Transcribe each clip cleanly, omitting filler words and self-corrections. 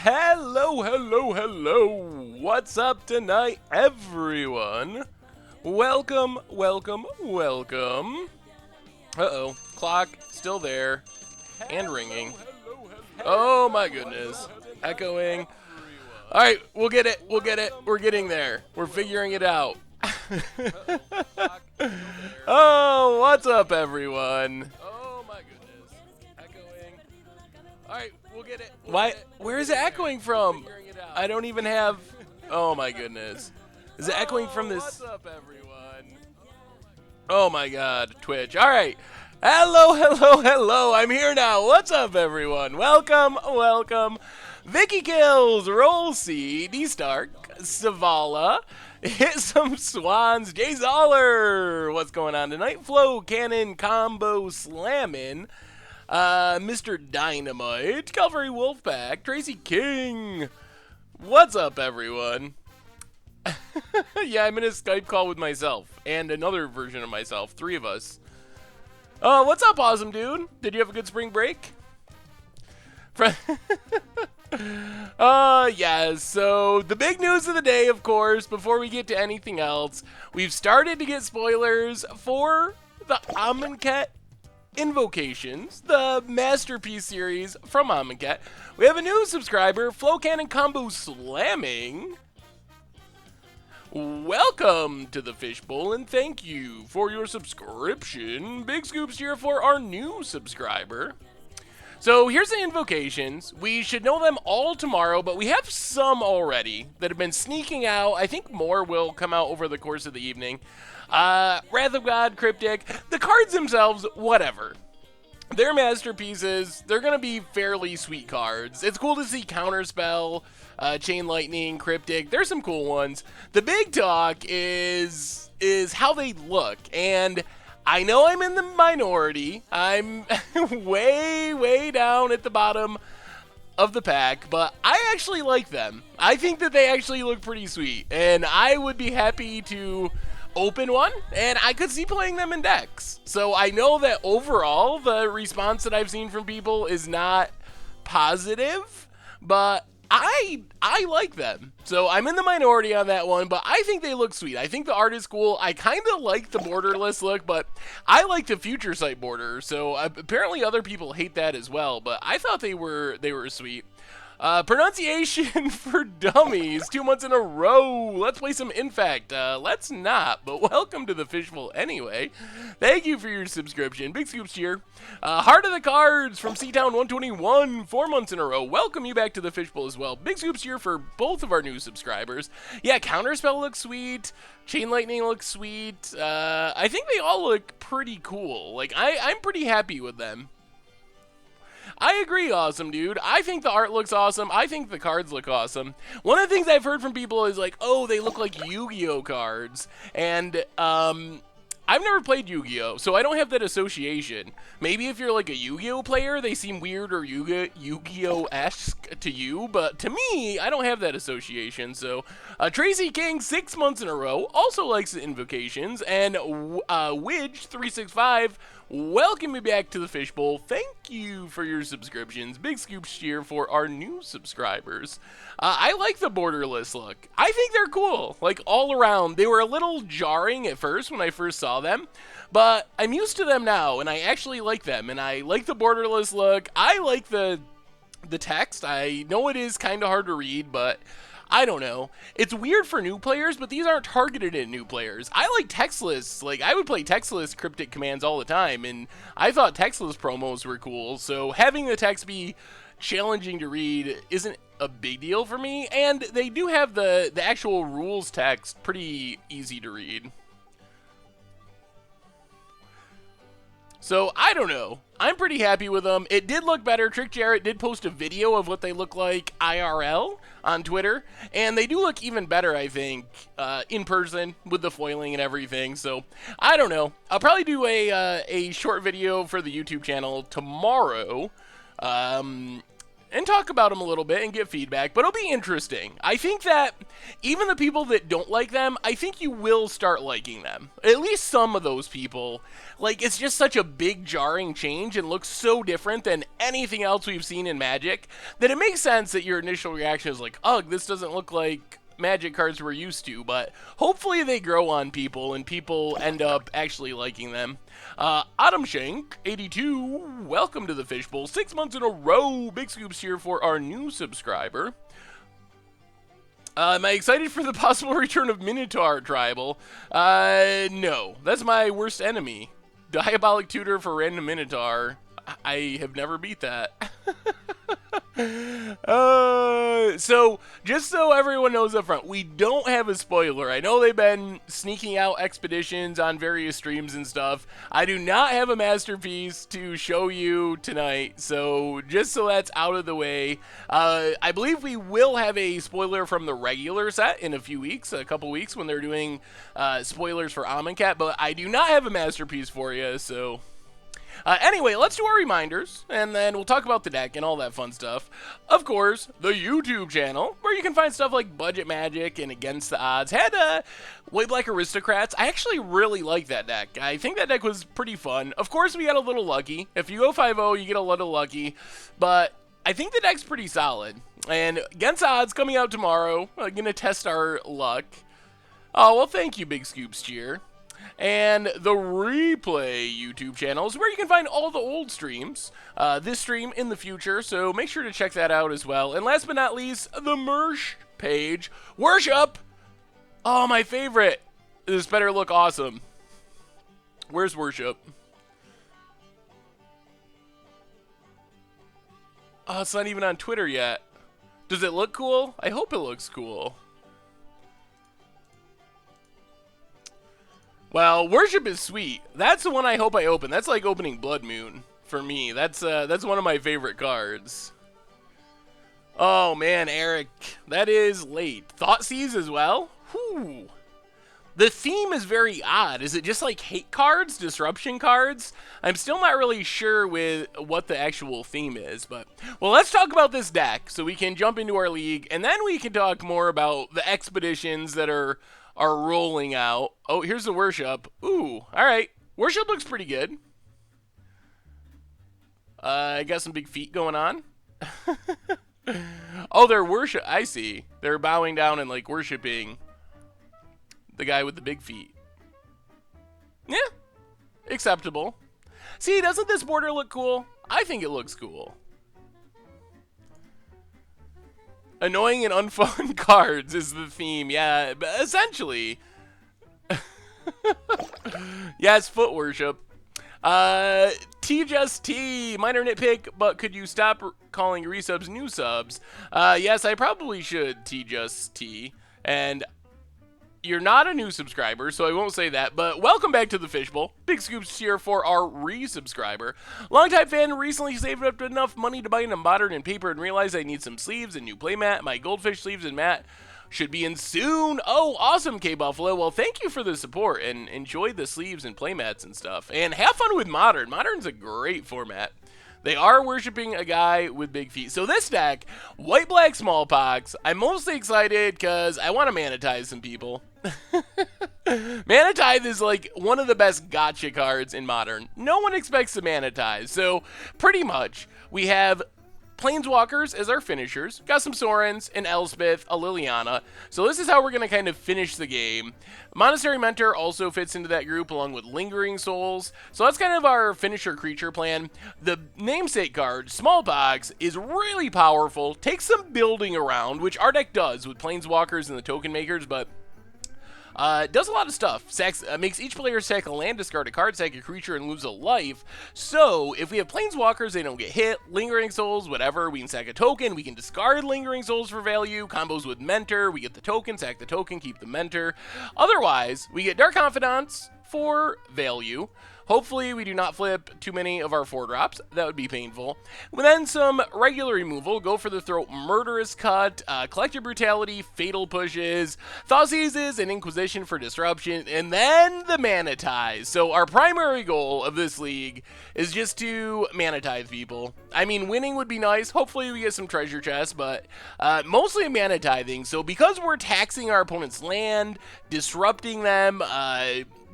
Hello, hello, hello. What's up tonight, everyone? Welcome, welcome, welcome. Uh-oh, clock still there and ringing. Oh my goodness, echoing. All right, we'll get it, we'll get it. We're getting there. We're figuring it out. Oh, what's up, everyone? Oh my goodness, echoing. All right, we'll get it. Why? Where is it echoing from? I don't even have. Oh my goodness. Is it echoing from this? What's up, everyone? Oh my God, Twitch. All right. Hello, hello, hello. I'm here now. What's up, everyone? Welcome, welcome. Vicky Kills, Roll C, D Stark, Savala, Hit Some Swans, Jay Zoller. What's going on tonight? Flow Cannon Combo Slammin'. Mr. Dynamite, Calvary Wolfpack, Tracy King. What's up, everyone? Yeah, I'm in a Skype call with myself and another version of myself. 3 of us. What's up, awesome dude? Did you have a good spring break? Yeah, so the big news of the day, of course, before we get to anything else, we've started to get spoilers for the Amonkhet Invocations, the Masterpiece series from Amonkhet. We have a new subscriber, Flow Cannon Combo Slamming. Welcome to the Fishbowl, and thank you for your subscription. Big scoops here for our new subscriber. So here's the invocations. We should know them all tomorrow, but we have some already that have been sneaking out. I think more will come out over the course of the evening. Wrath of God, Cryptic, the cards themselves, whatever. They're masterpieces. They're going to be fairly sweet cards. It's cool to see Counterspell, Chain Lightning, Cryptic. There's some cool ones. The big talk is how they look, and I know I'm in the minority. I'm way, way down at the bottom of the pack, but I actually like them. I think that they actually look pretty sweet, and I would be happy to open one, and I could see playing them in decks. So I know that overall the response that I've seen from people is not positive, but I like them. So I'm in the minority on that one, but I think they look sweet. I think the art is cool. I kind of like the borderless look, but I like the future sight border. So apparently other people hate that as well, but I thought they were sweet. Pronunciation for dummies, 2 months in a row. Let's play some In Fact. Let's not, but welcome to the Fishbowl anyway. Thank you for your subscription. Big scoops here. Heart of the Cards from Seatown 121, 4 months in a row. Welcome you back to the Fishbowl as well. Big scoops here for both of our new subscribers. Yeah, Counterspell looks sweet. Chain Lightning looks sweet. I think they all look pretty cool. Like, I'm pretty happy with them. I agree, awesome dude. I think the art looks awesome. I think the cards look awesome. One of the things I've heard from people is like, oh, they look like Yu-Gi-Oh cards. And I've never played Yu-Gi-Oh, so I don't have that association. Maybe if you're like a Yu-Gi-Oh player, they seem weird or Yu-Gi-Oh-esque to you, but to me, I don't have that association. So Tracy King, 6 months in a row, also likes the invocations, and Widge365, welcome me back to the Fishbowl. Thank you for your subscriptions. Big scoops cheer for our new subscribers. I like the borderless look. I think they're cool, like all around. They were a little jarring at first when I first saw them, but I'm used to them now, and I actually like them, and I like the borderless look. I like the text. I know it is kind of hard to read, but I don't know. It's weird for new players, but these aren't targeted at new players. I like textless. Like, I would play textless cryptic commands all the time, and I thought textless promos were cool, so having the text be challenging to read isn't a big deal for me, and they do have the actual rules text pretty easy to read. So, I don't know. I'm pretty happy with them. It did look better. Trick Jarrett did post a video of what they look like IRL on Twitter, and they do look even better, I think, in person with the foiling and everything. So, I don't know. I'll probably do a short video for the YouTube channel tomorrow. and talk about them a little bit and get feedback, but it'll be interesting. I think that even the people that don't like them, I think you will start liking them. At least some of those people. Like, it's just such a big jarring change and looks so different than anything else we've seen in Magic that it makes sense that your initial reaction is like, ugh, this doesn't look like Magic cards we're used to, but hopefully they grow on people and people end up actually liking them. Autumnshank 82, welcome to the Fishbowl. 6 months in a row. Big scoops here for our new subscriber. Am I excited for the possible return of Minotaur Tribal? No. That's my worst enemy. Diabolic Tutor for random Minotaur. I have never beat that. So, just so everyone knows up front, we don't have a spoiler. I know they've been sneaking out expeditions on various streams and stuff. I do not have a masterpiece to show you tonight, so just so that's out of the way, I believe we will have a spoiler from the regular set in a few weeks, a couple weeks, when they're doing spoilers for Amonkhet, but I do not have a masterpiece for you, so... Anyway, let's do our reminders, and then we'll talk about the deck and all that fun stuff. Of course, the YouTube channel, where you can find stuff like Budget Magic and Against the Odds. Had White Black Aristocrats. I actually really like that deck. I think that deck was pretty fun. Of course, we got a little lucky. If you go 5-0, you get a little lucky, but I think the deck's pretty solid. And Against the Odds coming out tomorrow. I'm going to test our luck. Oh, well, thank you, Big Scoops Cheer. And the replay YouTube channel is where you can find all the old streams, this stream in the future, so make sure to check that out as well. And last but not least, the merch page. Worship! Oh, my favorite. This better look awesome. Where's Worship? Oh, it's not even on Twitter yet. Does it look cool? I hope it looks cool. Well, Worship is sweet. That's the one I hope I open. That's like opening Blood Moon for me. That's one of my favorite cards. Oh, man, Eric. That is late. Thoughtseize as well? Whew. The theme is very odd. Is it just like hate cards? Disruption cards? I'm still not really sure with what the actual theme is, but... Well, let's talk about this deck so we can jump into our league, and then we can talk more about the expeditions that are rolling out. Oh, here's the Worship. Ooh, all right. Worship looks pretty good. I got some big feet going on. Oh, they're worship. I see. They're bowing down and like worshiping the guy with the big feet. Yeah, acceptable. See, doesn't this border look cool? I think it looks cool. Annoying and unfun cards is the theme. Yeah, essentially. Yes, foot worship. Just T, minor nitpick, but could you stop calling resubs new subs? Yes, I probably should, Just T. And you're not a new subscriber, so I won't say that, but welcome back to the Fishbowl. Big scoops here for our resubscriber. Longtime fan, recently saved up enough money to buy a modern and paper and realized I need some sleeves and new playmat. My goldfish sleeves and mat should be in soon. Oh, awesome, K-Buffalo. Well, thank you for the support, and enjoy the sleeves and playmats and stuff. And have fun with Modern. Modern's a great format. They are worshiping a guy with big feet. So this deck, White Black Smallpox, I'm mostly excited because I want to Manitize some people. Manitize is like one of the best gotcha cards in Modern. No one expects to Manitize. So pretty much we have Planeswalkers as our finishers. Got some Sorens, an Elspeth, a Liliana. So this is how we're going to kind of finish the game. Monastery Mentor also fits into that group along with Lingering Souls. So that's kind of our finisher creature plan. The namesake card, Smallpox, is really powerful. Takes some building around, which our deck does with Planeswalkers and the Token Makers, but does a lot of stuff. Makes each player sack a land, discard a card, sack a creature, and lose a life. So, if we have Planeswalkers, they don't get hit. Lingering Souls, whatever. We can sack a token. We can discard Lingering Souls for value. Combos with Mentor. We get the token, sack the token, keep the Mentor. Otherwise, we get Dark Confidants for value. Hopefully we do not flip too many of our 4-drops. That would be painful. And then some regular removal. Go for the throat, Murderous Cut, Collective Brutality, Fatal Pushes, Thaw Seizes, and Inquisition for disruption, and then the Mana Tithe. So our primary goal of this league is just to Mana Tithe people. I mean, winning would be nice. Hopefully we get some treasure chests, but mostly Mana Tithing. So because we're taxing our opponent's land, disrupting them,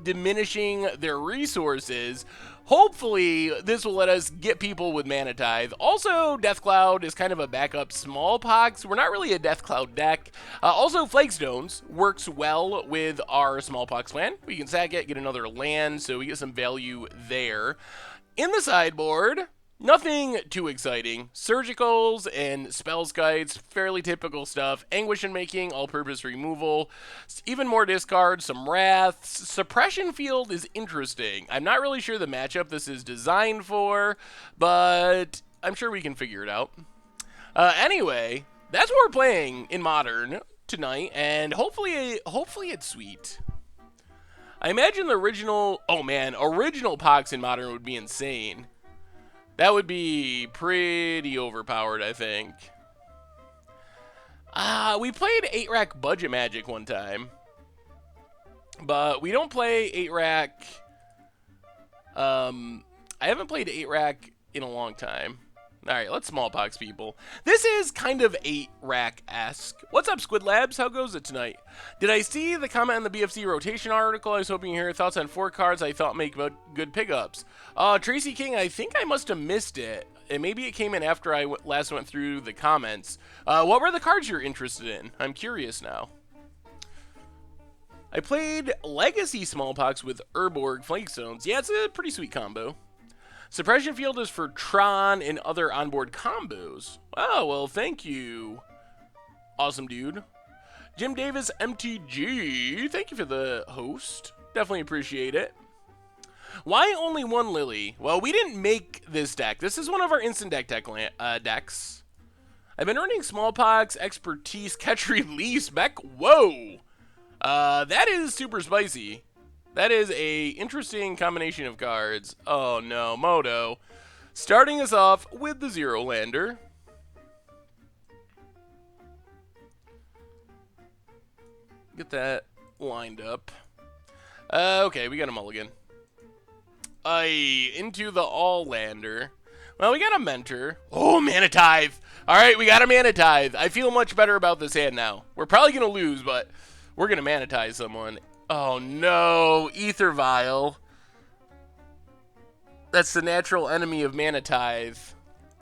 diminishing their resources, hopefully this will let us get people with Mana Tithe. Also, Death Cloud is kind of a backup Smallpox. We're not really a Death Cloud deck. Also, Flagstones works well with our Smallpox plan. We can sack it, get another land, so we get some value there. In the sideboard, nothing too exciting. Surgicals and Spell Skites, fairly typical stuff. Anguish and Making, all-purpose removal. Even more discards, some Wraths. Suppression Field is interesting. I'm not really sure the matchup this is designed for, but I'm sure we can figure it out. Anyway, that's what we're playing in Modern tonight, and hopefully it's sweet. I imagine the original Pox in Modern would be insane. That would be pretty overpowered, I think. We played 8-rack Budget Magic one time. But we don't play 8-rack... I haven't played 8-rack in a long time. Alright, let's Smallpox people. This is kind of 8-rack-esque. What's up, Squid Labs? How goes it tonight? Did I see the comment on the BFC rotation article? I was hoping to hear your thoughts on 4 cards I thought make good pickups. Tracy King, I think I must have missed it. And maybe it came in after I last went through the comments. What were the cards you're interested in? I'm curious now. I played Legacy Smallpox with Urborg Flagstones. Yeah, it's a pretty sweet combo. Suppression Field is for Tron and other onboard combos. Oh, well, thank you. Awesome, dude. Jim Davis, MTG, thank you for the host. Definitely appreciate it. Why only one Lily? Well, we didn't make this deck. This is one of our instant deck decks. I've been running Smallpox, Expertise, Catch Release, Beck. Whoa! That is super spicy. That is a interesting combination of cards. Oh no, Moto. Starting us off with the Zero Lander. Get that lined up. Okay, we got a mulligan. Into the All Lander. Well, we got a Mentor. Oh, Mana Tithe. Alright, we got a Mana Tithe. I feel much better about this hand now. We're probably going to lose, but we're going to Mana Tithe someone. Oh no, Ether Vial. That's the natural enemy of Mana Tithe.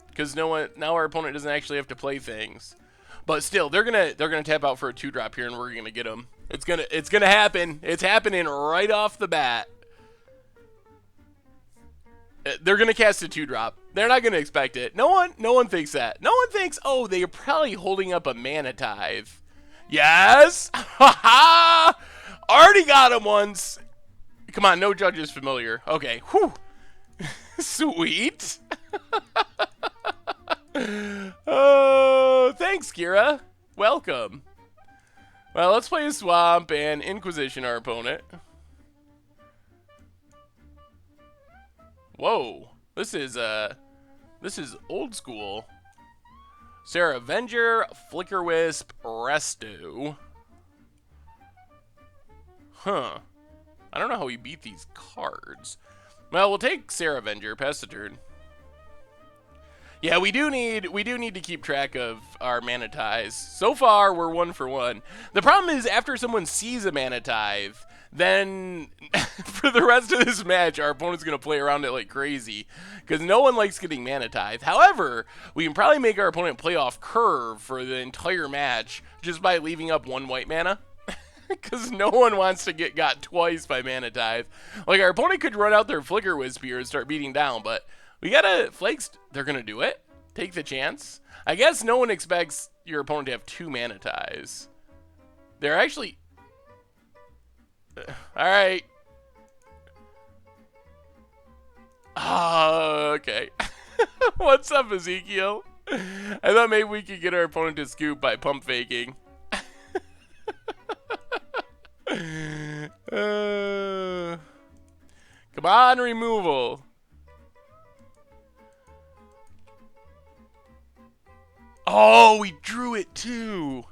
Because now our opponent doesn't actually have to play things. But still, they're gonna tap out for a 2-drop here, and we're gonna get them. It's gonna happen. It's happening right off the bat. They're gonna cast a 2-drop. They're not gonna expect it. No one thinks that. No one thinks, oh, they are probably holding up a Mana Tithe. Yes! Ha ha! Already got him once. Come on, no judges familiar. Okay, whew. Sweet. Oh, thanks, Kira. Welcome. Well, let's play a Swamp and Inquisition our opponent. Whoa, this is old school. Sarah Avenger, Flicker Wisp, Resto. Huh. I don't know how we beat these cards. Well, we'll take Sarah Avenger, pass the turn. Yeah, we do need to keep track of our Mana Tithes. So far, we're 1 for 1. The problem is, after someone sees a Mana Tithe, then for the rest of this match, our opponent's going to play around it like crazy, because no one likes getting Mana Tithe. However, we can probably make our opponent play off curve for the entire match just by leaving up 1 white mana. Because no one wants to get got twice by Mana Tithe. Like, our opponent could run out their Flicker Wisp here and start beating down, but we gotta they're gonna do it. Take the chance. I guess no one expects your opponent to have 2 Mana Tithes. They're actually... Alright. Oh, okay. What's up, Ezekiel? I thought maybe we could get our opponent to scoop by pump faking. Come on, removal. Oh, we drew it too.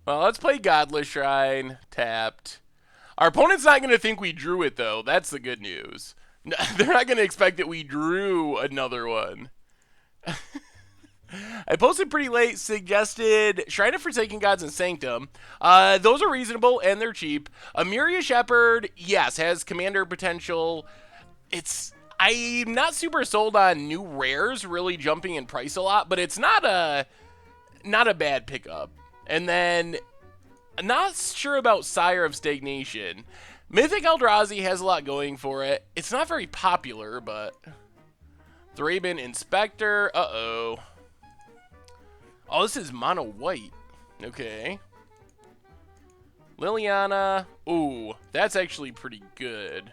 Well, let's play Godless Shrine. Tapped. Our opponent's not going to think we drew it, though. That's the good news. They're not going to expect that we drew another one. I posted pretty late, suggested Shrine of Forsaken Gods and Sanctum. Those are reasonable, and they're cheap. Amiria Shepherd, yes, has commander potential. I'm not super sold on new rares really jumping in price a lot, but it's not a bad pickup. And then, I'm not sure about Sire of Stagnation. Mythic Eldrazi has a lot going for it. It's not very popular, but... Thraben Inspector, uh-oh. Oh, this is mono white. Okay. Liliana. Ooh, that's actually pretty good.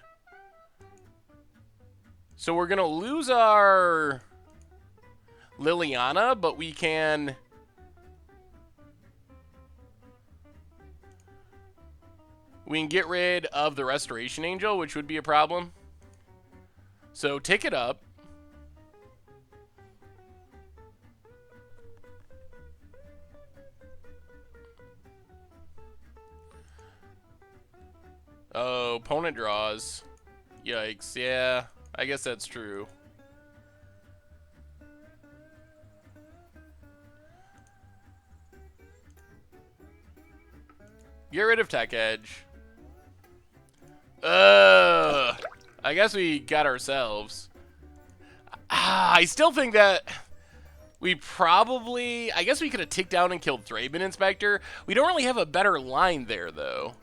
So we're going to lose our Liliana, but we can... We can get rid of the Restoration Angel, which would be a problem. So take it up. Oh, opponent draws. Yikes, yeah. I guess that's true. Get rid of Tech Edge. I guess we got ourselves. I still think that we probably... I guess we could have ticked down and killed Thraben Inspector. We don't really have a better line there, though.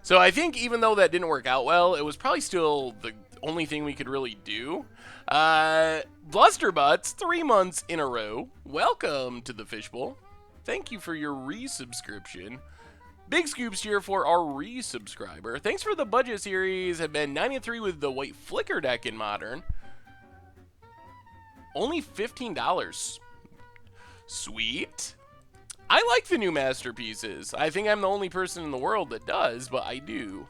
So I think even though that didn't work out well, it was probably still the only thing we could really do. Blusterbutts, 3 months in a row. Welcome to the Fishbowl. Thank you for your resubscription. Big scoops here for our resubscriber. Thanks for the budget series. Have been 93 with the white flicker deck in Modern. Only $15. Sweet. I like the new masterpieces. I think I'm the only person in the world that does, but I do.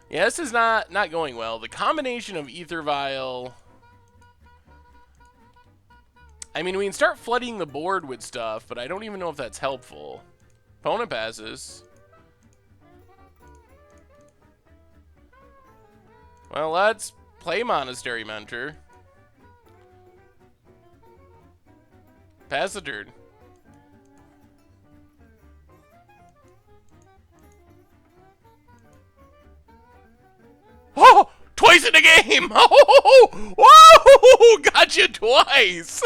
Yeah, this is not going well. The combination of Ether Vial... I mean, we can start flooding the board with stuff, but I don't even know if that's helpful. Opponent passes. Well, let's play Monastery Mentor. Pass the turn. Oh! Twice in a game! Oh! Whoa! Got you twice!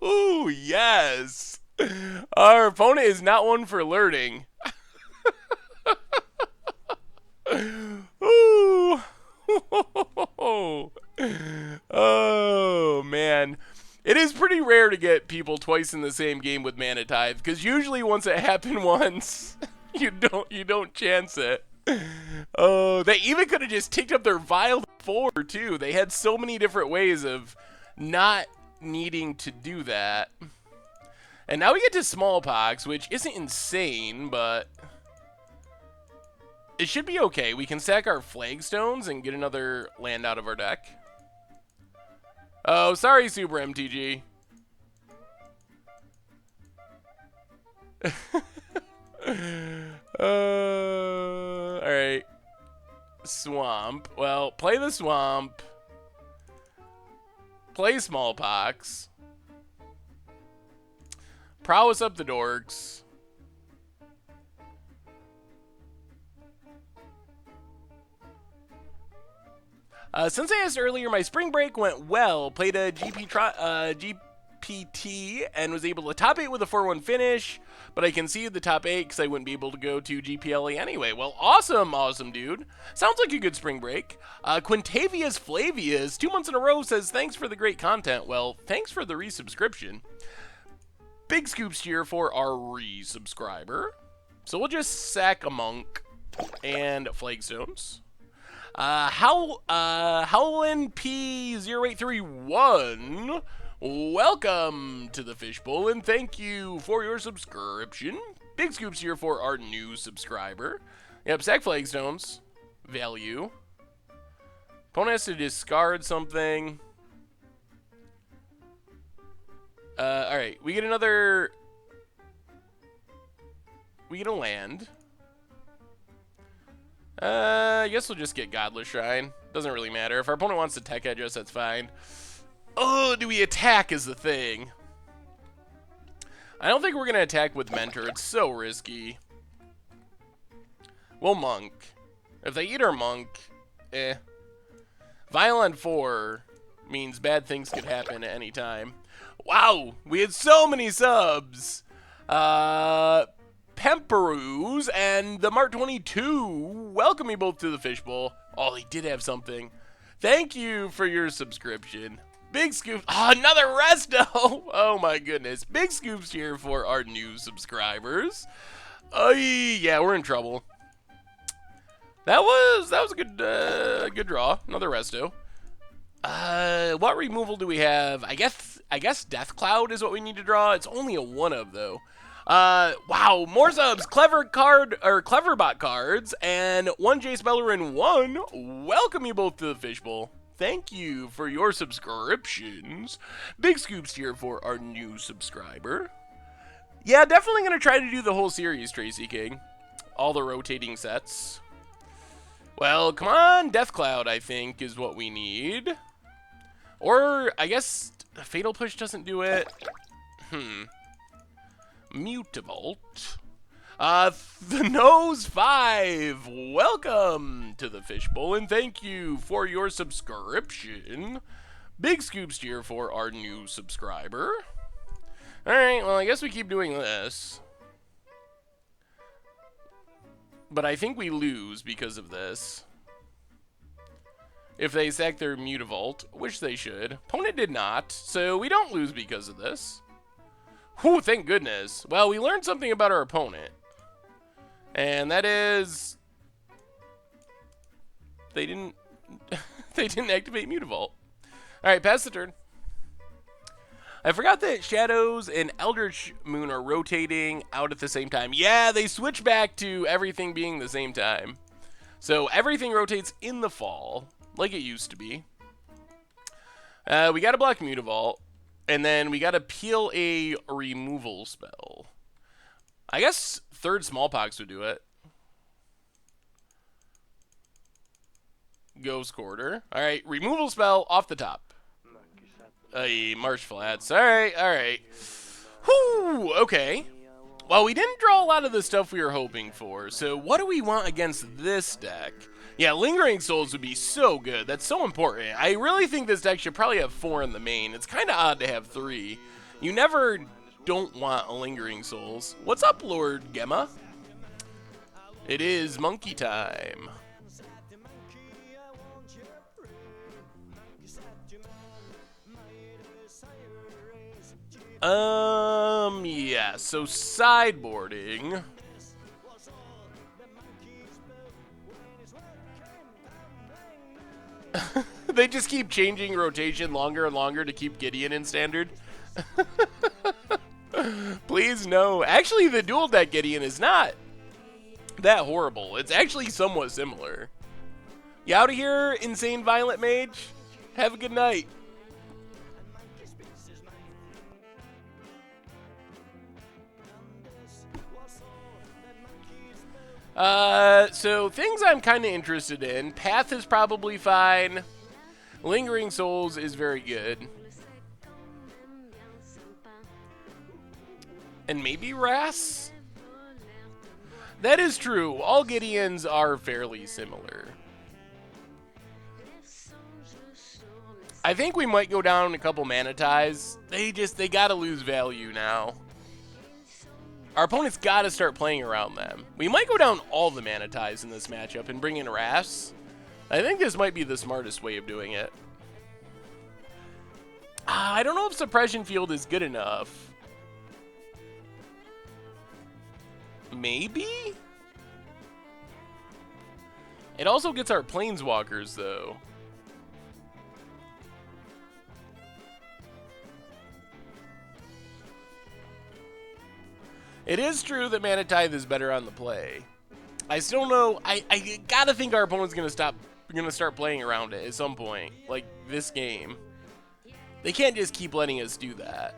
Oh! Yes! Our opponent is not one for alerting. Ooh. Oh, man. It is pretty rare to get people twice in the same game with Mana Tithe, because usually once it happened once, you don't chance it. Oh, they even could have just ticked up their vial before, too. They had so many different ways of not needing to do that. And now we get to Smallpox, which isn't insane, but... it should be okay. We can sack our flagstones and get another land out of our deck. Oh, sorry, Super MTG. Alright. Swamp. Well, play the Swamp. Play Smallpox. Prowess up the Dorks. Since I asked earlier, my spring break went well. Played a GPT and was able to top 8 with a 4-1 finish, but I conceded the top 8 because I wouldn't be able to go to GPLA anyway. Well, awesome, dude. Sounds like a good spring break. Quintavious Flavius, 2 months in a row, says, thanks for the great content. Well, thanks for the resubscription. Big scoops here for our resubscriber. So we'll just sack a monk and flagstones. Howlin P0831, welcome to the Fishbowl, and thank you for your subscription. Big Scoops here for our new subscriber. Yep, sack flagstones. Value. Opponent has to discard something. Alright, we get another... We get a land. I guess we'll just get Godless Shrine. Doesn't really matter. If our opponent wants to tech edge us, that's fine. Oh, do we attack is the thing. I don't think we're going to attack with Mentor. It's so risky. We'll Monk. If they eat our Monk, eh. Violent 4 means bad things could happen at any time. Wow, we had so many subs. Pemperoos and the Mart 22, welcome you both to the Fishbowl. Oh, they did have something. Thank you for your subscription. Big Scoops. Oh, another resto. Oh my goodness. Big Scoops here for our new subscribers. Yeah, we're in trouble. That was a good draw. Another resto. What removal do we have? I guess Death Cloud is what we need to draw. It's only a 1-of though. Wow, more subs, Cleverbot cards, and 1 Jace Bellerin 1. Welcome you both to the Fishbowl. Thank you for your subscriptions. Big Scoops here for our new subscriber. Yeah, definitely gonna try to do the whole series, Tracy King. All the rotating sets. Well, come on, Death Cloud, I think, is what we need. Or, I guess, Fatal Push doesn't do it. Mutavault. The Nose 5, welcome to the Fishbowl, and thank you for your subscription. Big Scoops here for our new subscriber. Alright, well, I guess we keep doing this. But I think we lose because of this. If they sack their Mutavault, which they should. Opponent did not, so we don't lose because of this. Whew, thank goodness. Well, we learned something about our opponent. And that is... They didn't... they didn't activate Mutavault. Alright, pass the turn. I forgot that Shadows and Eldritch Moon are rotating out at the same time. Yeah, they switch back to everything being the same time. So everything rotates in the fall, like it used to be. We gotta block Mutavault. And then we gotta peel a removal spell. I guess third Smallpox would do it. Ghost Quarter. Alright, removal spell off the top. Marsh Flats. Alright, alright. Whew, okay. Well, we didn't draw a lot of the stuff we were hoping for. So what do we want against this deck? Yeah, Lingering Souls would be so good. That's so important. I really think this deck should probably have 4 in the main. It's kind of odd to have 3. You never don't want a Lingering Souls. What's up, Lord Gemma? It is monkey time. Yeah, so sideboarding. They just keep changing rotation longer and longer to keep Gideon in standard. Please no. Actually, the dual deck Gideon is not that horrible. It's actually somewhat similar. You out of here, Insane Violent Mage? Have a good night. So things I'm kind of interested in. Path is probably fine. Lingering Souls is very good. And maybe Ras? That is true. All Gideons are fairly similar. I think we might go down a couple Mana Ties. They gotta lose value now. Our opponent's got to start playing around them. We might go down all the Mana Ties in this matchup and bring in Ras. I think this might be the smartest way of doing it. I don't know if Suppression Field is good enough. Maybe? It also gets our planeswalkers, though. It is true that Mana Tithe is better on the play. I still know. I gotta think our opponent's gonna start playing around it at some point, like this game. They can't just keep letting us do that.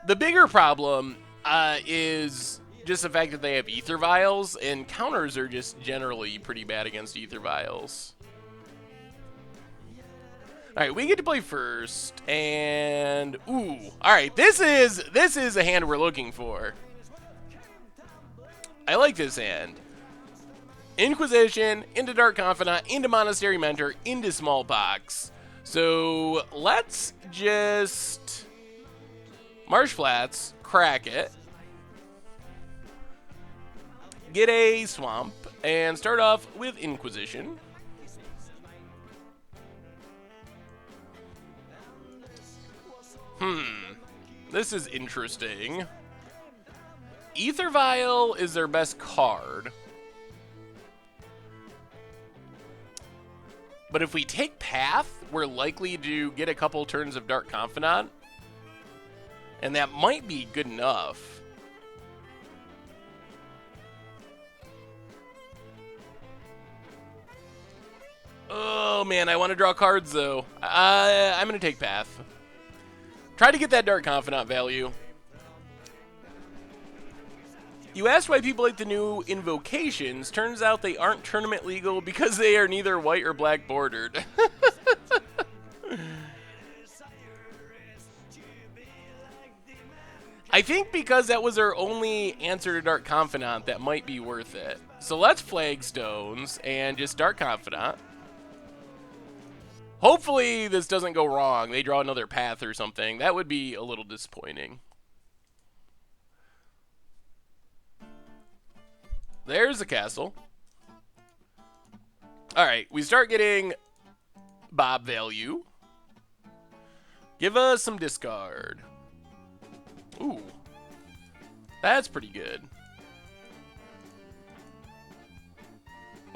The bigger problem is just the fact that they have Ether Vials, and counters are just generally pretty bad against Ether Vials. All right, we get to play first, and ooh, all right, this is a hand we're looking for. I like this hand. Inquisition, into Dark Confidant, into Monastery Mentor, into Smallpox. So let's just Marsh Flats, crack it, get a Swamp, and start off with Inquisition. This is interesting. Ether Vial is their best card. But if we take Path, we're likely to get a couple turns of Dark Confidant. And that might be good enough. Oh man, I want to draw cards though. I'm going to take Path. Try to get that Dark Confidant value. You asked why people like the new invocations. Turns out they aren't tournament legal because they are neither white or black bordered. I think because that was our only answer to Dark Confidant, that might be worth it. So let's Flagstones and just Dark Confidant. Hopefully this doesn't go wrong. They draw another Path or something. That would be a little disappointing. There's the castle. Alright, we start getting Bob value. Give us some discard. Ooh. That's pretty good.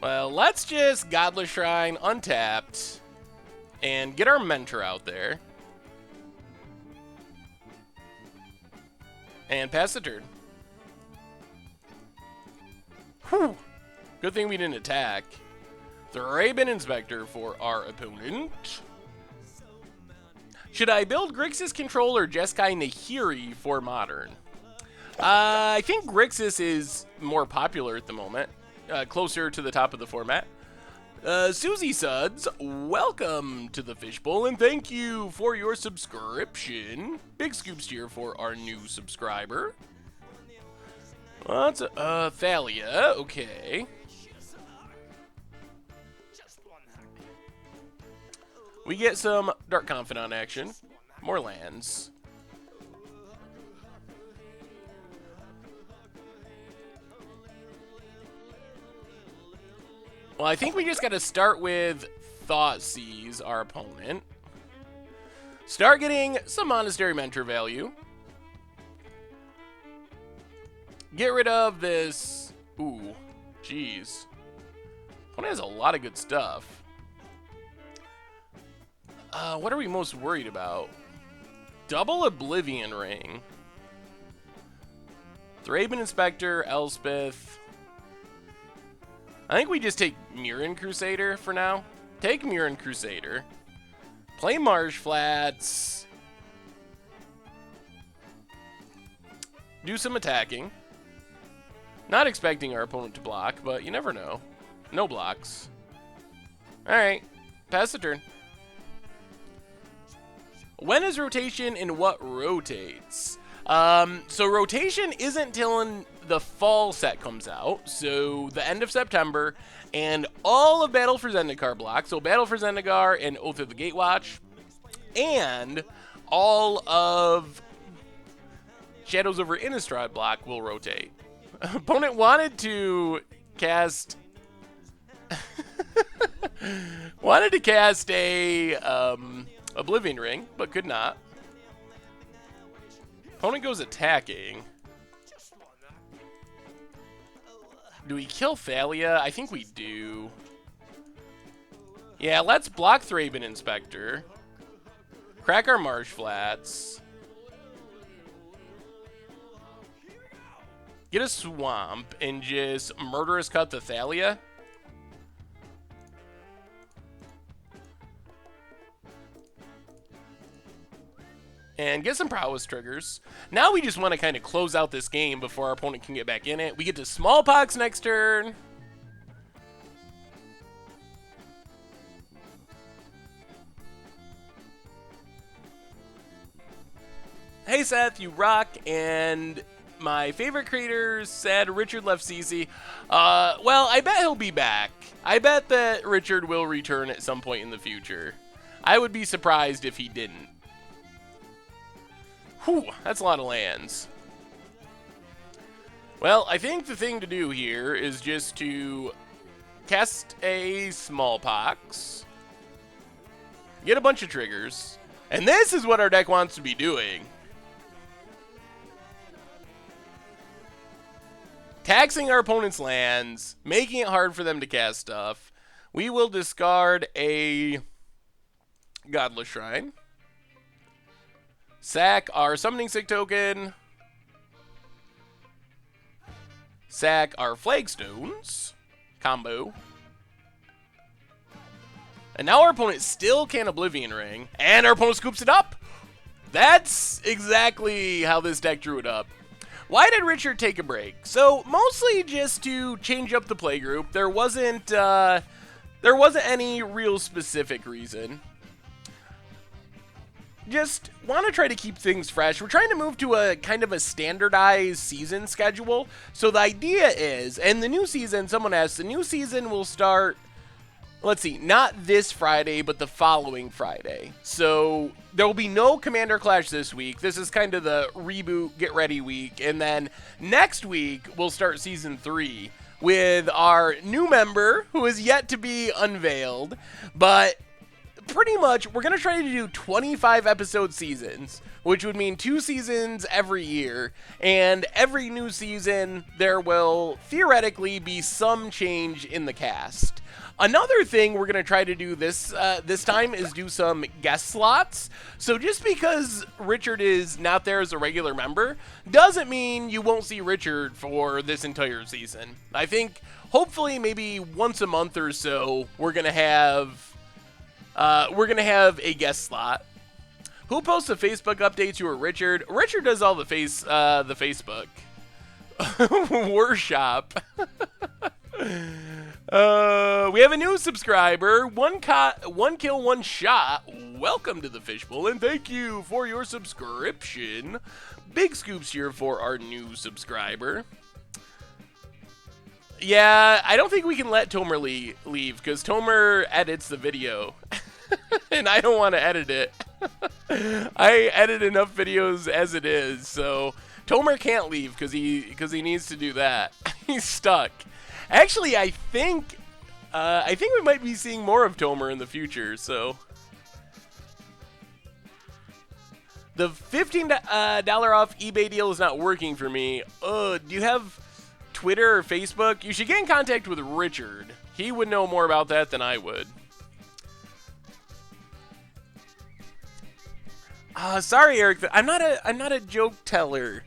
Well, let's just Godless Shrine untapped and get our Mentor out there. And pass the turn. Whew. Good thing we didn't attack. Thraben Inspector for our opponent. Should I build Grixis Control or Jeskai Nahiri for Modern? I think Grixis is more popular at the moment. Closer to the top of the format. Susie Suds, welcome to the Fishbowl, and thank you for your subscription. Big scoops here for our new subscriber. Well, that's Thalia, okay. We get some Dark Confidant action. More lands. Well, I think we just got to start with Thoughtseize, our opponent. Start getting some Monastery Mentor value. Get rid of this. Ooh, jeez. Opponent has a lot of good stuff. What are we most worried about? Double Oblivion Ring. Thraben Inspector, Elspeth. I think we just take Mirren Crusader for now. Take Mirren Crusader. Play Marsh Flats. Do some attacking. Not expecting our opponent to block, but you never know. No blocks. Alright. Pass the turn. When is rotation and what rotates? So rotation isn't till the fall set comes out, so the end of September, and all of Battle for Zendikar block, so Battle for Zendikar and Oath of the Gatewatch, and all of Shadows over Innistrad block will rotate. Opponent wanted to cast a Oblivion Ring, but could not. Opponent goes attacking. Do we kill Thalia? I think we do. Yeah, let's block Thraben Inspector. Crack our Marsh Flats. Get a Swamp and just Murderous Cut the Thalia. And get some Prowess triggers. Now we just want to kind of close out this game before our opponent can get back in it. We get to Smallpox next turn. Hey Seth, you rock, and my favorite creator said Richard left CC. Well, I bet he'll be back. I bet that Richard will return at some point in the future. I would be surprised if he didn't. Whew, that's a lot of lands. Well, I think the thing to do here is just to cast a Smallpox, get a bunch of triggers, and this is what our deck wants to be doing. Taxing our opponent's lands, making it hard for them to cast stuff. We will discard a Godless Shrine. Sack our Summoning Sick token. Sack our Flagstones. Combo. And now our opponent still can't Oblivion Ring. And our opponent scoops it up. That's exactly how this deck drew it up. Why did Richard take a break? So, mostly just to change up the playgroup. There wasn't any real specific reason. Just want to try to keep things fresh. We're trying to move to a kind of a standardized season schedule. So the idea is, and the new season, someone asked, the new season will start, let's see, not this Friday, but the following Friday. So there will be no Commander Clash this week. This is kind of the reboot, get ready week. And then next week, we'll start season 3 with our new member who is yet to be unveiled. But pretty much, we're going to try to do 25 episode seasons, which would mean 2 seasons every year. And every new season, there will theoretically be some change in the cast. Another thing we're going to try to do this time is do some guest slots. So just because Richard is not there as a regular member doesn't mean you won't see Richard for this entire season. I think hopefully maybe once a month or so we're going to have a guest slot. Who posts the Facebook updates? You or Richard? Richard does all the Facebook. Workshop. We have a new subscriber. One kill, one shot. Welcome to the Fishbowl, and thank you for your subscription. Big scoops here for our new subscriber. Yeah, I don't think we can let Tomer leave, because Tomer edits the video. And I don't want to edit it. I edit enough videos as it is, so Tomer can't leave because he needs to do that. He's stuck. Actually, I think we might be seeing more of Tomer in the future. So the $15 off eBay deal is not working for me. Do you have Twitter or Facebook? You should get in contact with Richard. He would know more about that than I would. Sorry, Eric. I'm not a joke teller.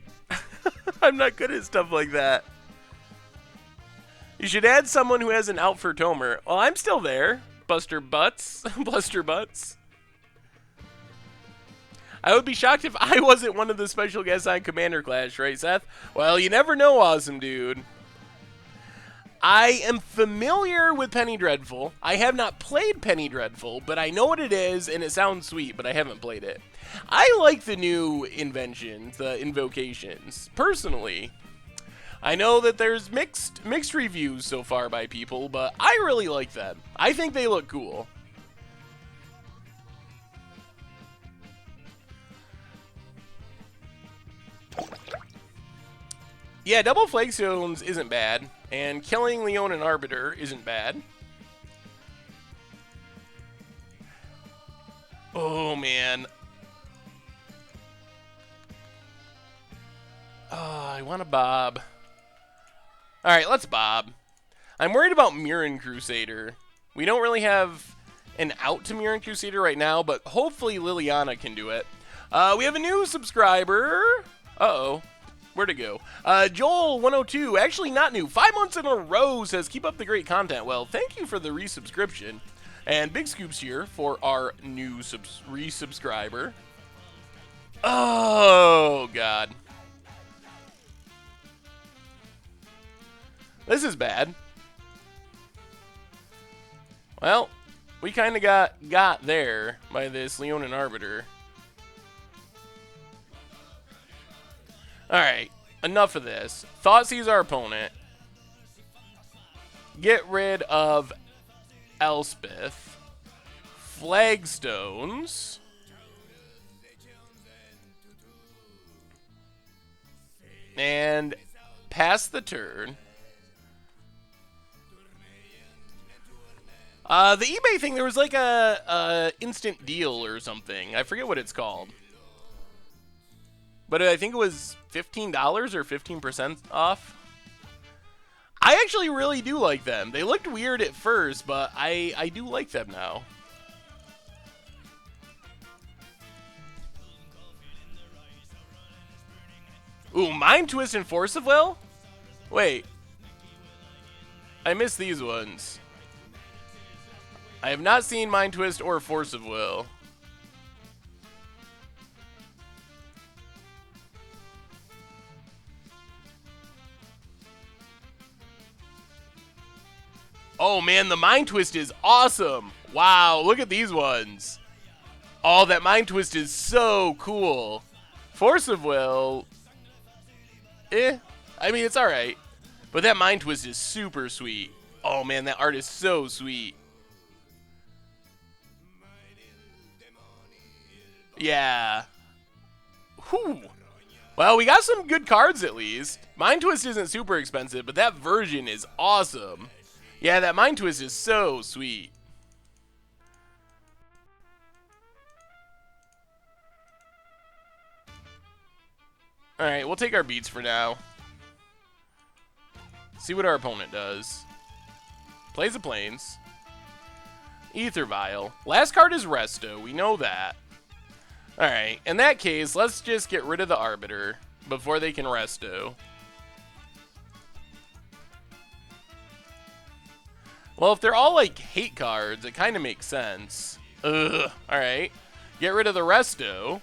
I'm not good at stuff like that. You should add someone who has an out for Tomer. Well, I'm still there. Buster Butts. Buster Butts. I would be shocked if I wasn't one of the special guests on Commander Clash, right, Seth? Well, you never know, awesome dude. I am familiar with Penny Dreadful. I have not played Penny Dreadful, but I know what it is, and it sounds sweet, but I haven't played it. I like the new inventions, the invocations, personally. I know that there's mixed reviews so far by people, but I really like them. I think they look cool. Yeah, double Flagstones isn't bad, and killing Leon and Arbiter isn't bad. Oh, man. Oh, I want to bob. Alright, let's bob. I'm worried about Mirren Crusader. We don't really have and out to Mirror and Crusader right now, but hopefully Liliana can do it. We have a new subscriber. Uh-oh. Where'd it go? Joel102, actually not new, 5 months in a row, says, keep up the great content. Well, thank you for the resubscription. And Big Scoops here for our new resubscriber. Oh, God. This is bad. Well, we kind of got there by this Leonin Arbiter. Alright, enough of this. Thoughtseize our opponent. Get rid of Elspeth. Flagstones. And pass the turn. The eBay thing, there was like a instant deal or something. I forget what it's called. But I think it was $15 or 15% off. I actually really do like them. They looked weird at first, but I do like them now. Ooh, Mind Twist and Force of Will? Wait. I missed these ones. I have not seen Mind Twist or Force of Will. Oh man, the Mind Twist is awesome. Wow, look at these ones. Oh, that Mind Twist is so cool. Force of Will, I mean, it's alright. But that Mind Twist is super sweet. Oh man, that art is so sweet. Yeah. Whew. Well, we got some good cards at least. Mind Twist isn't super expensive, but that version is awesome. Yeah, that Mind Twist is so sweet. Alright, we'll take our beats for now. See what our opponent does. Plays the Plains. Ether Vial. Last card is Resto, we know that. Alright, in that case, let's just get rid of the Arbiter before they can Resto. Well, if they're all like hate cards, it kind of makes sense. Ugh. Alright. Get rid of the Resto.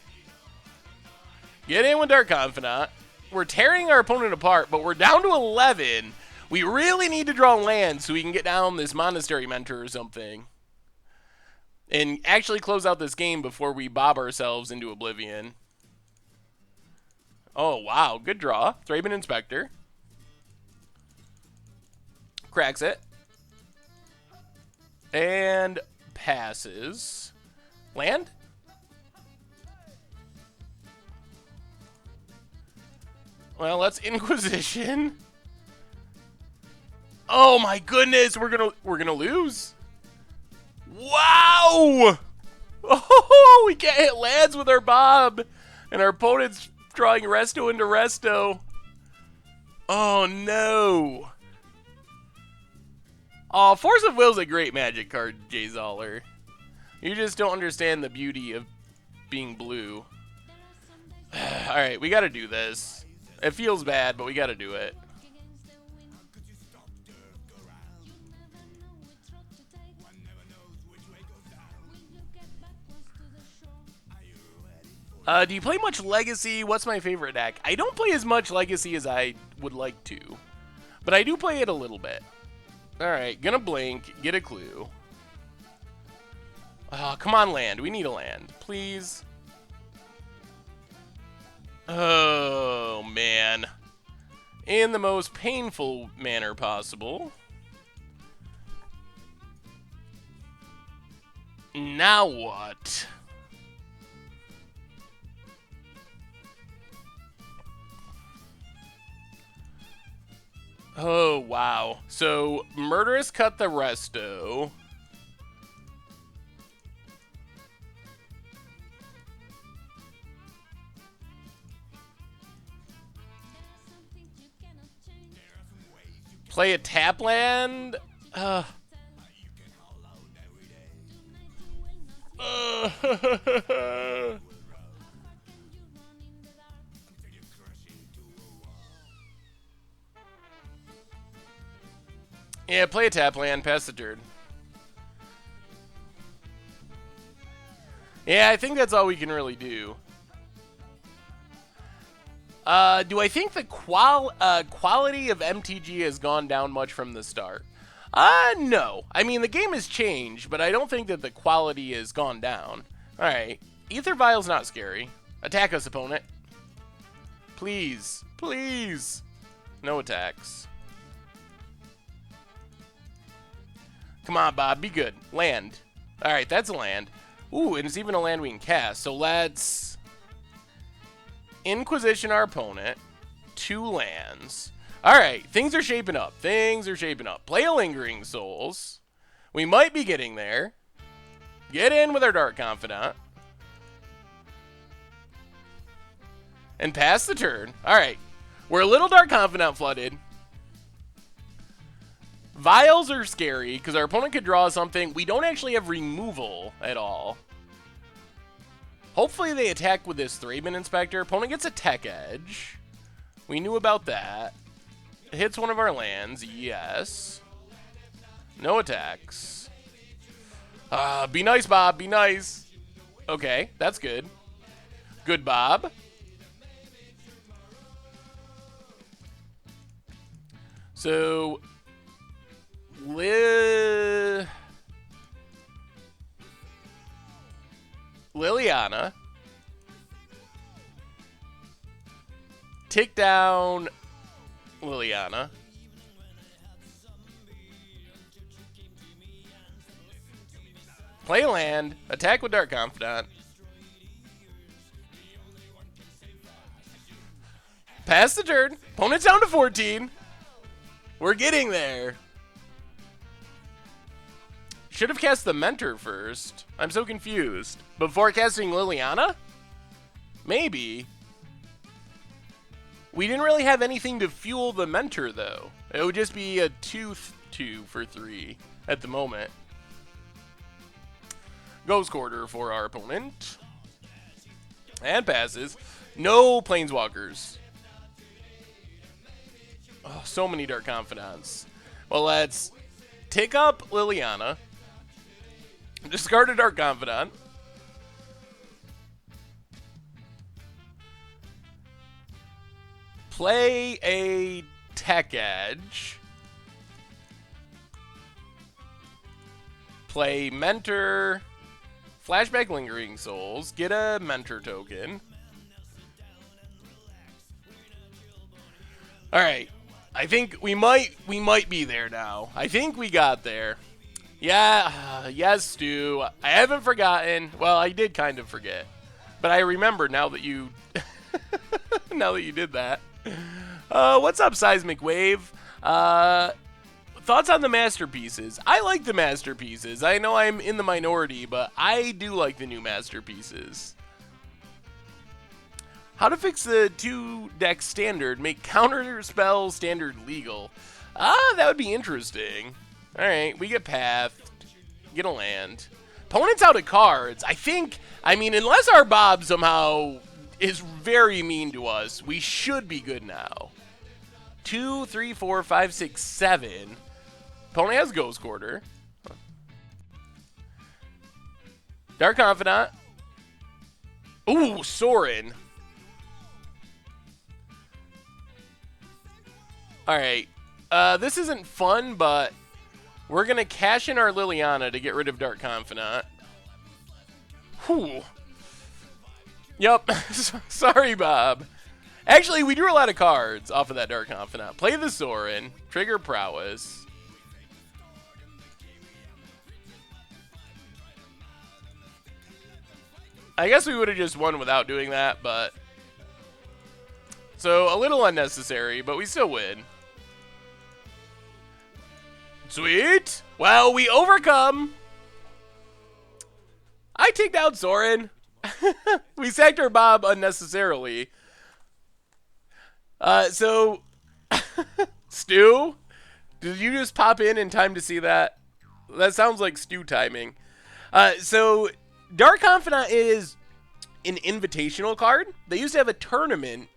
Get in with Dark Confidant. We're tearing our opponent apart, but we're down to 11. We really need to draw land so we can get down this Monastery Mentor or something. And actually close out this game before we bob ourselves into oblivion. Oh, wow. Good draw. Thraben Inspector. Cracks it. And passes. Land? Well, let's Inquisition. Oh my goodness, we're gonna lose. Wow! Oh, we can't hit lands with our Bob, and our opponent's drawing Resto into Resto. Oh no! Oh, Force of Will's a great Magic card, Jay Zoller. You just don't understand the beauty of being blue. All right, we got to do this. It feels bad, but we got to do it. Do you play much Legacy? What's my favorite deck? I don't play as much Legacy as I would like to, but I do play it a little bit. Alright, gonna blink, get a clue. Oh, come on, land. We need a land. Please. Oh, man. In the most painful manner possible. Now what? Oh, wow. So, Murderous cut the Resto. Play a tap land? Yeah, play a tap land, pass the turn. Yeah, I think that's all we can really do. Do I think the quality of MTG has gone down much from the start? No. I mean, the game has changed, but I don't think that the quality has gone down. Alright. Ether Vial's not scary. Attack us, opponent. Please. Please. No attacks. Come on, Bob. Be good. Land. Alright, that's a land. Ooh, and it's even a land we can cast. So let's Inquisition our opponent. 2 lands. Alright, things are shaping up. Things are shaping up. Play a Lingering Souls. We might be getting there. Get in with our Dark Confidant. And pass the turn. Alright. We're a little Dark Confidant flooded. Vials are scary because our opponent could draw something. We don't actually have removal at all. Hopefully they attack with this Thraben Inspector. Opponent gets a Tech Edge. We knew about that. Hits one of our lands. Yes. No attacks. Be nice, Bob. Be nice. Okay, that's good. Good, Bob. So, Liliana. Tick down Liliana. Play land. Attack with Dark Confidant. Pass the turn. Opponent's down to 14. We're getting there. Should have cast the Mentor first. I'm so confused. Before casting Liliana? Maybe. We didn't really have anything to fuel the Mentor, though. It would just be a 2/2 for 3 at the moment. Ghost Quarter for our opponent. And passes. No Planeswalkers. Oh, so many Dark Confidants. Well, let's take up Liliana. Discard a Dark Confidant. Play a Tech Edge. Play Mentor. Flashback Lingering Souls. Get a Mentor token. Alright. I think we might be there now. I think we got there. Yeah, yes, Stu. I haven't forgotten. Well, I did kind of forget. But I remember now that you now that you did that. What's up, Seismic Wave? Thoughts on the masterpieces? I like the masterpieces. I know I'm in the minority, but I do like the new masterpieces. How to fix the 2-deck standard, make counter spell standard legal. That would be interesting. Alright, we get pathed. Get a land. Opponent's out of cards. I mean, unless our Bob somehow is very mean to us, we should be good now. 2, 3, 4, 5, 6, 7. Opponent has Ghost Quarter. Dark Confidant. Ooh, Sorin. Alright. This isn't fun, but we're going to cash in our Liliana to get rid of Dark Confidant. Whew. Yup. Sorry, Bob. Actually, we drew a lot of cards off of that Dark Confidant. Play the Sorin. Trigger Prowess. I guess we would have just won without doing that, but... So, a little unnecessary, but we still win. Sweet! Well, we overcome! I take down Sorin. We sacked our Bob unnecessarily. So... Stu? Did you just pop in time to see that? That sounds like Stu timing. So... Dark Confidant is an invitational card. They used to have a tournament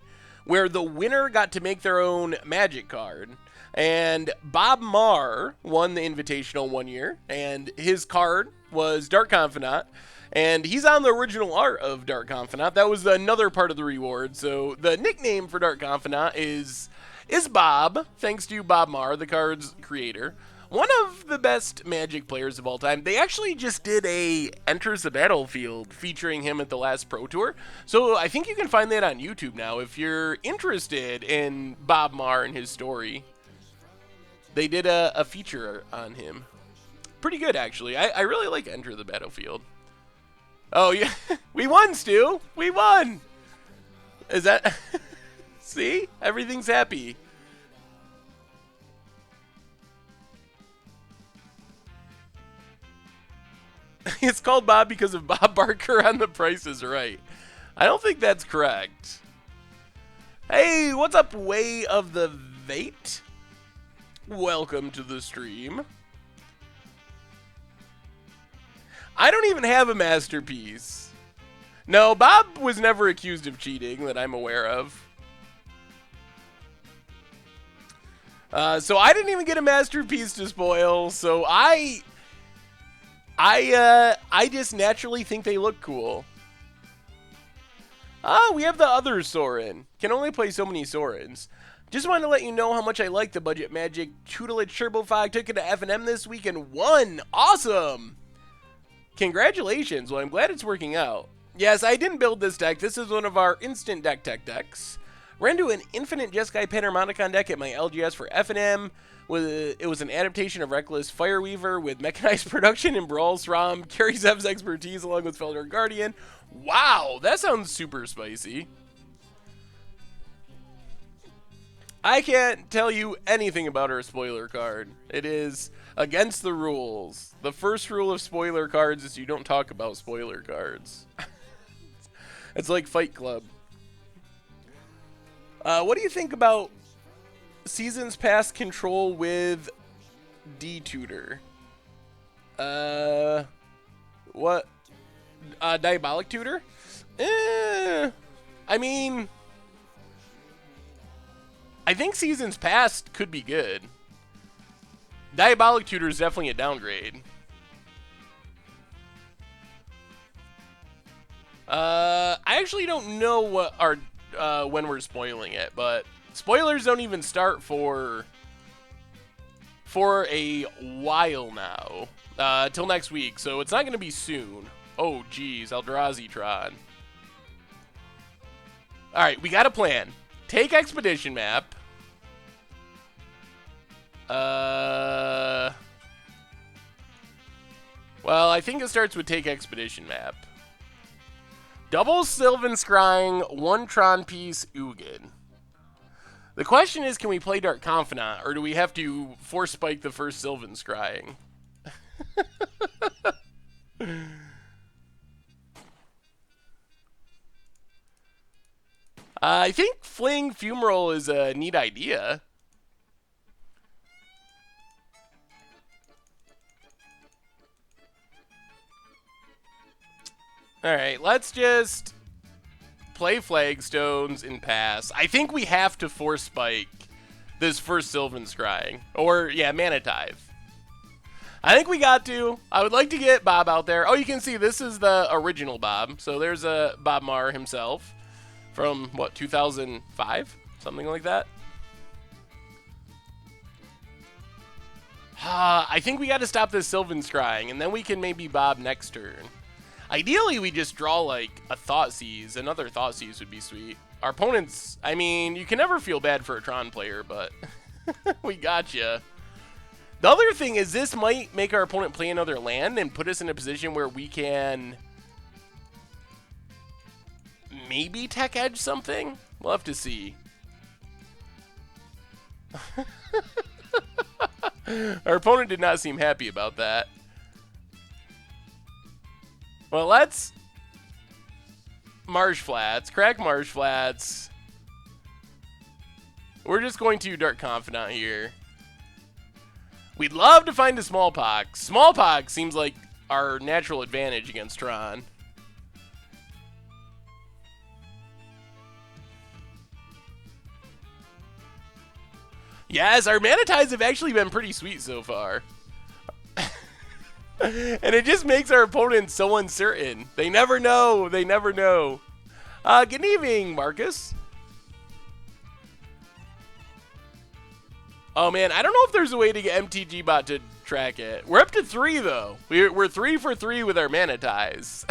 where the winner got to make their own Magic card. And Bob Marr won the invitational one year, and his card was Dark Confidant. And he's on the original art of Dark Confidant. That was another part of the reward. So the nickname for Dark Confidant is Bob, thanks to Bob Marr, the card's creator. One of the best Magic players of all time. They actually just did a Enters the Battlefield featuring him at the last Pro Tour. So I think you can find that on YouTube now if you're interested in Bob Marr and his story. They did a feature on him. Pretty good, actually. I really like Enter the Battlefield. Oh, yeah. We won, Stu. We won. Is that... See? Everything's happy. It's called Bob because of Bob Barker on The Price is Right. I don't think that's correct. Hey, what's up, Way of the Vate? Welcome to the stream. I don't even have a masterpiece. No, Bob was never accused of cheating that I'm aware of. So I didn't even get a masterpiece to spoil, so I just naturally think they look cool. We have the other Sorin. Can only play so many Sorins. Just wanted to let you know how much I like the Budget Magic Tutelage Turbo Fog. Took it to F&M this week and won. Awesome! Congratulations. Well, I'm glad it's working out. Yes, I didn't build this deck. This is one of our instant deck tech decks. Ran to an Infinite Jeskai Panharmonicon deck at my LGS for F&M. It was an adaptation of Reckless Fireweaver with mechanized production and Brawl SRAM. Carry Zev's expertise along with Felder Guardian. Wow, that sounds super spicy. I can't tell you anything about our spoiler card. It is against the rules. The first rule of spoiler cards is you don't talk about spoiler cards. It's like Fight Club. What do you think about Seasons Past control with D-Tutor? What? Diabolic Tutor? I mean, I think Seasons Past could be good. Diabolic Tutor is definitely a downgrade. I actually don't know what our when we're spoiling it, but spoilers don't even start for a while now, till next week, so it's not going to be soon. Oh, geez, Eldrazi Tron. All right, we got a plan. Take Expedition Map. Well, I think it starts with Take Expedition Map. Double Sylvan Scrying, 1 Tron piece, Ugin. The question is, can we play Dark Confidant, or do we have to force spike the first Sylvan Scrying? I think Fling Fumarole is a neat idea. Alright, let's just play Flagstones and pass. I think we have to force spike this first Sylvan Scrying. Or, yeah, Mana Tithe. I think we got to. I would like to get Bob out there. Oh, you can see this is the original Bob. So there's a Bob Marr himself from, what, 2005? Something like that. I think we got to stop this Sylvan Scrying, and then we can maybe Bob next turn. Ideally, we just draw, like, a Thoughtseize. Another Thoughtseize would be sweet. Our opponents, I mean, you can never feel bad for a Tron player, but we gotcha. The other thing is this might make our opponent play another land and put us in a position where we can maybe tech edge something. We'll have to see. Our opponent did not seem happy about that. Well, let's Marsh Flats, crack Marsh Flats. We're just going to Dark Confidant here. We'd love to find a Smallpox. Smallpox seems like our natural advantage against Tron. Yes, our mana ties have actually been pretty sweet so far. And it just makes our opponents so uncertain. They never know. They never know. Good evening, Marcus. Oh, man. I don't know if there's a way to get MTG Bot to track it. We're up to 3, though. We're 3 for 3 with our mana ties.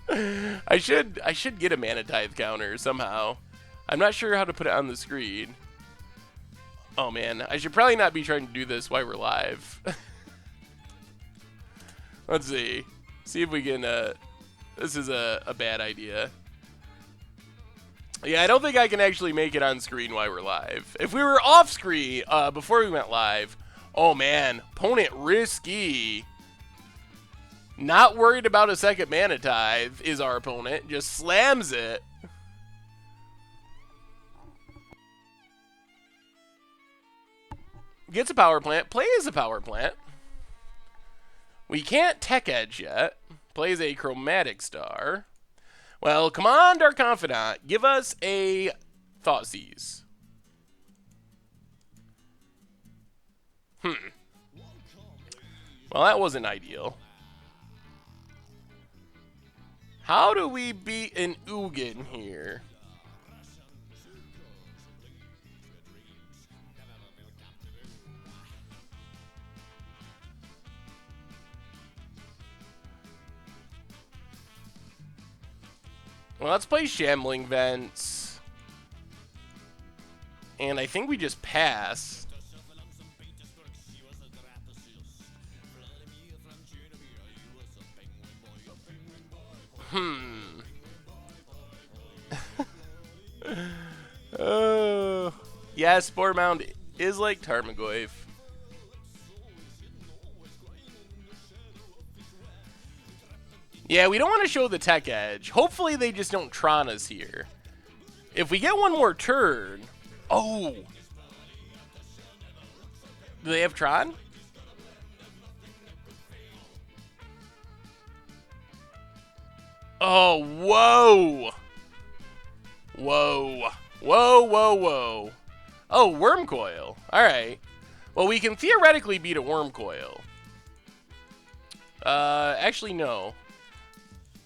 I should get a mana tithe counter somehow. I'm not sure how to put it on the screen. Oh, man. I should probably not be trying to do this while we're live. Let's see. See if we can, this is a bad idea. Yeah, I don't think I can actually make it on screen while we're live. If we were off screen, before we went live, oh man, opponent risky. Not worried about a second mana tithe is our opponent. Just slams it. Gets a power plant, plays a power plant. We can't Tech Edge yet. Plays a Chromatic Star. Well, come on, Dark Confidant. Give us a Thoughtseize. Well, that wasn't ideal. How do we beat an Ugin here? Well, let's play Shambling Vents. And I think we just pass. Oh. Yeah, Spore Mound is like Tarmogoyf. Yeah, we don't want to show the Tech Edge. Hopefully they just don't Tron us here. If we get one more turn... Oh! Do they have Tron? Oh, whoa! Whoa. Whoa, whoa, whoa. Oh, Wormcoil. Alright. Well, we can theoretically beat a Wormcoil. Actually, no.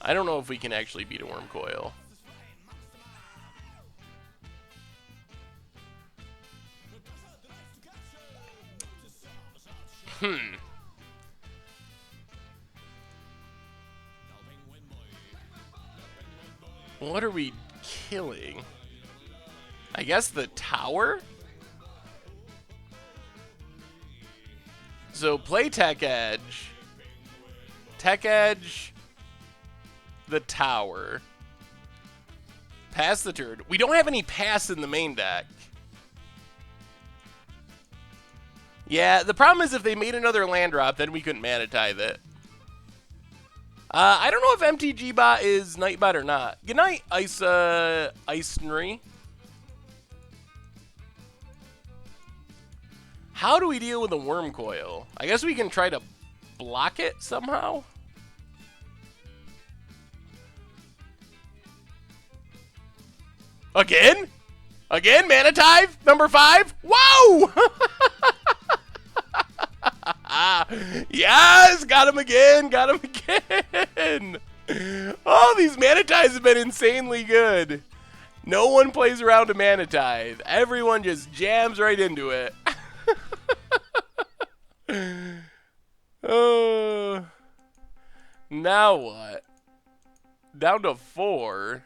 I don't know if we can actually beat a Wormcoil. What are we killing? I guess the tower? So play Tech Edge. Tech Edge. The tower. Pass the turn. We don't have any pass in the main deck. Yeah, the problem is if they made another land drop, then we couldn't mana tithe it. I don't know if MTG Bot is Nightbot or not. Good night, Icenery. How do we deal with a Wormcoil? I guess we can try to block it somehow. Again? Again? Mana Tithe? Number 5? Whoa! Yes! Got him again! Got him again! Oh, these Mana Tithes have been insanely good. No one plays around a Mana Tithe. Everyone just jams right into it. Now what? Down to 4.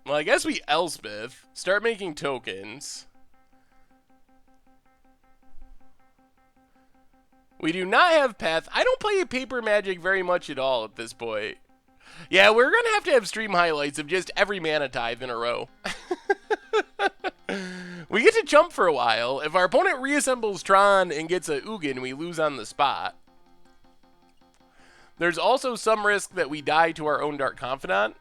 Well, I guess we Elspeth. Start making tokens. We do not have Path. I don't play Paper Magic very much at all at this point. Yeah, we're going to have stream highlights of just every Mana Tithe in a row. We get to jump for a while. If our opponent reassembles Tron and gets a Ugin, we lose on the spot. There's also some risk that we die to our own Dark Confidant.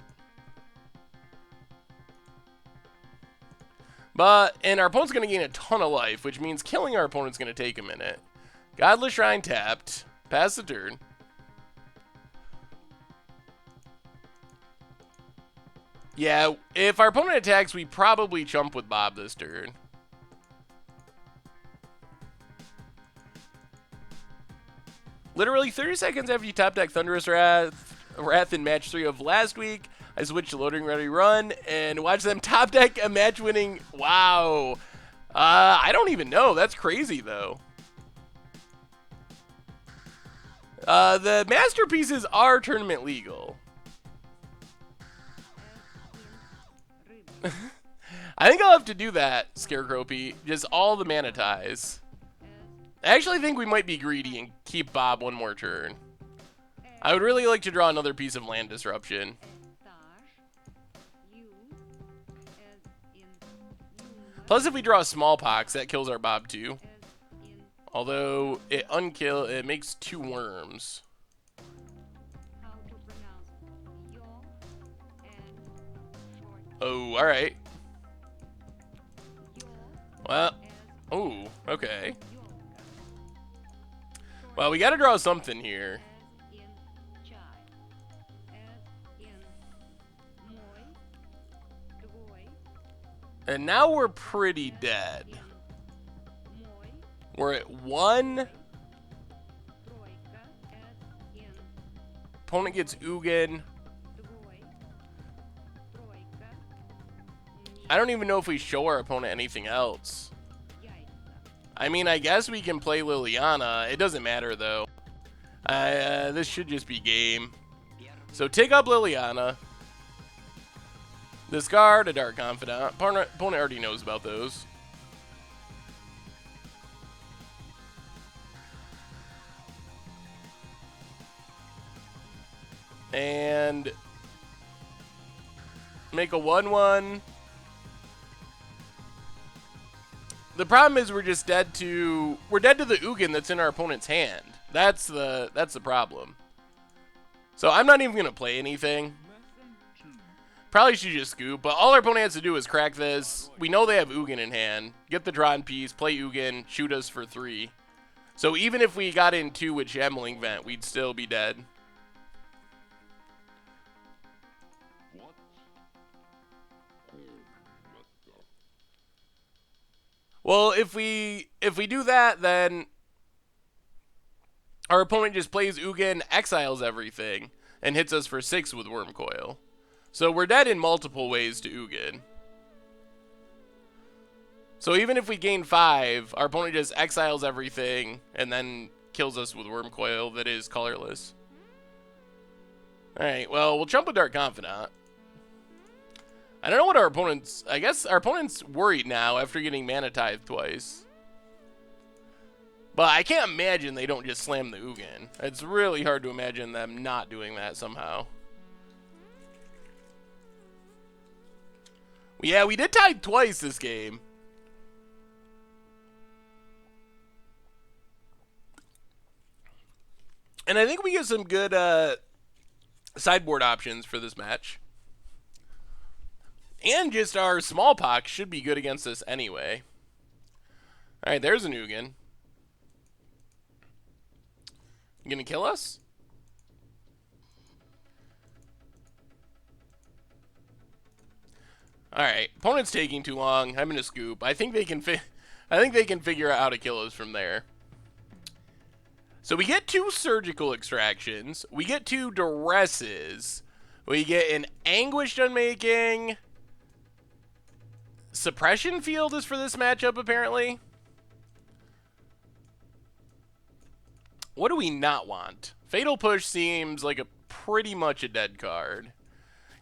And our opponent's going to gain a ton of life, which means killing our opponent's going to take a minute. Godless Shrine tapped. Pass the turn. Yeah, if our opponent attacks, we probably chump with Bob this turn. Literally 30 seconds after you top deck Thunderous Wrath in match 3 of last week, I switched to Loading Ready Run and watched them top deck a match winning. Wow. I don't even know. That's crazy, though. The masterpieces are tournament legal. I think I'll have to do that, Scarecropy. Just all the mana ties. I actually think we might be greedy and keep Bob one more turn. I would really like to draw another piece of land disruption. Plus, if we draw a Smallpox, that kills our Bob too. Although it makes 2 worms. Oh, all right. Well, oh, okay. Well, we got to draw something here. And now we're pretty dead. We're at 1. Opponent gets Ugin. I don't even know if we show our opponent anything else. I mean, I guess we can play Liliana. It doesn't matter, though. This should just be game. So take up Liliana. Discard a Dark Confidant. Opponent already knows about those. And make a 1/1. The problem is we're just dead to the Ugin that's in our opponent's hand. That's the problem. So I'm not even gonna play anything. Probably should just scoop, but all our opponent has to do is crack this. We know they have Ugin in hand. Get the Tron piece, play Ugin, shoot us for 3. So even if we got in 2 with Shambling Vent, we'd still be dead. Well, if we do that, then our opponent just plays Ugin, exiles everything, and hits us for 6 with Wormcoil. So we're dead in multiple ways to Ugin. So even if we gain 5, our opponent just exiles everything and then kills us with Wormcoil that is colorless. Alright, well, we'll jump with Dark Confidant. I don't know what our opponent's... I guess our opponent's worried now after getting Mana Tithe twice. But I can't imagine they don't just slam the Ugin. It's really hard to imagine them not doing that somehow. Yeah, we did Tithe twice this game. And I think we get some good sideboard options for this match. And just our Smallpox should be good against us anyway. Alright, there's an Ugin. You gonna kill us? Alright, opponent's taking too long. I'm gonna scoop. I think they can figure out how to kill us from there. So we get 2 surgical extractions. We get 2 duresses. We get an Anguished Unmaking. Suppression Field is for this matchup, apparently. What do we not want? Fatal Push seems like pretty much a dead card.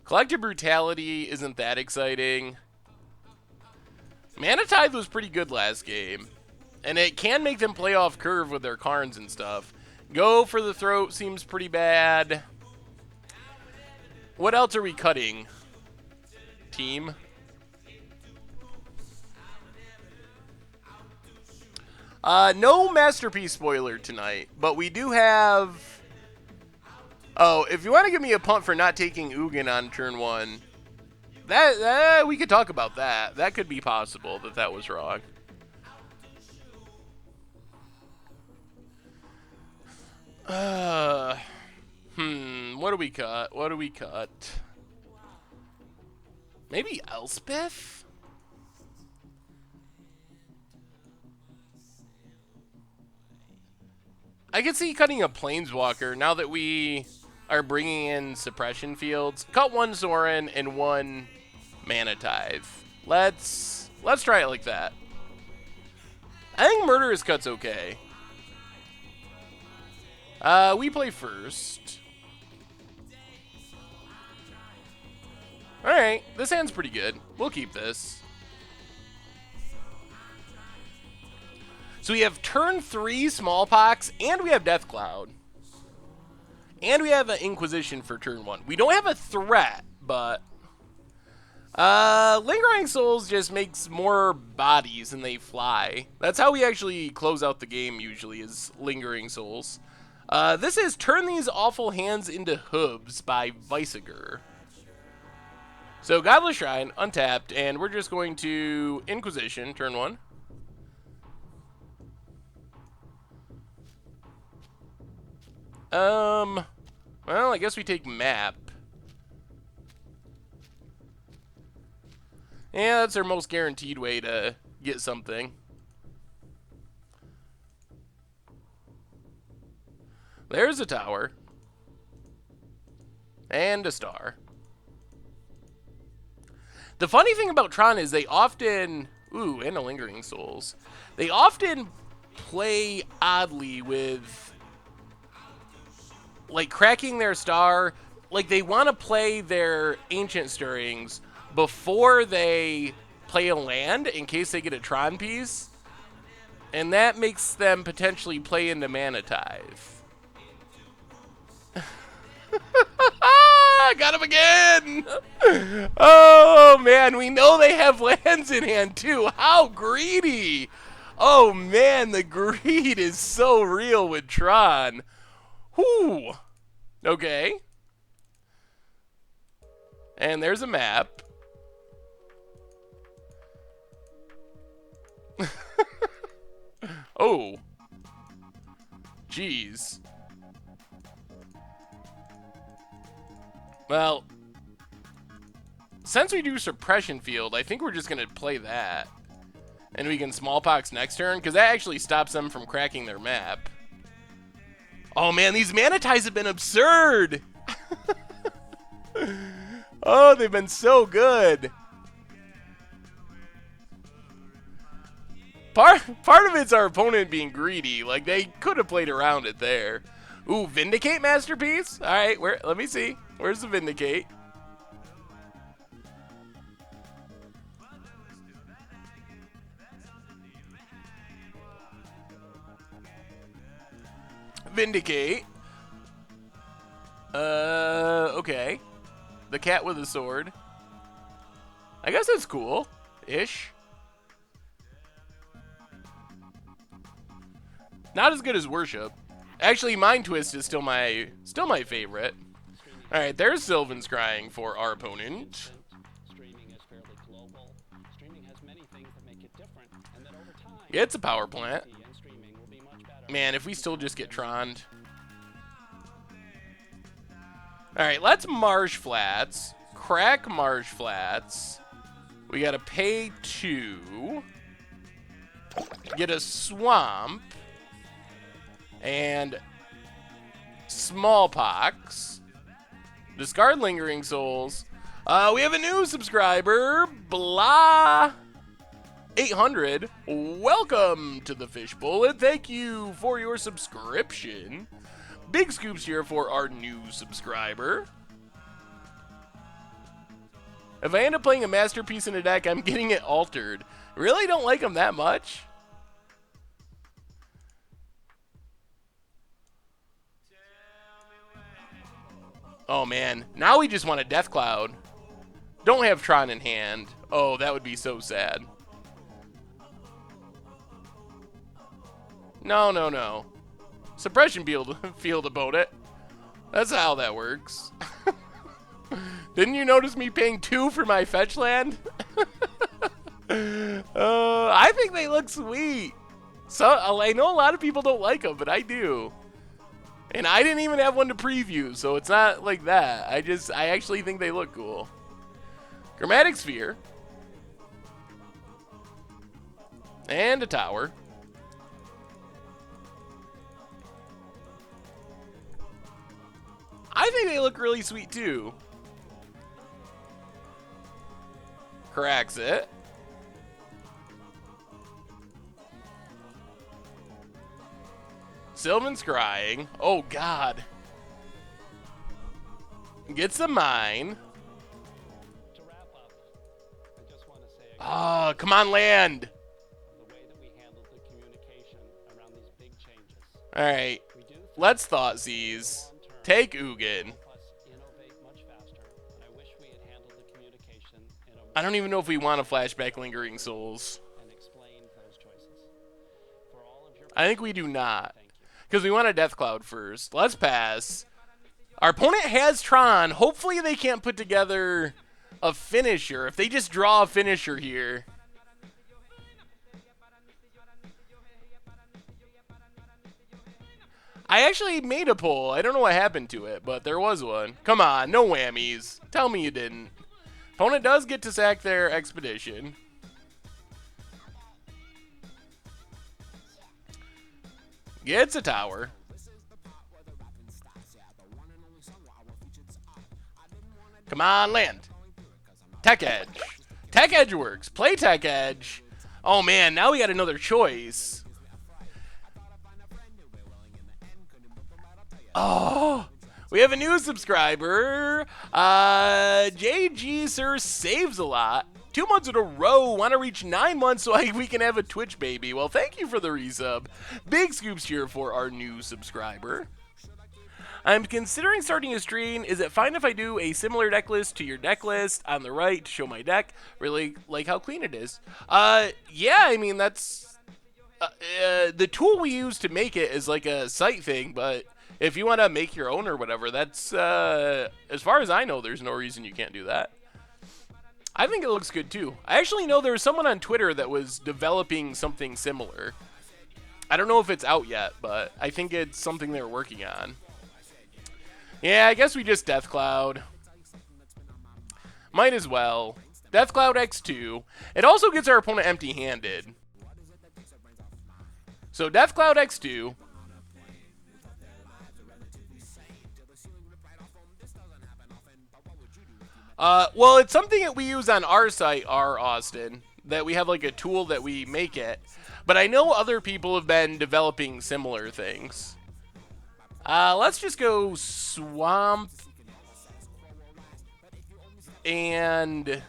Collective Brutality isn't that exciting. Mana Tithe was pretty good last game. And it can make them play off curve with their Karns and stuff. Go for the Throat seems pretty bad. What else are we cutting? Team? No Masterpiece spoiler tonight, but we do have... Oh, if you want to give me a punt for not taking Ugin on turn 1, That we could talk about that. That could be possible that was wrong. What do we cut? What do we cut? Maybe Elspeth? I could see cutting a planeswalker now that we are bringing in suppression fields. Cut one Sorin and one Mana Tithe. Let's try it like that. I think Murderous Cut's okay. We play first. Alright, this hand's pretty good. We'll keep this. So we have turn 3 Smallpox, and we have Death Cloud. And we have an Inquisition for turn 1. We don't have a threat, but... Lingering Souls just makes more bodies and they fly. That's how we actually close out the game usually, is Lingering Souls. This is Turn These Awful Hands into Hooves by Viseger. So Godless Shrine, untapped, and we're just going to Inquisition, turn 1. Well, I guess we take Map. Yeah, that's our most guaranteed way to get something. There's a tower. And a star. The funny thing about Tron is they often... Ooh, and a Lingering Souls. They often play oddly with... like cracking their star, like they want to play their Ancient Stirrings before they play a land in case they get a Tron piece, and that makes them potentially play into Mana Tithe. Got him again! Oh man, we know they have lands in hand too. How greedy! Oh man, the greed is so real with Tron. Whew. Okay. And there's a map. Oh. Jeez. Well, since we do Suppression Field, I think we're just going to play that. And we can Smallpox next turn, because that actually stops them from cracking their map. Oh man, these Mana Tithes have been absurd! Oh, they've been so good! Part of it's our opponent being greedy. Like, they could have played around it there. Ooh, Vindicate Masterpiece? Alright, let me see. Where's the Vindicate? Vindicate. Okay. The cat with a sword. I guess that's cool-ish. Not as good as Worship. Actually, Mind Twist is still my favorite. All right, there's Sylvan Scrying for our opponent. Yeah, it's a power plant. Man, if we still just get Troned. All right, let's Marsh Flats. Crack Marsh Flats. We got to pay 2. Get a Swamp. And Smallpox. Discard Lingering Souls. We have a new subscriber, Blah 800. Welcome to the Fishbowl, and thank you for your subscription. Big scoops here for our new subscriber. If I end up playing a Masterpiece in a deck, I'm getting it altered. Really don't like them that much. Oh man, now we just want a Death Cloud. Don't have Tron in hand. Oh, that would be so sad. No, no, no. Suppression field about it. That's how that works. Didn't you notice me paying 2 for my fetch land? I think they look sweet. So I know a lot of people don't like them, but I do. And I didn't even have one to preview, so it's not like that. I actually think they look cool. Chromatic Sphere. And a tower. I think they look really sweet too. Cracks it. Sylvan's Scrying. Oh, God. Gets the mine. Oh, come on, land. All right. Let's Thoughtseize. Take Ugin. I don't even know if we want to flashback Lingering Souls. I think we do not. Because we want a Death Cloud first. Let's pass. Our opponent has Tron. Hopefully they can't put together a finisher. If they just draw a finisher here. I actually made a pull. I don't know what happened to it, but there was one. Come on, no whammies. Tell me you didn't. Opponent does get to sack their Expedition. Gets a tower. Come on, land. Tech Edge. Tech Edge works. Play Tech Edge. Oh, man, now we got another choice. Oh, we have a new subscriber. JG Sir Saves a Lot. 2 months in a row. Want to reach 9 months so we can have a Twitch baby. Well, thank you for the resub. Big scoops here for our new subscriber. I'm considering starting a stream. Is it fine if I do a similar deck list to your deck list on the right to show my deck? Really like how clean it is. Yeah, I mean, that's... the tool we use to make it is like a site thing, but if you want to make your own or whatever, that's... as far as I know, there's no reason you can't do that. I think it looks good too. I actually know there was someone on Twitter that was developing something similar. I don't know if it's out yet, but I think it's something they're working on. Yeah, I guess we just Death Cloud. Might as well. Death Cloud X2. It also gets our opponent empty-handed. So Death Cloud X2. Well, it's something that we use on our site, Austin, that we have like a tool that we make it. But I know other people have been developing similar things. Let's just go Swamp and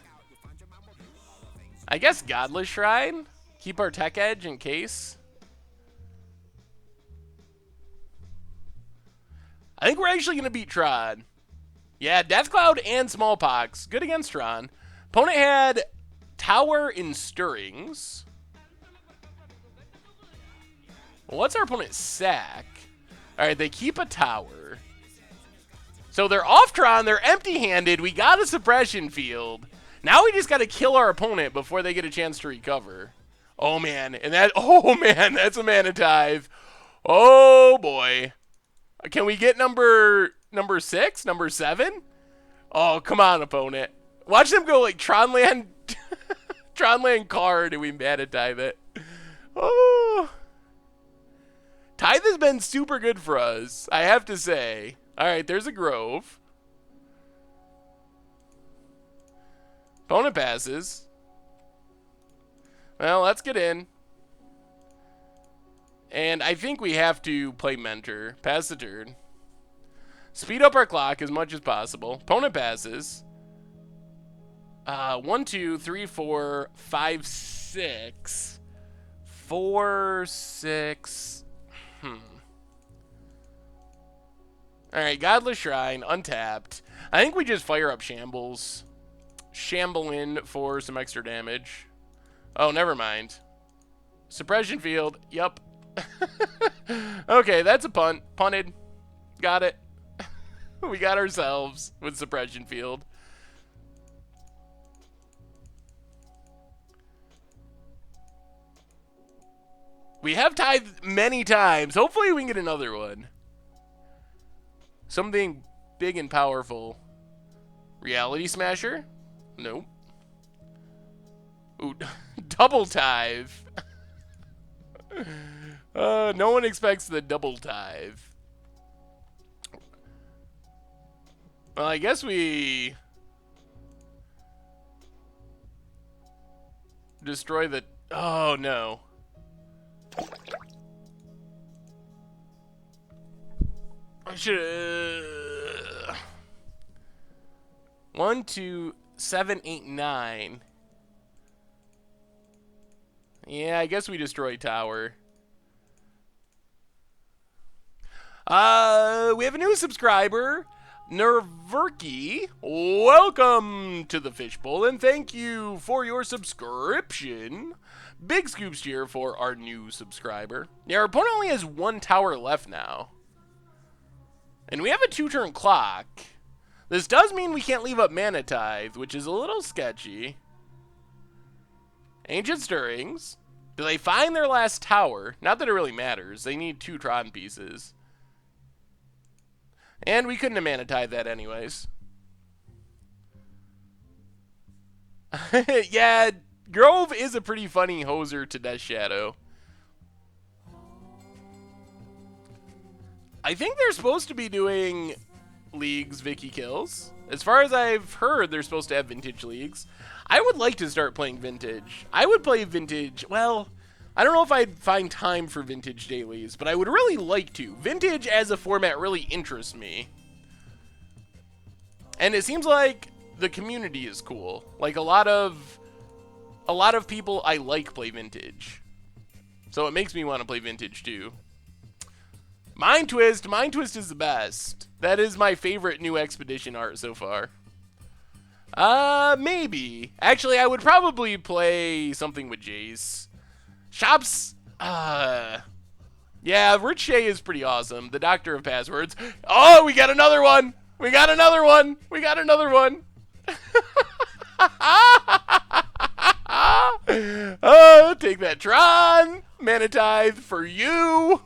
I guess Godless Shrine. Keep our Tech Edge in case. I think we're actually going to beat Tron. Yeah, Death Cloud and Smallpox. Good against Tron. Opponent had Tower and Stirrings. Well, what's our opponent's sack? Alright, they keep a tower. So they're off Tron, they're empty-handed, we got a suppression field. Now we just gotta kill our opponent before they get a chance to recover. Oh man, and that, oh man, that's a mana tithe. Oh boy. Can we get number 6, number 7? Oh, come on, opponent. Watch them go like Tronland, Tronland card, and we mana tithe it. Oh. Tithe has been super good for us, I have to say. All right, there's a Grove. Opponent passes. Well, let's get in. And I think we have to play Mentor. Pass the turn. Speed up our clock as much as possible. Opponent passes. 1, 2, 3, 4, 5, 6. 4, 6... Alright, Godless Shrine, untapped. I think we just fire up Shambles. Shamble in for some extra damage. Oh, never mind. Suppression field, yup. Okay, that's a punt. Punted. Got it. We got ourselves with Suppression field. We have tied many times. Hopefully we can get another one. Something big and powerful. Reality Smasher? Nope. Ooh, double tithe. No one expects the double tithe. Well, I guess we destroy the... Oh, no. I should... 1, 2, 7, 8, 9. Yeah, I guess we destroy tower. We have a new subscriber, Nerverky. Welcome to the Fishbowl, and thank you for your subscription. Big scoops here for our new subscriber. Yeah, our opponent only has 1 tower left now. And we have a 2-turn clock. This does mean we can't leave up Mana Tithe, which is a little sketchy. Ancient Stirrings. Do they find their last tower? Not that it really matters. They need 2 Tron pieces. And we couldn't have Mana Tithe that anyways. Yeah, Grove is a pretty funny hoser to Death Shadow. I think they're supposed to be doing leagues Vicky kills. As far as I've heard, they're supposed to have vintage leagues. I would like to start playing vintage. I would play vintage, well, I don't know if I'd find time for vintage dailies, but I would really like to. Vintage as a format really interests me. And it seems like the community is cool. Like a lot of people I like play vintage. So it makes me want to play vintage too. Mind Twist is the best. That is my favorite new expedition art so far. Maybe. Actually, I would probably play something with Jace. Shops, yeah, Rich Shea is pretty awesome. The Doctor of Passwords. Oh, we got another one. We got another one. We got another one. Oh, take that, Tron. Mana Tithe for you.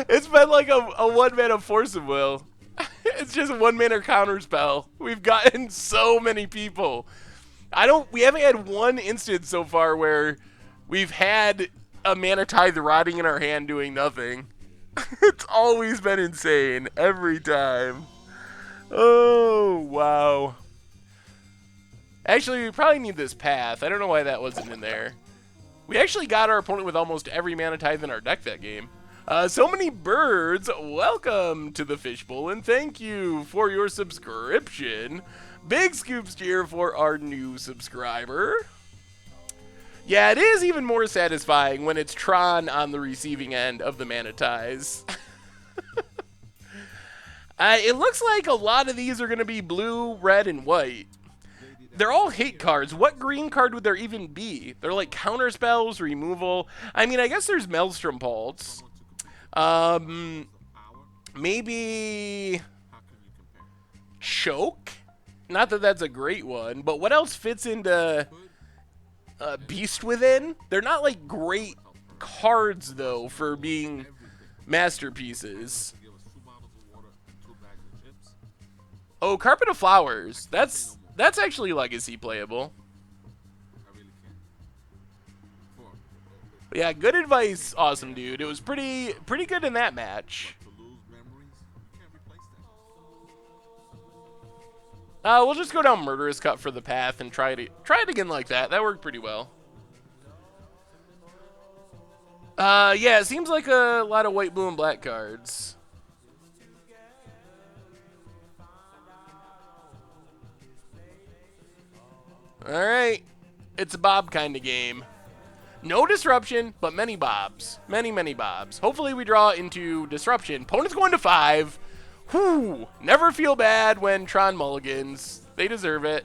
It's been like a 1 mana Force of Will. It's just 1 mana counter spell. We've gotten so many people. We haven't had one instance so far where we've had a Mana Tithe rotting in our hand doing nothing. It's always been insane every time. Oh, wow. Actually, we probably need this path. I don't know why that wasn't in there. We actually got our opponent with almost every Mana Tithe in our deck that game. So many birds, welcome to the Fishbowl, and thank you for your subscription. Big scoops here for our new subscriber. Yeah, it is even more satisfying when it's Tron on the receiving end of the Mana Tithes. It looks like a lot of these are going to be blue, red, and white. They're all hate cards. What green card would there even be? They're like counter spells, removal. I mean, I guess there's Maelstrom Pulse. Maybe Choke? Not that that's a great one, but what else fits into Beast Within? They're not like great cards though for being masterpieces. Oh, Carpet of Flowers. That's actually legacy playable. But yeah, good advice, awesome dude. It was pretty good in that match. We'll just go down Murderous Cut for the path and try it again like that. That worked pretty well. Yeah, it seems like a lot of white, blue, and black cards. Alright. It's a Bob kind of game. No disruption, but many Bobs. Many, many Bobs. Hopefully we draw into disruption. Opponent's going to 5. Whew. Never feel bad when Tron mulligans. They deserve it.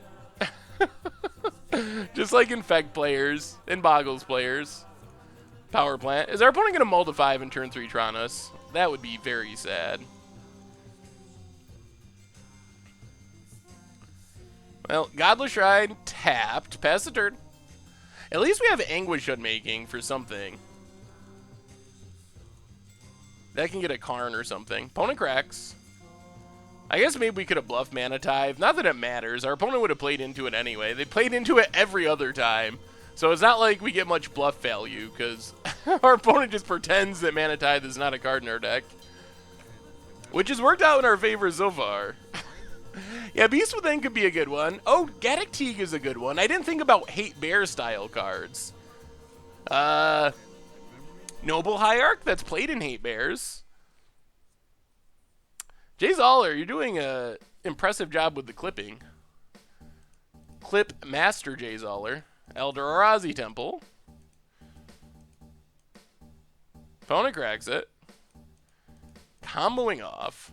Just like Infect players and Boggles players. Power Plant. Is our opponent going to mull to 5 and turn 3 Tron us? That would be very sad. Well, Godless Shrine tapped. Pass the turn. At least we have Anguish Unmaking for something. That can get a Karn or something. Opponent cracks. I guess maybe we could have bluffed Mana Tithe. Not that it matters. Our opponent would have played into it anyway. They played into it every other time. So it's not like we get much bluff value, because our opponent just pretends that Mana Tithe is not a card in our deck. Which has worked out in our favor so far. Yeah, Beast Within could be a good one. Oh, Gaddock Teague is a good one. I didn't think about Hate Bear style cards. Noble Hierarch, that's played in Hate Bears. Jay Zoller, you're doing a impressive job with the clipping. Clip Master Jay Zoller. Elder Arazi Temple. Opponent cracks it. Comboing off.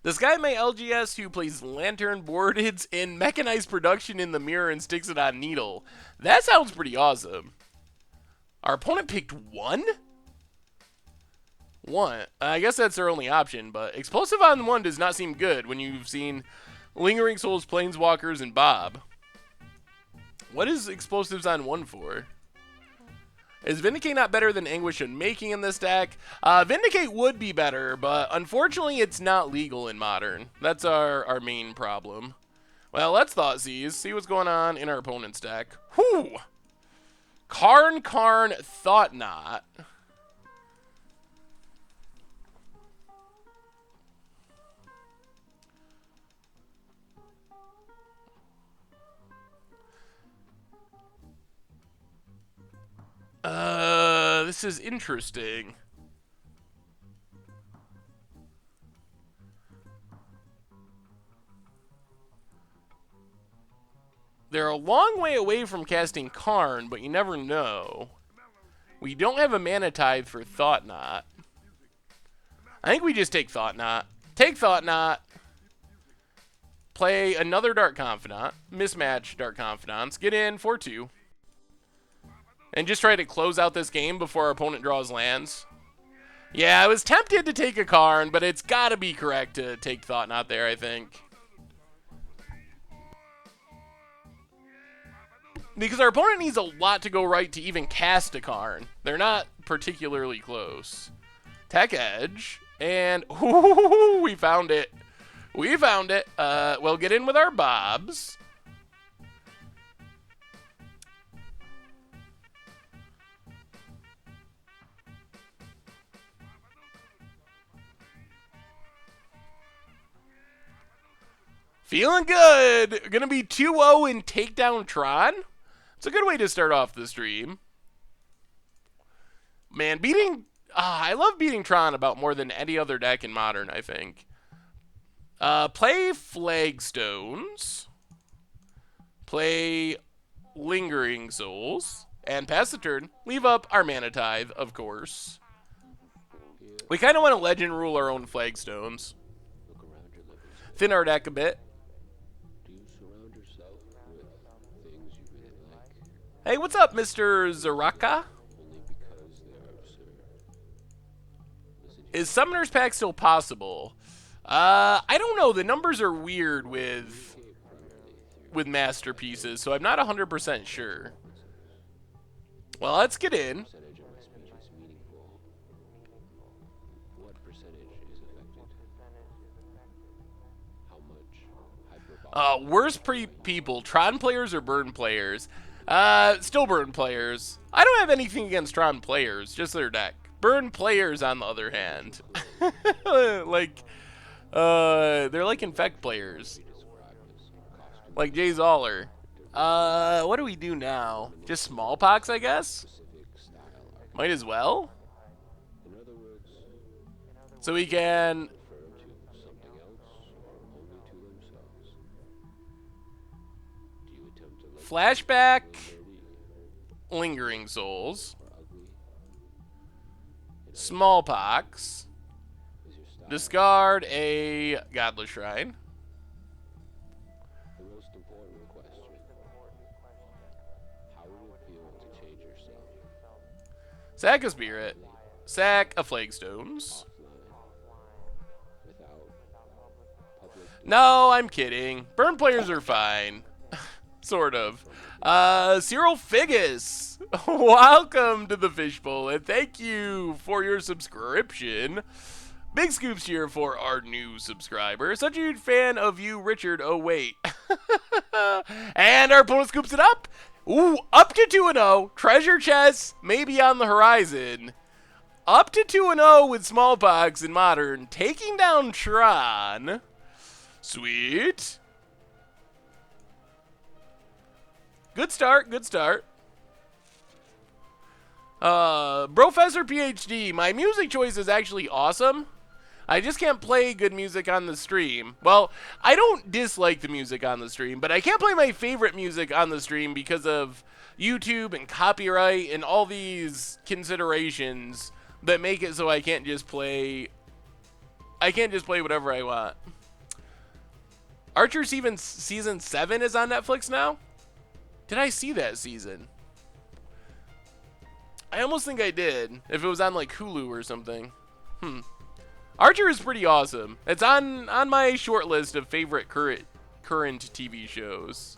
This guy, my LGS, who plays Lantern Boardeds in Mechanized Production in the Mirror and sticks it on Needle. That sounds pretty awesome. Our opponent picked one? One. I guess that's their only option, but Explosive on one does not seem good when you've seen Lingering Souls, Planeswalkers, and Bob. What is Explosives on one for? Is Vindicate not better than Anguish Unmaking in this deck? Vindicate would be better, but unfortunately it's not legal in Modern. That's our main problem. Well, let's Thoughtseize, see what's going on in our opponent's deck. Whew! Karn, Thought Knot. This is interesting. They're a long way away from casting Karn, but you never know. We don't have a Mana Tithe for Thought Knot. I think we just take Thought Knot. Take Thought Knot. Play another Dark Confidant. Mismatch Dark Confidants. Get in 4-2. And just try to close out this game before our opponent draws lands. Yeah, I was tempted to take a Karn, but it's got to be correct to take Thought Knot there, I think. Because our opponent needs a lot to go right to even cast a Karn. They're not particularly close. Tech Edge. And, ooh, we found it. We found it. We'll get in with our Bobs. Feeling good. Gonna be 2-0 in Takedown Tron. It's a good way to start off the stream. Man, I love beating Tron about more than any other deck in Modern, I think. Play Flagstones. Play Lingering Souls. And pass the turn. Leave up our Mana Tithe, of course. We kind of want to Legend Rule our own Flagstones. Thin our deck a bit. Hey, what's up, Mr. Zaraka? Is Summoner's Pack still possible? I don't know. The numbers are weird with Masterpieces, so I'm not 100% sure. Well, let's get in. Worst people, Tron players or Burn players? Still Burn players. I don't have anything against Tron players, just their deck. Burn players, on the other hand. They're like Infect players. Like Jay Zoller. What do we do now? Just Smallpox, I guess? Might as well. So we can... Flashback, Lingering Souls, Smallpox, discard a Godless Shrine, sack a Spirit, sack a Flagstones, No, I'm kidding. Burn players are fine. Sort of. Cyril Figgis, welcome to the Fishbowl, and thank you for your subscription. Big scoops here for our new subscriber. Such a huge fan of you, Richard. Oh, wait. And our opponent scoops it up. Ooh, up to 2-0. Treasure chest maybe on the horizon. Up to 2-0 with Smallpox in Modern. Taking down Tron. Sweet. Good start, good start. Professor PhD, my music choice is actually awesome. I just can't play good music on the stream. Well, I don't dislike the music on the stream, but I can't play my favorite music on the stream because of YouTube and copyright and all these considerations that make it so I can't just play whatever I want. Archer season 7 is on Netflix now? Did I see that season? I almost think I did, if it was on like Hulu or something. Archer is pretty awesome. It's on my short list of favorite current TV shows.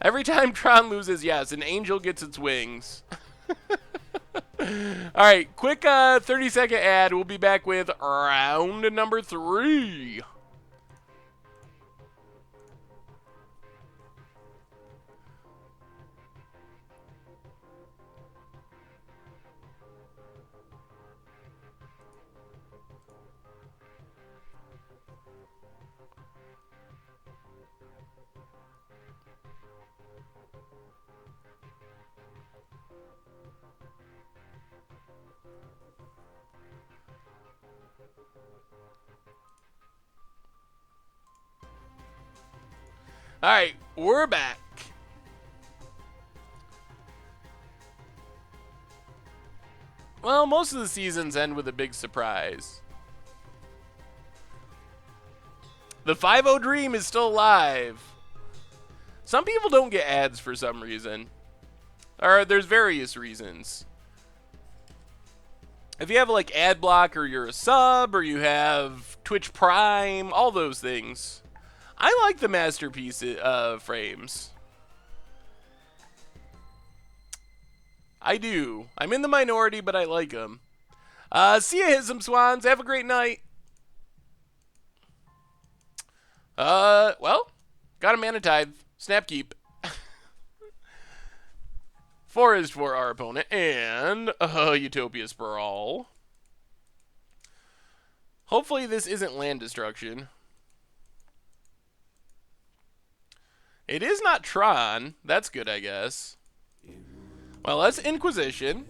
Every time Tron loses, yes, an angel gets its wings. Alright, quick 30-second ad. We'll be back with round number 3. Alright, we're back. Well, most of the seasons end with a big surprise. The 5-0 dream is still alive. Some people don't get ads for some reason. Or there's various reasons. If you have like ad block, or you're a sub, or you have Twitch Prime, all those things. I like the masterpiece frames. I do. I'm in the minority, but I like them. See ya, hit some swans. Have a great night. Well, got a mana tithe. Snap keep. Forest for our opponent, and Utopia Sprawl. Hopefully this isn't land destruction. It is not Tron. That's good, I guess. Well, that's Inquisition.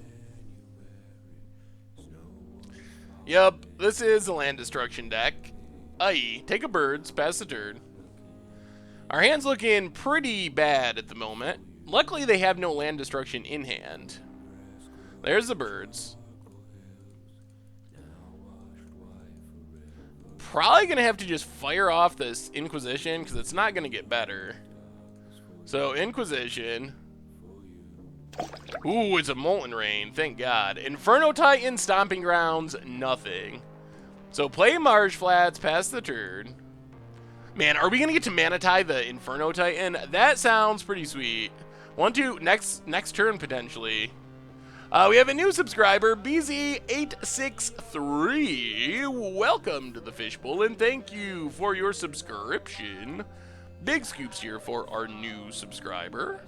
Yup, this is a land destruction deck. Aye, take a birds, pass the turn. Our hand's looking pretty bad at the moment. Luckily, they have no land destruction in hand. There's the birds. Probably going to have to just fire off this Inquisition, because it's not going to get better. So, Inquisition. Ooh, it's a Molten Rain, thank God. Inferno Titan, Stomping Grounds, nothing. So, play Marsh Flats, pass the turn. Man, are we going to get to Mana Tithe the Inferno Titan? That sounds pretty sweet. 1, 2, next turn, potentially. We have a new subscriber, BZ863. Welcome to the Fishbowl, and thank you for your subscription. Big scoops here for our new subscriber.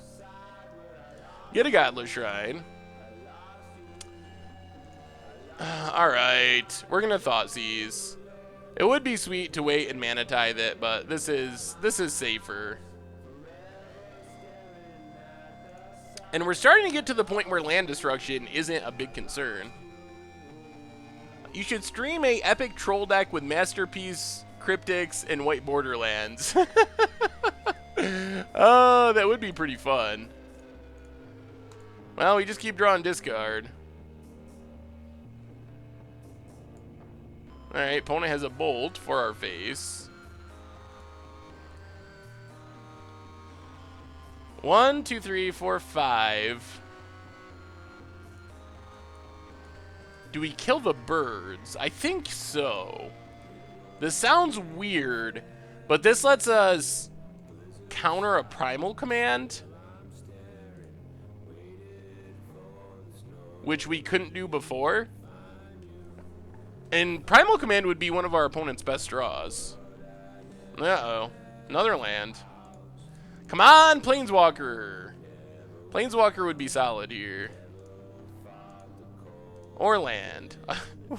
Get a Godless Shrine. Alright, we're going to Thoughtseize. It would be sweet to wait and Mana Tithe it, but this is safer. And we're starting to get to the point where land destruction isn't a big concern. You should stream a epic troll deck with Masterpiece, Cryptics, and White Borderlands. Oh, that would be pretty fun. Well, we just keep drawing discard. Alright, opponent has a bolt for our face. 1, 2, 3, 4, 5. Do we kill the birds? I think so. This sounds weird, but this lets us counter a primal command, which we couldn't do before. And primal command would be one of our opponent's best draws. Uh-oh. Another land. Come on, Planeswalker. Planeswalker would be solid here. Or land.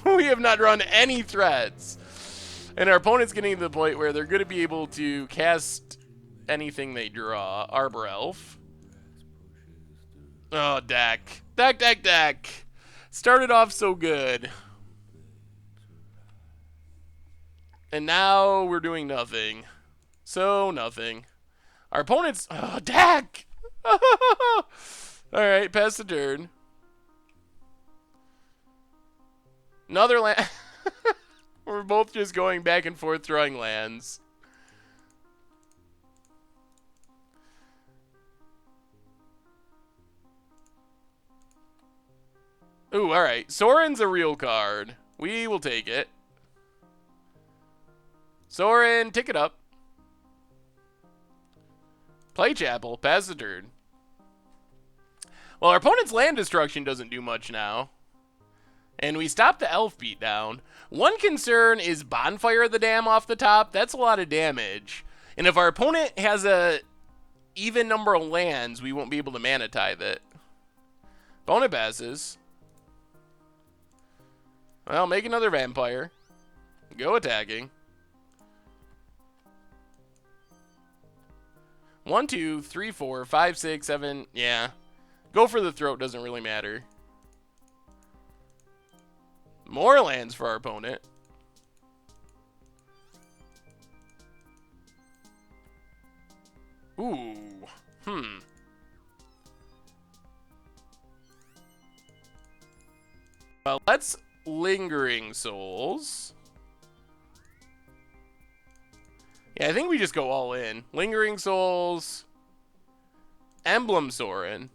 We have not run any threats. And our opponent's getting to the point where they're going to be able to cast anything they draw. Arbor Elf. Oh, deck. Deck. Started off so good. And now we're doing nothing. So, nothing. Our opponent's... Oh, deck! Alright, pass the turn. Another land... We're both just going back and forth throwing lands. Ooh, alright. Sorin's a real card. We will take it. Sorin, tick it up. Play Chapel, pass the turn. Well, our opponent's land destruction doesn't do much now. And we stopped the elf beatdown. One concern is Bonfire of the Dam off the top. That's a lot of damage. And if our opponent has a even number of lands, we won't be able to mana tithe it. Opponent passes. Well, make another vampire. Go attacking. 1, 2, 3, 4, 5, 6, 7. Yeah. Go for the throat, doesn't really matter. More lands for our opponent. Ooh. Well, let's Lingering Souls. Yeah, I think we just go all in. Lingering Souls. Emblem Sorin.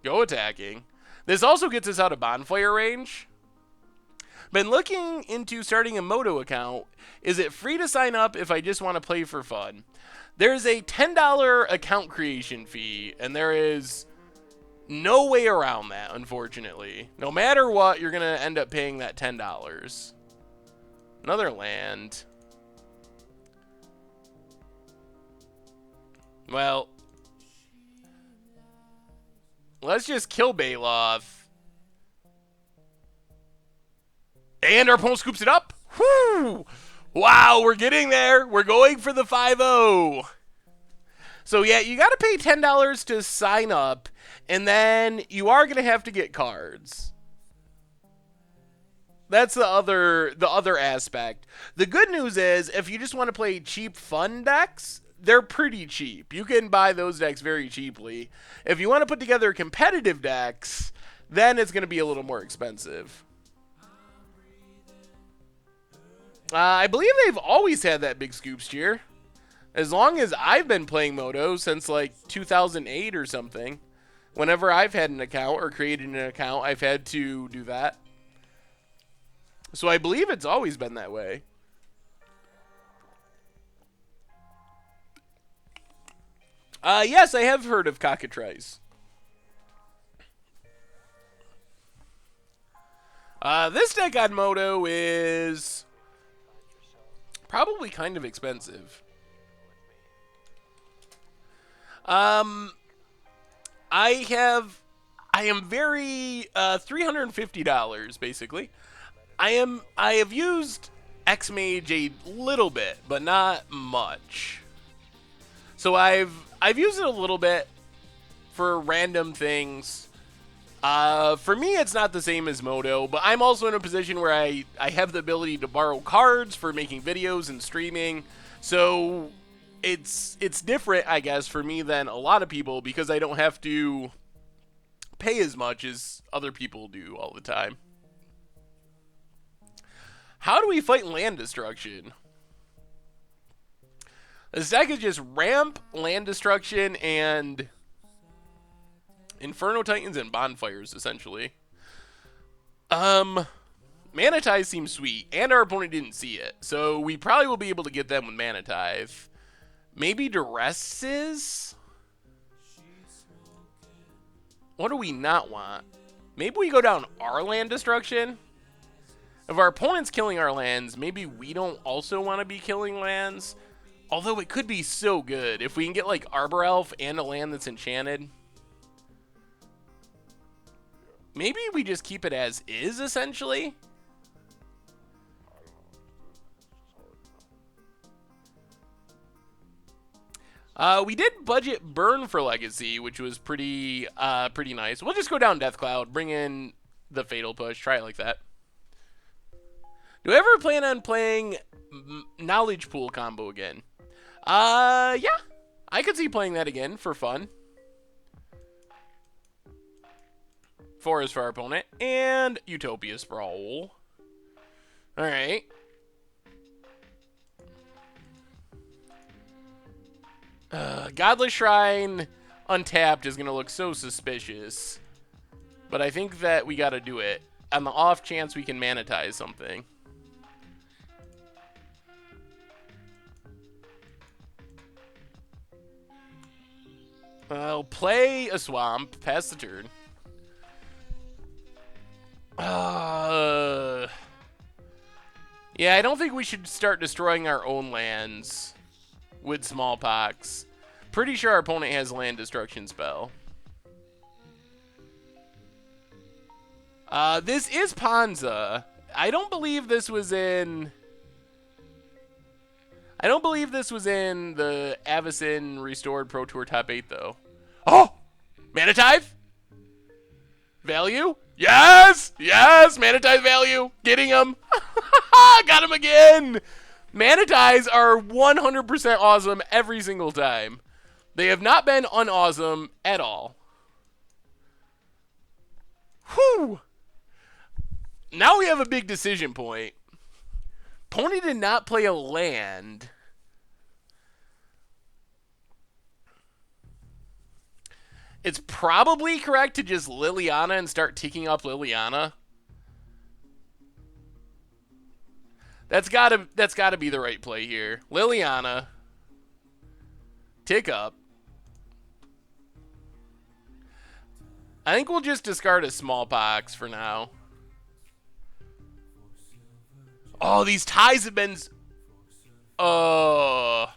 Go attacking. This also gets us out of bonfire range. Been looking into starting a Moto account. Is it free to sign up if I just want to play for fun? There's a $10 account creation fee, and there is no way around that, unfortunately. No matter what, you're going to end up paying that $10. Another land. Well, let's just kill Baloth. And our opponent scoops it up. Whoo! Wow, we're getting there. We're going for the 5-0. So yeah, you got to pay $10 to sign up, and then you are going to have to get cards. That's the other aspect. The good news is, if you just want to play cheap fun decks, they're pretty cheap. You can buy those decks very cheaply. If you want to put together competitive decks, then it's going to be a little more expensive. I believe they've always had that big scoops tier. As long as I've been playing Moto since like 2008 or something. Whenever I've had an account or created an account, I've had to do that. So I believe it's always been that way. Yes, I have heard of Cockatrice. This deck on Moto is probably kind of expensive. I am very $350 basically. I have used X-Mage a little bit, but not much. So I've used it a little bit for random things. For me, it's not the same as Moto, but I'm also in a position where I have the ability to borrow cards for making videos and streaming. So it's different, I guess, for me than a lot of people because I don't have to pay as much as other people do all the time. How do we fight land destruction? This deck is just ramp, land destruction, and Inferno Titans and Bonfires, essentially. Mana Tithe seems sweet, and our opponent didn't see it, so we probably will be able to get them with Mana Tithe. Maybe Duresses? What do we not want? Maybe we go down our land destruction? If our opponent's killing our lands, maybe we don't also want to be killing lands. Although it could be so good if we can get like Arbor Elf and a land that's enchanted. Maybe we just keep it as is, essentially. We did budget burn for Legacy, which was pretty nice. We'll just go down Death Cloud, bring in the Fatal Push, try it like that. Do I ever plan on playing Knowledge Pool combo again? Yeah. I could see playing that again for fun. Forest for our opponent, and Utopia Sprawl. Alright. Godless Shrine untapped is going to look so suspicious. But I think that we got to do it. On the off chance we can manatize something. I'll play a swamp, pass the turn. Yeah, I don't think we should start destroying our own lands with Smallpox. Pretty sure our opponent has a land destruction spell. This is Panza. I don't believe this was in the Avacyn Restored Pro Tour Top 8, though. Oh! Mana Tithe? Value? Yes! Yes! Mana Tithe value! Getting him! Got him again! Mana Tithes are 100% awesome every single time. They have not been unawesome at all. Whew! Now we have a big decision point. Pony did not play a land. It's probably correct to just Liliana and start ticking up Liliana. That's gotta be the right play here. Liliana. Tick up. I think we'll just discard a Smallpox for now. Oh, these ties have been... Oh.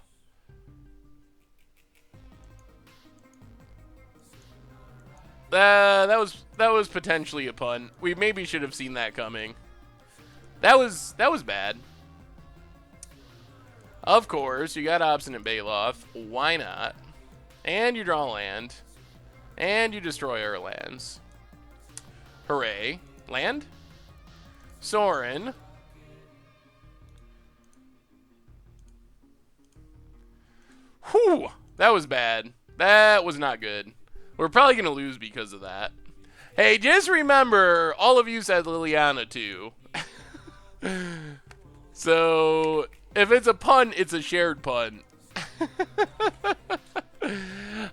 That was potentially a pun. We maybe should have seen that coming. That was bad. Of course, you got Obstinate Baloth. Why not? And you draw land. And you destroy our lands. Hooray. Land? Sorin. Whew! That was bad. That was not good. We're probably going to lose because of that. Hey, just remember, all of you said Liliana too. So, if it's a pun, it's a shared pun.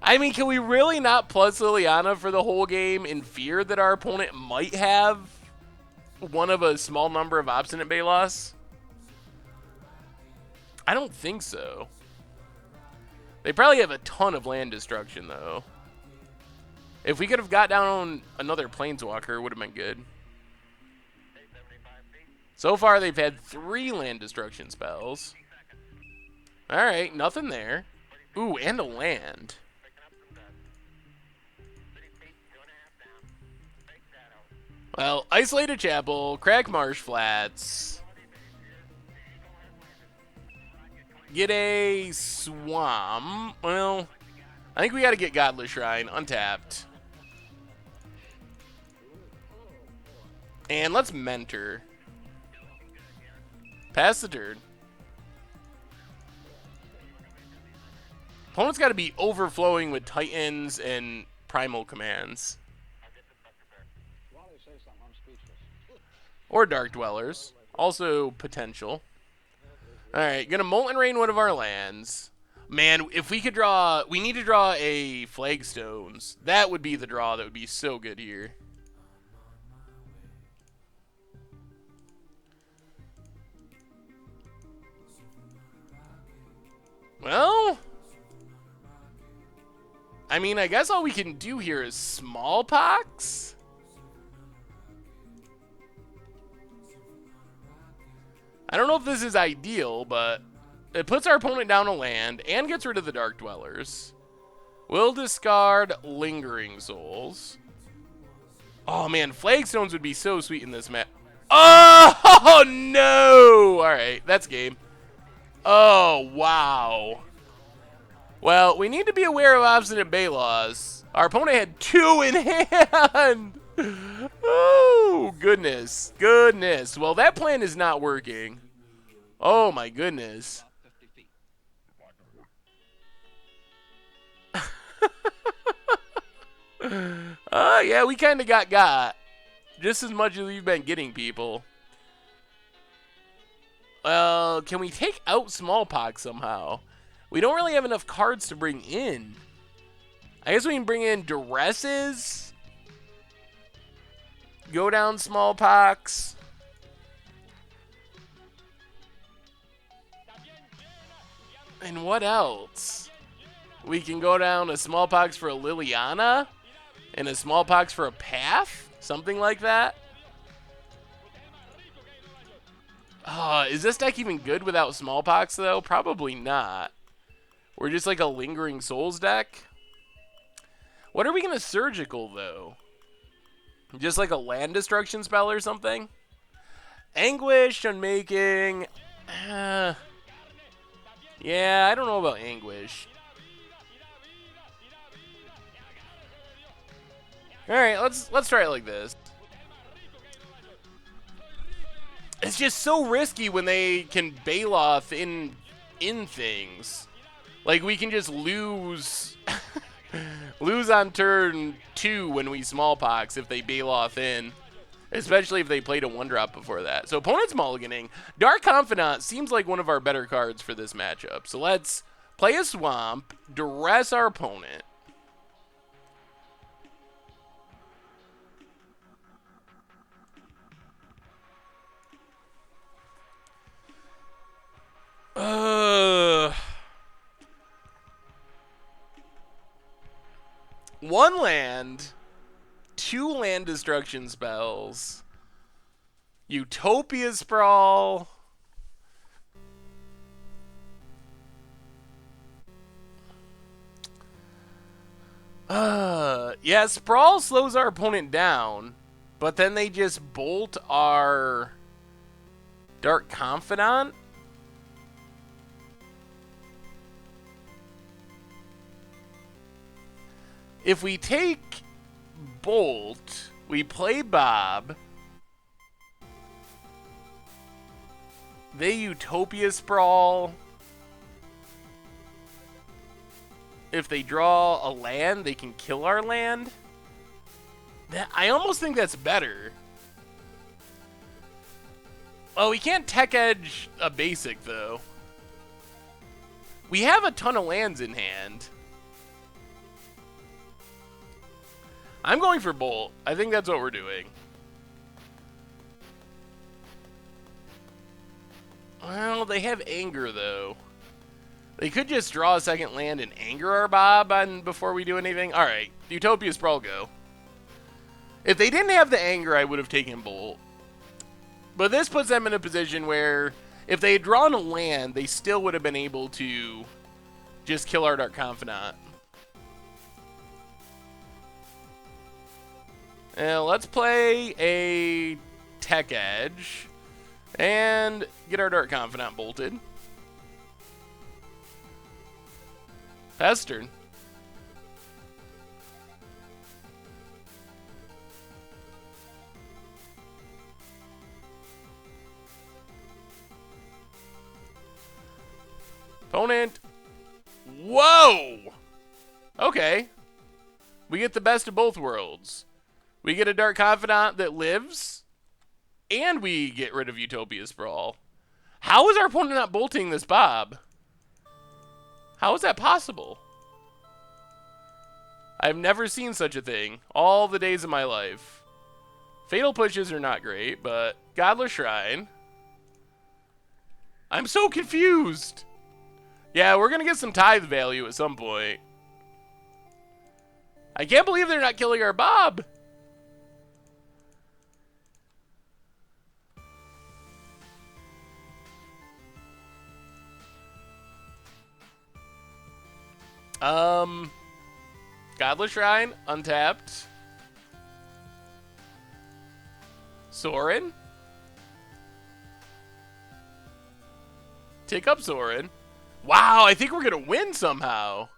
I mean, can we really not plus Liliana for the whole game in fear that our opponent might have one of a small number of Obstinate Baloths? I don't think so. They probably have a ton of land destruction, though. If we could have got down on another Planeswalker, it would have been good. So far, they've had 3 land destruction spells. Alright, nothing there. Ooh, and a land. Well, Isolated Chapel, Crack Marsh Flats. Get a Swamp. Well, I think we got to get Godless Shrine, untapped. And let's Mentor. Pass the turn. Opponent's got to be overflowing with Titans and Primal commands. Or Dark Dwellers. Also potential. Alright, gonna Molten Rain one of our lands. Man, if we could draw... We need to draw a Flagstones. That would be the draw that would be so good here. I mean, I guess all we can do here is Smallpox? I don't know if this is ideal, but it puts our opponent down a land and gets rid of the Dark Dwellers. We'll discard Lingering Souls. Oh man, Flagstones would be so sweet in this map. Oh no! Alright, that's game. Oh, wow. Well, we need to be aware of Obstinate Baloths. Our opponent had 2 in hand. Oh, goodness. Goodness. Well, that plan is not working. Oh, my goodness. Yeah, we kind of got. Just as much as we've been getting people. Well, can we take out Smallpox somehow? We don't really have enough cards to bring in. I guess we can bring in Duresses. Go down Smallpox. And what else? We can go down a Smallpox for a Liliana. And a Smallpox for a Path? Something like that. Is this deck even good without Smallpox, though? Probably not. We're just like a Lingering Souls deck. What are we going to Surgical, though? Just like a land destruction spell or something? Anguish, Unmaking. Yeah, I don't know about Anguish. Alright, let's try it like this. It's just so risky when they can Baloth in things. Like, we can just lose lose on turn 2 when we Smallpox if they Baloth in. Especially if they played a 1-drop before that. So opponent's mulliganing. Dark Confidant seems like one of our better cards for this matchup. So let's play a Swamp, duress our opponent. One land, 2 land destruction spells, Utopia Sprawl. Yeah, Sprawl slows our opponent down, but then they just bolt our Dark Confidant. If we take Bolt, we play Bob, they Utopia Sprawl. If they draw a land, they can kill our land. I almost think that's better. Oh, we can't Tech Edge a basic, though. We have a ton of lands in hand. I'm going for Bolt. I think that's what we're doing. Well, they have Anger, though. They could just draw a second land and anger our Bob before we do anything. Alright, Utopia Sprawl go. If they didn't have the Anger, I would have taken Bolt. But this puts them in a position where if they had drawn a land, they still would have been able to just kill our Dark Confidant. Let's play a Tech Edge and get our Dark Confidant bolted. Pass turn. Opponent. Whoa! Okay. We get the best of both worlds. We get a Dark Confidant that lives, and we get rid of Utopia Sprawl. How is our opponent not bolting this Bob? How is that possible? I've never seen such a thing all the days of my life. Fatal Pushes are not great, but Godless Shrine. I'm so confused. Yeah, we're going to get some tithe value at some point. I can't believe they're not killing our Bob. Godless Shrine, untapped. Sorin. Take up Sorin. Wow, I think we're gonna win somehow.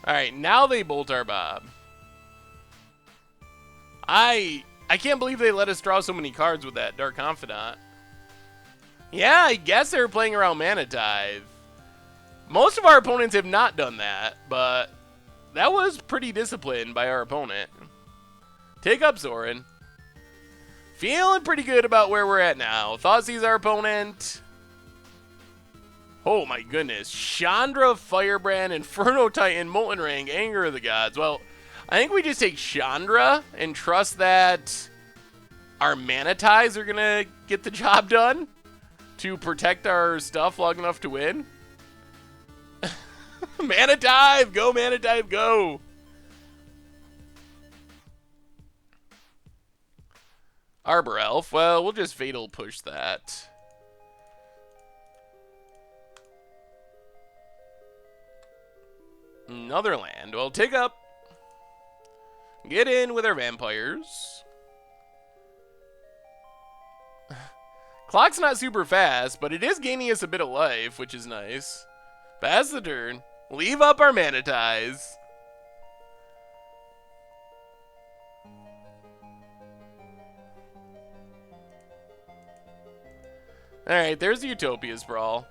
Alright, now they bolt our Bob. I can't believe they let us draw so many cards with that Dark Confidant. Yeah, I guess they were playing around Mana Tithe. Most of our opponents have not done that, but that was pretty disciplined by our opponent. Take up Sorin. Feeling pretty good about where we're at now. Thoughtseize our opponent. Oh my goodness. Chandra, Firebrand, Inferno Titan, Molten Ring, Anger of the Gods. Well, I think we just take Chandra and trust that our Mana Tides are going to get the job done to protect our stuff long enough to win. Mana Tithe! Go, Mana Tithe, go! Arbor Elf. Well, we'll just Fatal Push that. Another land. Well, take up. Get in with our vampires. Clock's not super fast, but it is gaining us a bit of life, which is nice. Pass the turn. Leave up our Mana Tides. Alright, there's the Utopia Sprawl.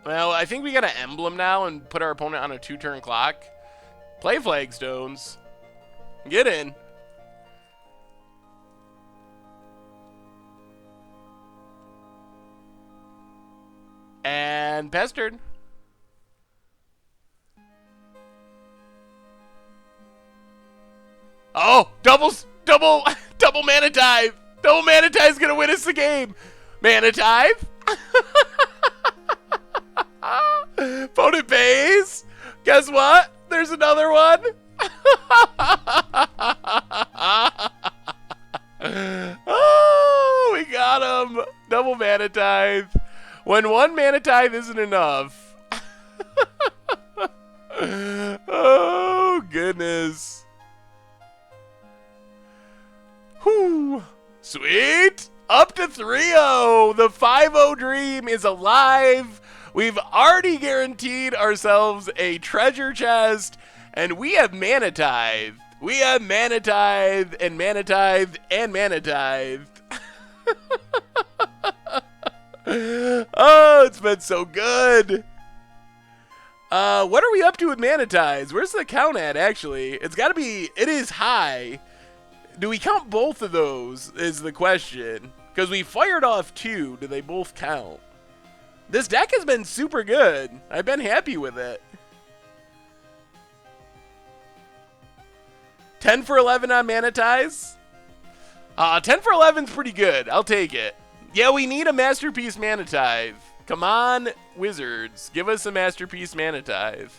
Well, I think we got an emblem now and put our opponent on a 2-turn clock. Play Flagstones. Get in. And pestered. Oh, double Mana Tithe. Double Mana Tithe's gonna win us the game. Mana Tithe. Opponent pays. Guess what? There's another one. Oh, we got him. Double Mana Tithe. When one Mana Tithe isn't enough. Oh, goodness. Whew. Sweet. Up to 3-0. The 5-0 dream is alive. We've already guaranteed ourselves a treasure chest, and we have Mana Tithe. We have Mana Tithe, and Mana Tithe, and Mana Tithe. Oh, it's been so good. What are we up to with Mana Tides? Where's the count at, actually? It's got to be, it is high. Do we count both of those is the question. Because we fired off 2. Do they both count? This deck has been super good. I've been happy with it. 10 for 11 on Mana Ties. 10 for 11's pretty good. I'll take it. Yeah, we need a Masterpiece Mana Tithe. Come on, Wizards. Give us a Masterpiece Mana Tithe.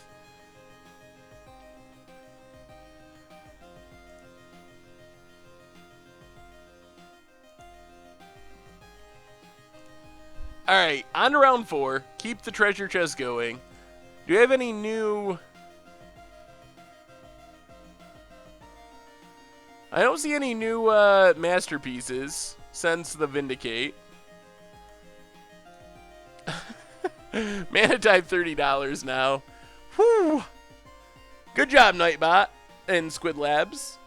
Alright, on to round 4. Keep the treasure chest going. Do you have any new... I don't see any new masterpieces since the Vindicate. Mana Tithe $30 now. Whew! Good job, Nightbot and Squid Labs.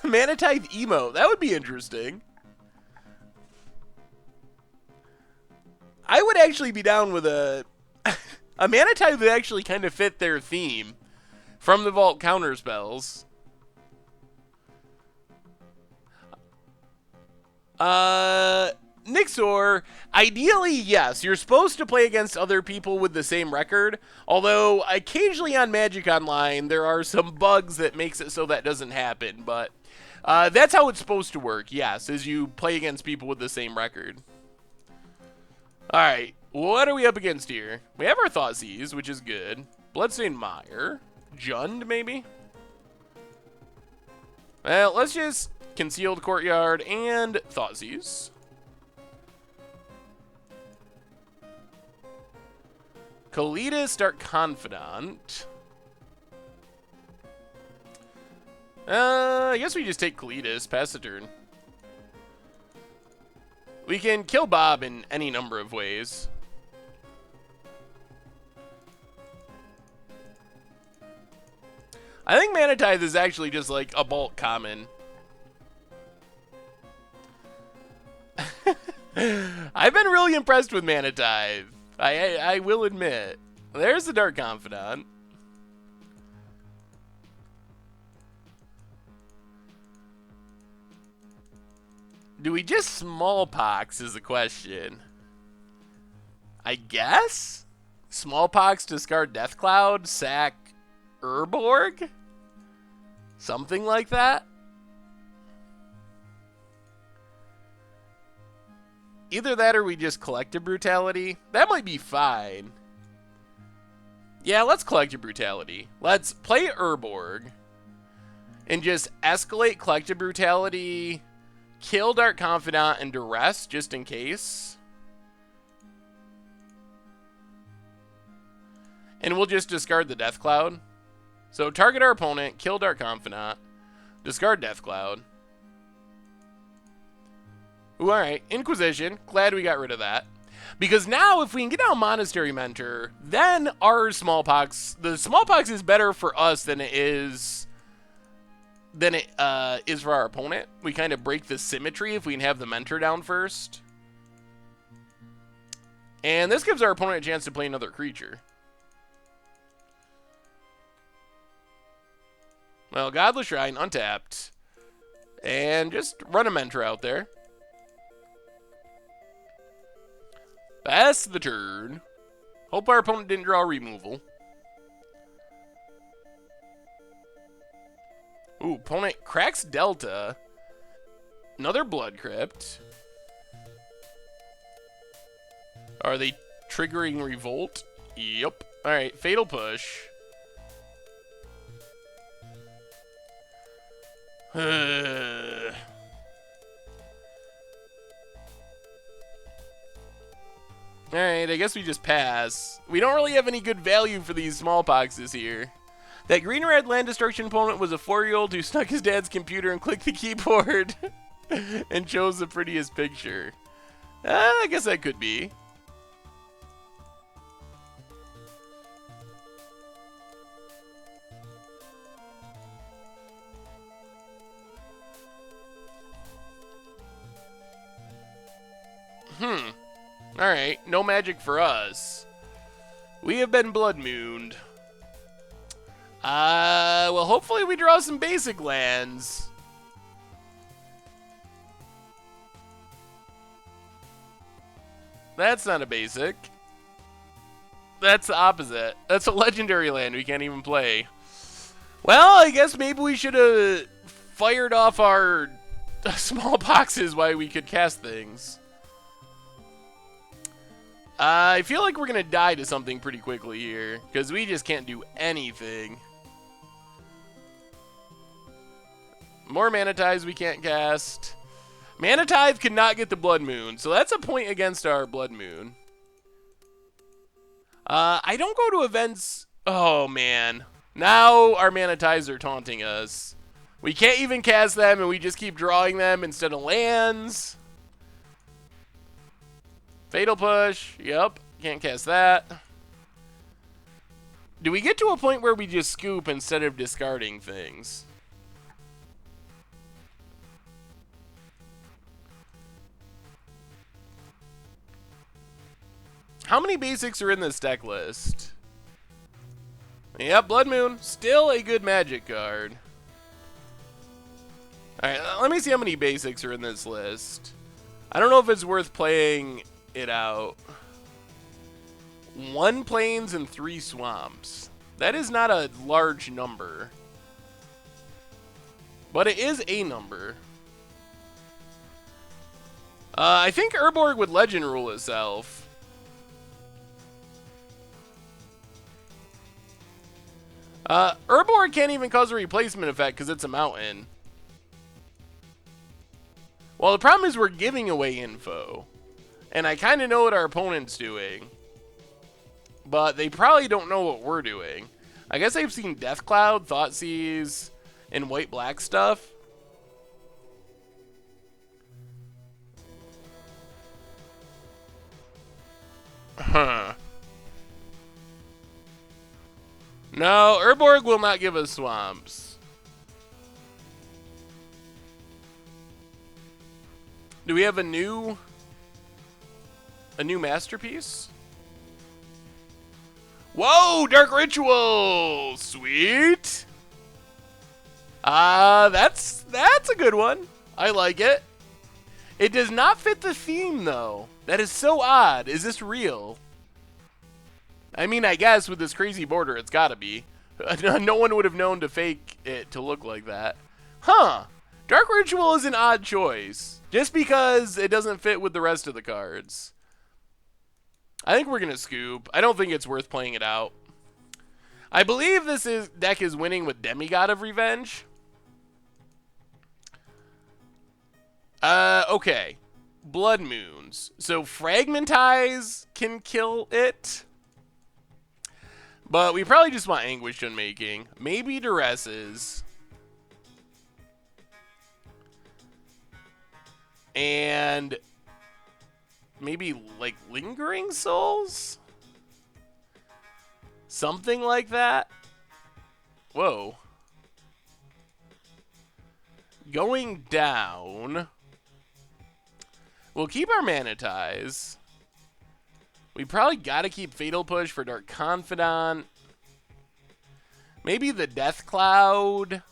Mana Tithe Emo. That would be interesting. I would actually be down with a Mana Tithe would actually kind of fit their theme from the Vault counter spells. Nixor, ideally, yes, you're supposed to play against other people with the same record, although occasionally on Magic Online there are some bugs that makes it so that doesn't happen, but that's how it's supposed to work, yes, is you play against people with the same record. Alright, what are we up against here? We have our Thoughtseize, which is good. Bloodstained Mire. Jund, maybe? Well, let's just Concealed Courtyard and Thoughtseize. Kalidas, Dark Confidant. I guess we just take Kalidas, pass the turn. We can kill Bob in any number of ways. I think Mana Tithe is actually just like a bulk common. I've been really impressed with Mana Tithe. I will admit. There's the Dark Confidant. Do we just Smallpox is the question. I guess? Smallpox, discard Death Cloud, sack Urborg? Something like that? Either that or we just Collective Brutality. That might be fine. Yeah, let's Collective Brutality. Let's play Urborg and just escalate Collective Brutality, kill Dark Confidant, and Duress just in case. And we'll just discard the Death Cloud. So target our opponent, kill Dark Confidant, discard Death Cloud. Ooh, alright. Inquisition. Glad we got rid of that. Because now, if we can get out Monastery Mentor, then our Smallpox... The Smallpox is better for us than it is for our opponent. We kind of break the symmetry if we can have the Mentor down first. And this gives our opponent a chance to play another creature. Well, Godless Shrine, untapped. And just run a Mentor out there. Pass the turn. Hope our opponent didn't draw removal. Ooh, opponent cracks Delta. Another Blood Crypt. Are they triggering Revolt? Yep. Alright, Fatal Push. Alright, I guess we just pass. We don't really have any good value for these Smallpoxes here. That green-red land destruction opponent was a 4-year-old who snuck his dad's computer and clicked the keyboard and chose the prettiest picture. I guess that could be. Alright, no magic for us. We have been Blood Mooned. Well, hopefully we draw some basic lands. That's not a basic. That's the opposite. That's a legendary land we can't even play. Well, I guess maybe we should have fired off our Smallpoxes while we could cast things. I feel like we're going to die to something pretty quickly here, because we just can't do anything. More Mana Tithes we can't cast. Mana Tithe cannot get the Blood Moon, so that's a point against our Blood Moon. I don't go to events. Oh, man. Now our Mana Tithes are taunting us. We can't even cast them, and we just keep drawing them instead of lands. Fatal Push. Yep. Can't cast that. Do we get to a point where we just scoop instead of discarding things? How many basics are in this deck list? Yep, Blood Moon. Still a good Magic card. Alright, let me see how many basics are in this list. I don't know if it's worth playing it out. 1 plains and 3 swamps. That is not a large number. But it is a number. I think Urborg would legend rule itself. Urborg can't even cause a replacement effect because it's a mountain. Well, the problem is we're giving away info. And I kind of know what our opponent's doing. But they probably don't know what we're doing. I guess they've seen Death Cloud, Thoughtseize, and white-black stuff. Huh. No, Urborg will not give us swamps. Do we have a new masterpiece? Whoa, Dark Ritual! Sweet! That's a good one. I like it. It does not fit the theme, though. That is so odd. Is this real? I mean, I guess with this crazy border, it's gotta be. No one would have known to fake it to look like that. Huh. Dark Ritual is an odd choice. Just because it doesn't fit with the rest of the cards. I think we're going to scoop. I don't think it's worth playing it out. I believe deck is winning with Demigod of Revenge. Okay. Blood Moons. So Fragmentize can kill it. But we probably just want Anguished Unmaking. Maybe Duresses. And maybe like Lingering Souls? Something like that. Whoa. Going down. We'll keep our Manitize. We probably got to keep Fatal Push for Dark Confidant. Maybe the Death Cloud.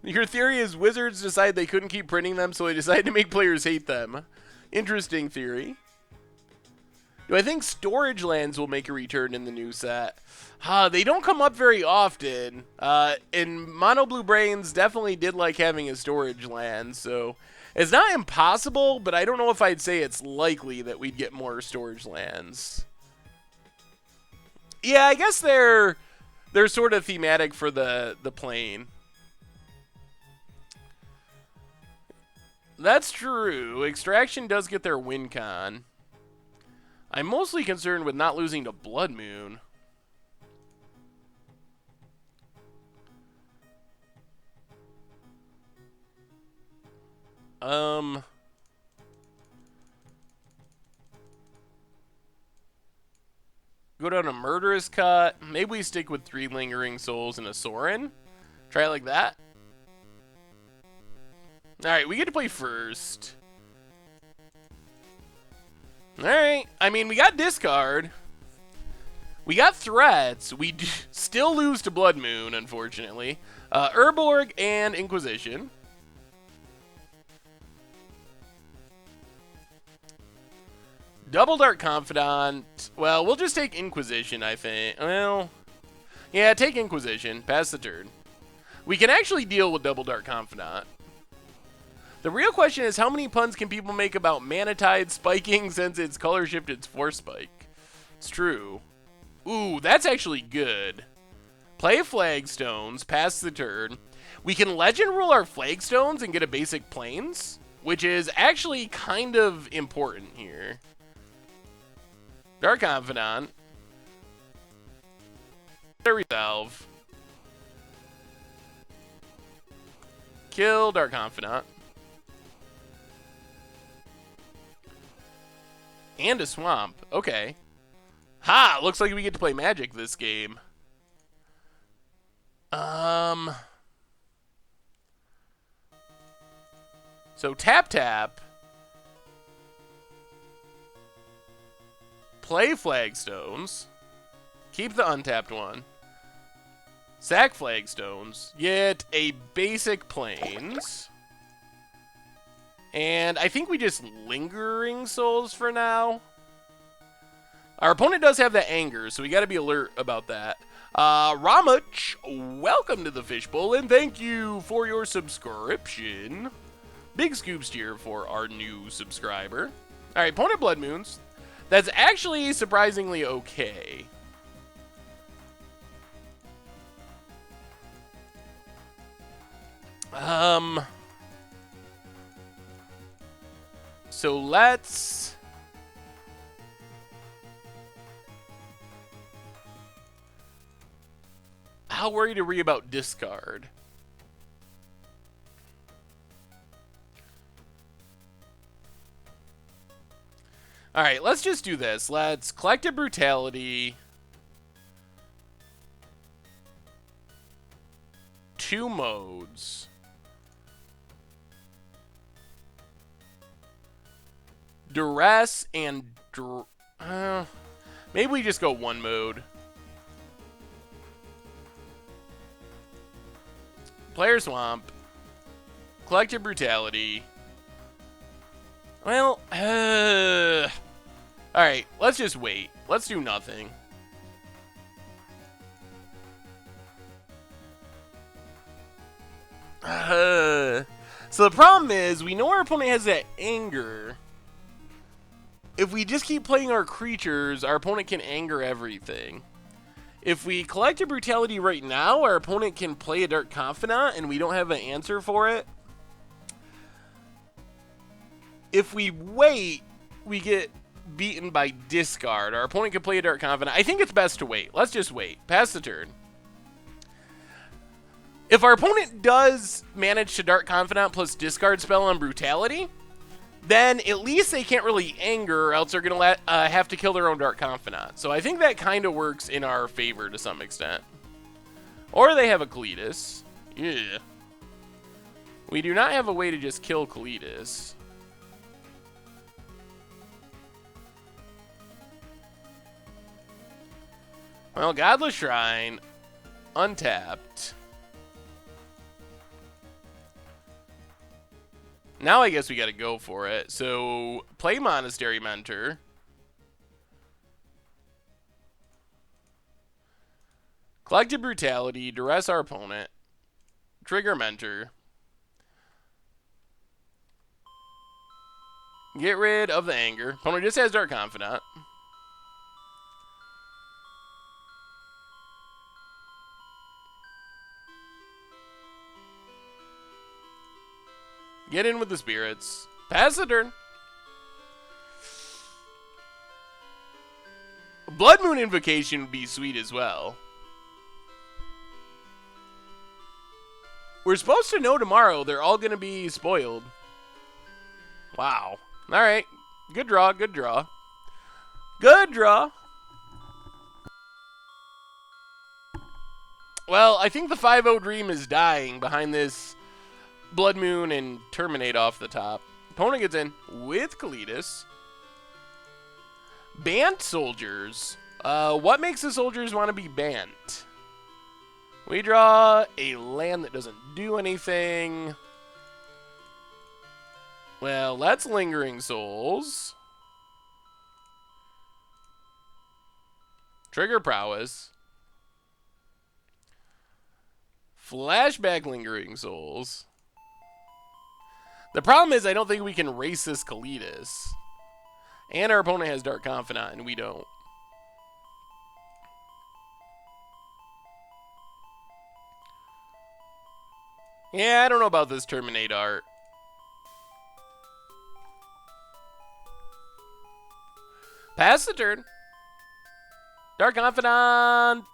Your theory is Wizards decided they couldn't keep printing them, so they decided to make players hate them. Interesting theory. Do I think storage lands will make a return in the new set? They don't come up very often. And Mono Blue Brains definitely did like having a storage land, so it's not impossible, but I don't know if I'd say it's likely that we'd get more storage lands. Yeah, I guess they're sort of thematic for the plane. That's true. Extraction does get their win con. I'm mostly concerned with not losing to Blood Moon. Go down a Murderous Cut. Maybe we stick with 3 Lingering Souls and a Sorin. Try it like that. Alright, we get to play first. Alright, I mean, we got discard. We got threats. We still lose to Blood Moon, unfortunately. Urborg and Inquisition. Double Dark Confidant. Well, we'll just take Inquisition, I think. Well, yeah, take Inquisition. Pass the turn. We can actually deal with Double Dark Confidant. The real question is, how many puns can people make about Manitide spiking since it's color shifted Force Spike? It's true. Ooh, that's actually good. Play Flagstones, pass the turn. We can Legend Rule our Flagstones and get a basic Plains, which is actually kind of important here. Dark Confidant. Resolve. Kill Dark Confidant. And a swamp. Okay. Ha! Looks like we get to play Magic this game. So tap. Play Flagstones. Keep the untapped one. Sack flagstones. Get a basic plains. And I think we just lingering souls for now. Our opponent does have that anger, so we got to be alert about that. Ramach, welcome to the Fishbowl, and thank you for your subscription. Big scoops here for our new subscriber. All right, opponent Blood Moons. That's actually surprisingly okay. So let's... How worried are we about discard? Alright, let's just do this. Let's Collective Brutality. 2 modes. Duress and... maybe we just go 1 mode. Player Swamp. Collective Brutality. Well, alright, let's just wait. Let's do nothing. So the problem is, we know our opponent has that anger. If we just keep playing our creatures, our opponent can anger everything. If we collect a Brutality right now, our opponent can play a Dark Confidant, and we don't have an answer for it. If we wait, we get beaten by discard. Our opponent can play a Dark Confidant. I think it's best to wait. Let's just wait. Pass the turn. If our opponent does manage to Dark Confidant plus discard spell on Brutality, then at least they can't really anger, or else they're going to have to kill their own Dark Confidant. So I think that kind of works in our favor to some extent. Or they have a Kalitas. Yeah. We do not have a way to just kill Kalitas. Well, Godless Shrine, untapped. Now I guess we got to go for it. So, play Monastery Mentor. Collective Brutality, duress our opponent. Trigger Mentor. Get rid of the anger. Opponent just has Dark Confidant. Get in with the spirits. Pass the turn. Blood Moon Invocation would be sweet as well. We're supposed to know tomorrow they're all going to be spoiled. Wow. Alright. Good draw, good draw. Good draw. Well, I think the 5-0 Dream is dying behind this Blood Moon and Terminate off the top. Opponent gets in with Kalitas. Bant Soldiers. What makes the soldiers want to be banned? We draw a land that doesn't do anything. Well, that's Lingering Souls. Trigger Prowess. Flashback Lingering Souls. The problem is I don't think we can race this Kalitas. And our opponent has Dark Confidant, and we don't. Yeah, I don't know about this Terminate art. Pass the turn. Dark Confidant.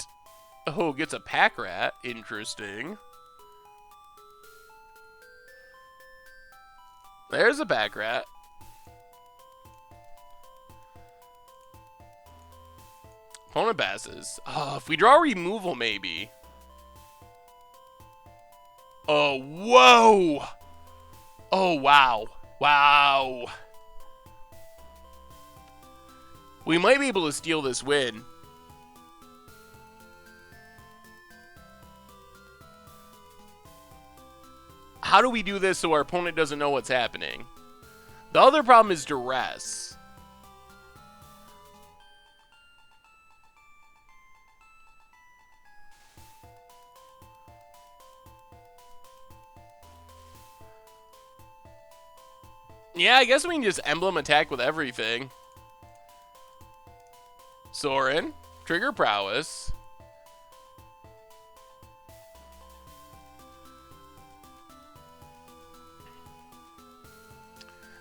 Oh, gets a Pack Rat. Interesting. There's a Pack Rat. Opponent passes. Oh, if we draw removal, maybe. Oh, whoa! Oh, wow. Wow. We might be able to steal this win. how do we do this so our opponent doesn't know what's happening? The other problem is duress. Yeah, I guess we can just emblem attack with everything. Sorin, trigger prowess.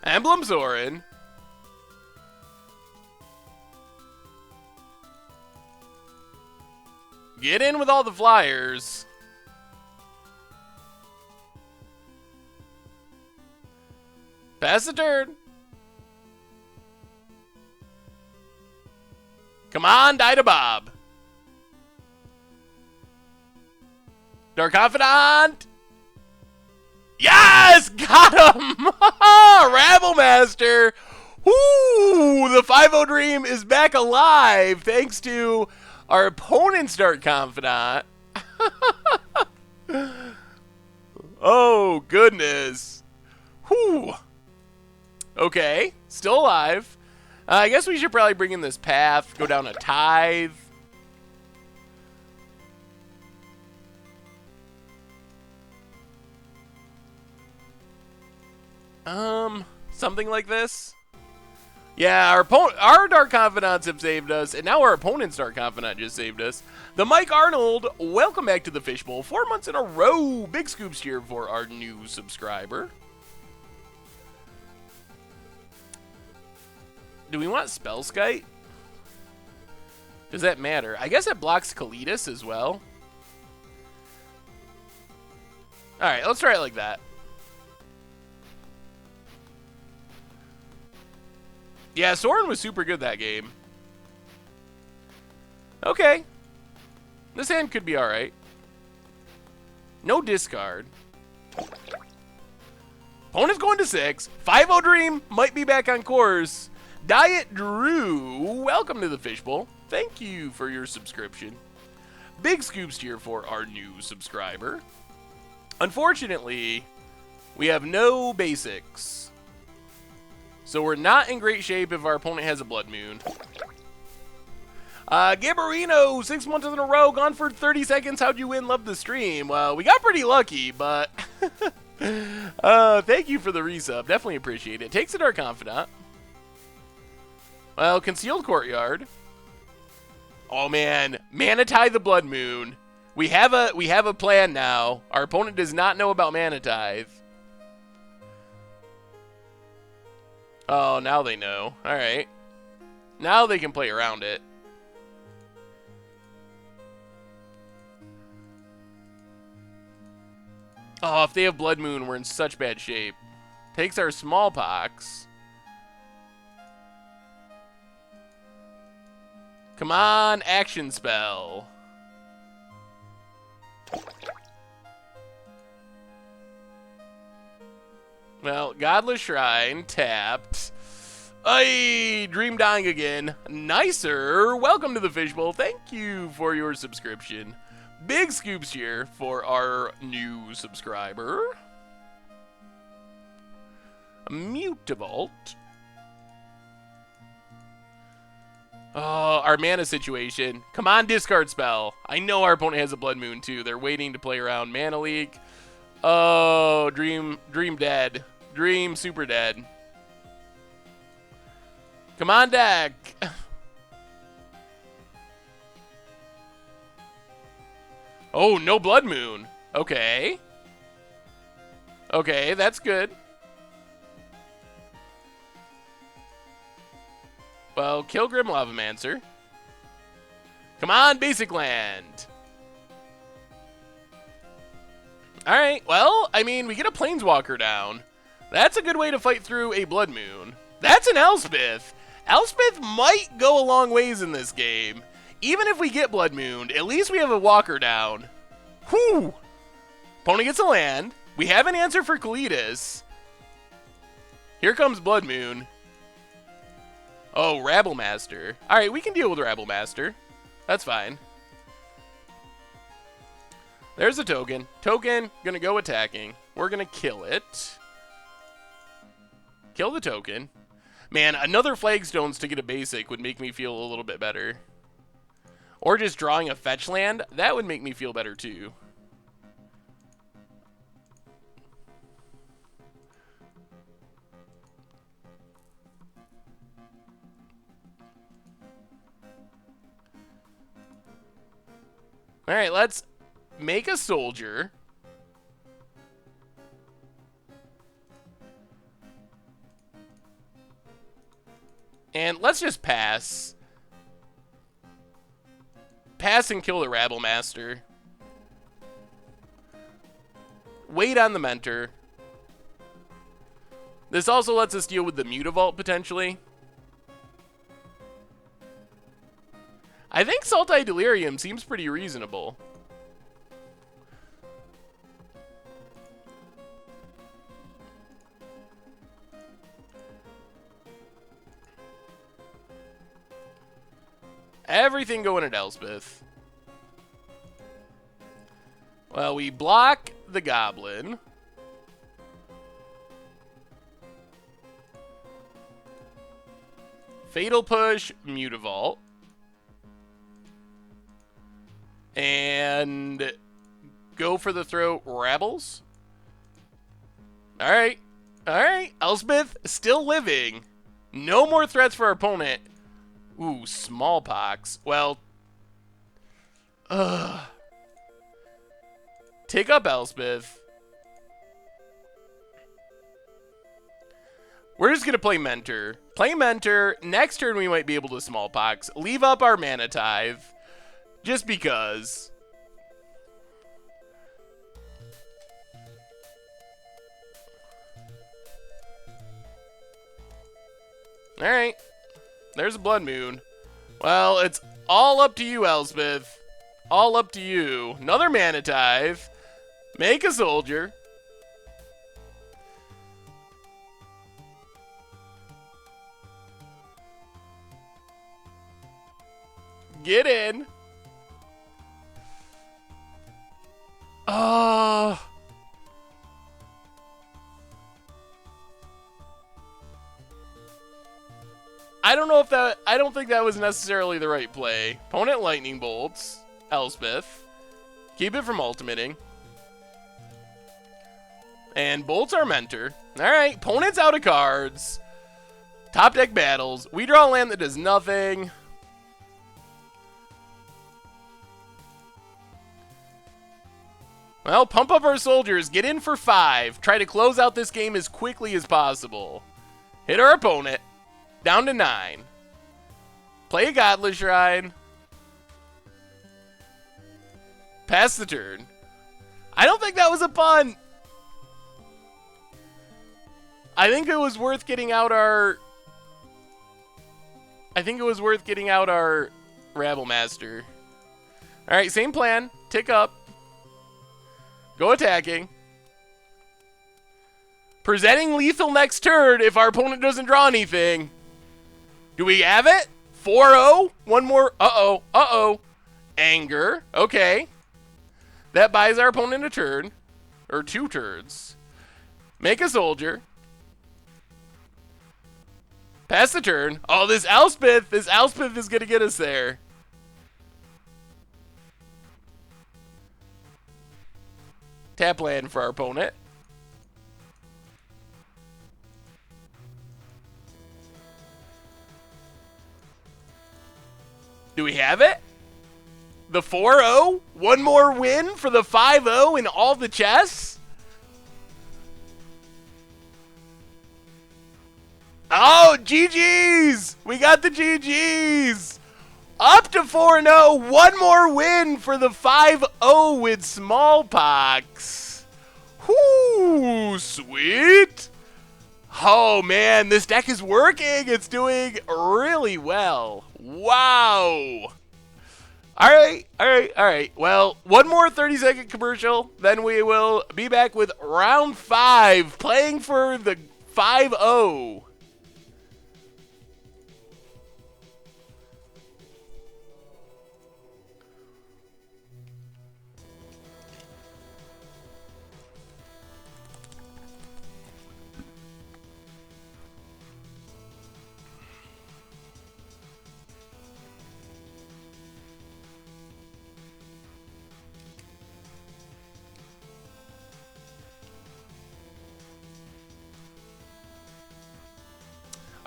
Emblem Sorin. Get in with all the flyers. Pass the turn. Come on, die to Bob. Dark Confidant. Yes! Got him! Rabble Master. Woo! The 5-0 Dream is back alive thanks to our opponent's Dark Confidant. Oh, goodness. Whew. Okay, still alive. I guess we should probably bring in this path, go down a tithe. Something like this. Yeah, our Dark Confidants have saved us, and now our opponent's Dark Confidant just saved us. The Mike Arnold, welcome back to the Fishbowl. 4 months in a row. Big scoops here for our new subscriber. Do we want Spellskite? Does that matter? I guess it blocks Kalitas as well. Alright, let's try it like that. Yeah, Sorin was super good that game. Okay. This hand could be alright. No discard. Opponent's going to 6. 5-0 Dream might be back on course. Diet Drew, welcome to the Fishbowl. Thank you for your subscription. Big scoops here for our new subscriber. Unfortunately, we have no basics. So we're not in great shape if our opponent has a Blood Moon. Gabbarino, 6 months in a row, gone for 30 seconds. How'd you win? Love the stream. Well, we got pretty lucky, but thank you for the resub. Definitely appreciate it. Takes it our Confidant. Well, Concealed Courtyard. Oh man, Manatide the Blood Moon. We have a plan now. Our opponent does not know about Manatide. Oh, now they know. All right. Now they can play around it. Oh, if they have Blood Moon, we're in such bad shape. Takes our Smallpox. Come on, action spell. Well, Godless Shrine, tapped. Ay, Dream dying again. Nicer. Welcome to the Fishbowl. Thank you for your subscription. Big scoops here for our new subscriber. Mutavault. Oh, our mana situation. Come on, discard spell. I know our opponent has a Blood Moon too. They're waiting to play around Mana Leak. Oh, Dream dead. Dream super dead. Come on, deck. Oh, no Blood Moon. Okay. Okay, that's good. Well, kill Grim Lavamancer. Come on, basic land. Alright, well, I mean, we get a Planeswalker down. That's a good way to fight through a Blood Moon. That's an Elspeth. Elspeth might go a long ways in this game. Even if we get Blood Moon, at least we have a Walker down. Whew! Opponent gets a land. We have an answer for Kalitas. Here comes Blood Moon. Oh, Rabble Master. Alright, we can deal with Rabble Master. That's fine. There's a token. Token, gonna go attacking. We're gonna kill it. Kill the token. Man, another Flagstones to get a basic would make me feel a little bit better. Or just drawing a fetch land, that would make me feel better too. Alright, let's make a soldier. And let's just pass. Pass and kill the Rabble Master. Wait on the Mentor. This also lets us deal with the Mutavault potentially. I think Sultai Delirium seems pretty reasonable. Everything going at Elspeth. Well, we block the Goblin. Fatal Push, Mutavault. And go for the throat, Rabbles. Alright. Alright. Elspeth still living. No more threats for our opponent. Ooh, Smallpox. Well. Take up Elspeth. We're just going to play Mentor. Play Mentor. Next turn we might be able to Smallpox. Leave up our Mana Tithe. Just because. Alright. There's a Blood Moon. Well, it's all up to you, Elspeth. All up to you. Another Mana Tithe. Make a soldier. Get in. I don't think that was necessarily the right play. Opponent Lightning Bolts. Elspeth. Keep it from ultimating. And Bolts our Mentor. Alright, opponent's out of cards. Top deck battles. We draw a land that does nothing. Well, pump up our soldiers. Get in for 5. Try to close out this game as quickly as possible. Hit our opponent. Down to 9. Play a Godless Shrine. Pass the turn. I don't think that was a pun. I think it was worth getting out our... Rabble Master. Alright, same plan. Tick up. Go attacking. Presenting lethal next turn if our opponent doesn't draw anything. Do we have it? 4-0? One more. Uh-oh. Uh-oh. Anger. Okay. That buys our opponent a turn. Or 2 turns. Make a soldier. Pass the turn. Oh, this Elspeth is going to get us there. Tap land for our opponent. Do we have it? The 4-0? One more win for the 5-0 in all the chests? Oh, GG's! We got the GG's! Up to 4-0. One more win for the 5-0 with Smallpox. Whoo, sweet. Oh, man, this deck is working. It's doing really well. Wow. All right. Well, one more 30-second commercial. Then we will be back with round 5, playing for the 5-0.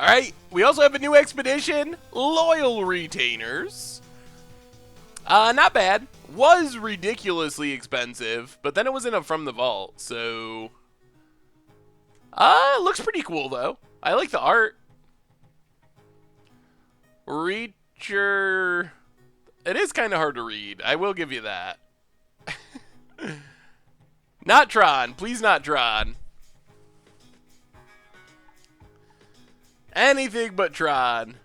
Alright, we also have a new expedition, Loyal Retainers. Not bad. Was ridiculously expensive, but then it was in a From the Vault, so... looks pretty cool, though. I like the art. Reacher... It is kind of hard to read. I will give you that. Not Tron. Please not Tron. Anything but Tron.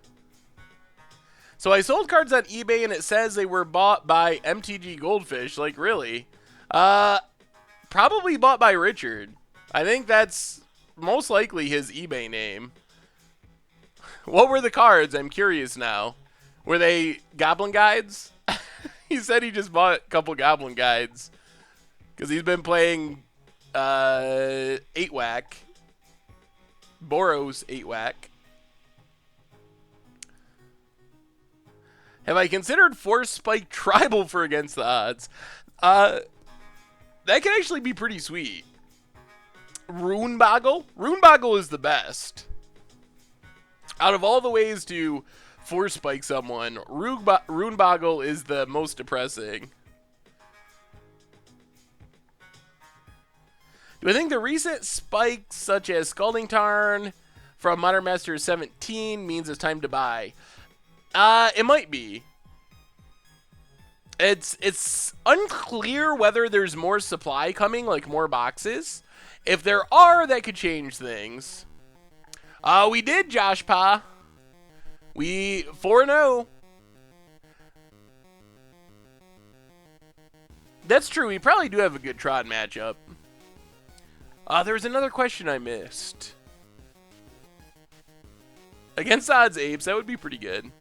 So I sold cards on eBay and it says they were bought by MTG Goldfish. Like, really? Probably bought by Richard. I think that's most likely his eBay name. What were the cards? I'm curious now. Were they Goblin Guides? He said he just bought a couple Goblin Guides. Because he's been playing 8-Whack. Boros 8-Whack. Have I considered Force Spike Tribal for Against the Odds? That can actually be pretty sweet. Runeboggle? Runeboggle is the best. Out of all the ways to Force Spike someone, Runeboggle is the most depressing. Do I think the recent spikes, such as Scalding Tarn from Modern Masters 17, means it's time to buy? It might be. It's unclear whether there's more supply coming, like more boxes. If there are, that could change things. We did, Josh Pa. We 4-0. That's true. We probably do have a good Tron matchup. There was another question I missed. Against Odds Apes, that would be pretty good.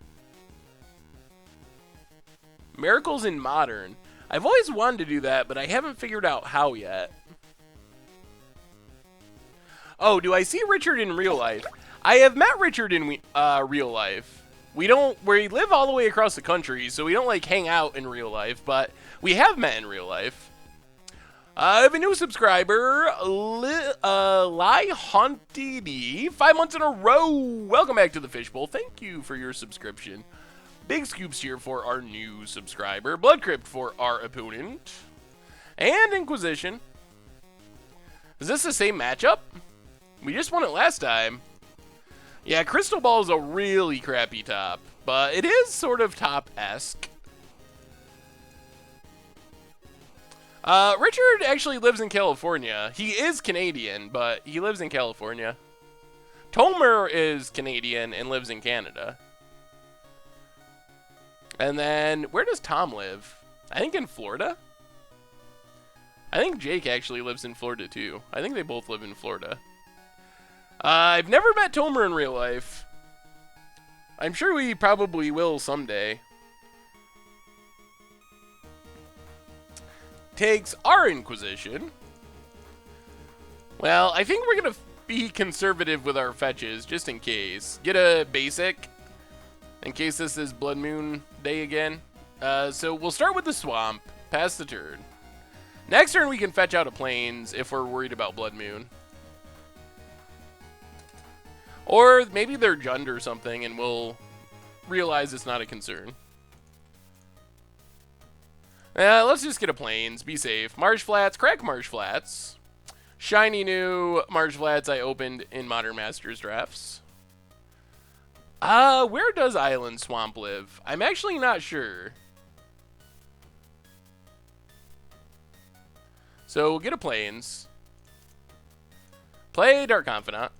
Miracles in Modern. I've always wanted to do that, but I haven't figured out how yet. Oh, do I see Richard in real life? I have met Richard in real life. We live all the way across the country, so we don't like hang out in real life, but we have met in real life. I have a new subscriber, Lai Haunted, 5 months in a row. Welcome back to the Fishbowl. Thank you for your subscription. Big Scoops here for our new subscriber. Blood Crypt for our opponent. And Inquisition. Is this the same matchup? We just won it last time. Yeah, Crystal Ball is a really crappy top, but it is sort of top-esque. Richard actually lives in California. He is Canadian, but he lives in California. Tomer is Canadian and lives in Canada. And then, where does Tom live? I think in Florida? I think Jake actually lives in Florida, too. I think they both live in Florida. I've never met Tomer in real life. I'm sure we probably will someday. Takes our Inquisition. Well, I think we're going to be conservative with our fetches, just in case. Get a basic, in case this is Blood Moon Day again. So we'll start with the Swamp, pass the turn. Next turn we can fetch out a Plains if we're worried about Blood Moon. Or maybe they're Jund or something and we'll realize it's not a concern. Let's just get a Plains, be safe. Marsh Flats, crack Marsh Flats. Shiny new Marsh Flats I opened in Modern Masters drafts. Where does Island Swamp live? I'm actually not sure. So we'll get a Plains. Play Dark Confidant.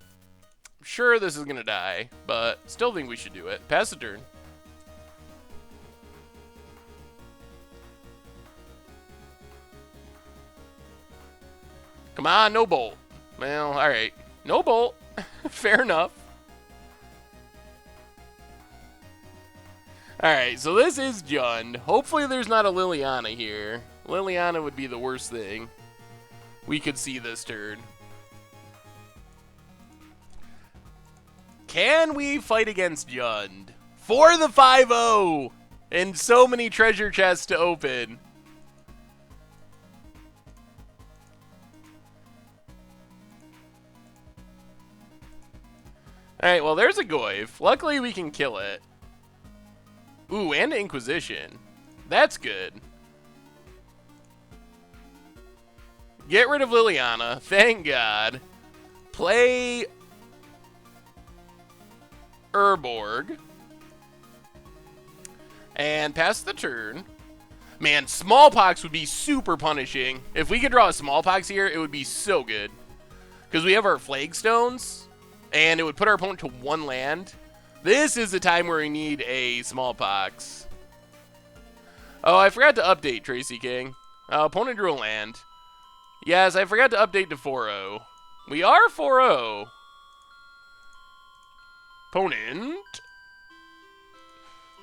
I'm sure this is going to die, but still think we should do it. Pass the turn. Come on, no bolt. Well, alright. No bolt. Fair enough. Alright, so this is Jund. Hopefully there's not a Liliana here. Liliana would be the worst thing we could see this turn. Can we fight against Jund? For the 5-0! And so many treasure chests to open. Alright, well, there's a Goyf. Luckily, we can kill it. Ooh, and Inquisition. That's good. Get rid of Liliana. Thank God. Play Urborg. And pass the turn. Man, Smallpox would be super punishing. If we could draw a Smallpox here, it would be so good. Because we have our Flagstones, and it would put our opponent to 1 land. This is the time where we need a Smallpox. Oh, I forgot to update Tracy King. Opponent drew a land. Yes, I forgot to update to 4-0. We are 4-0. Opponent.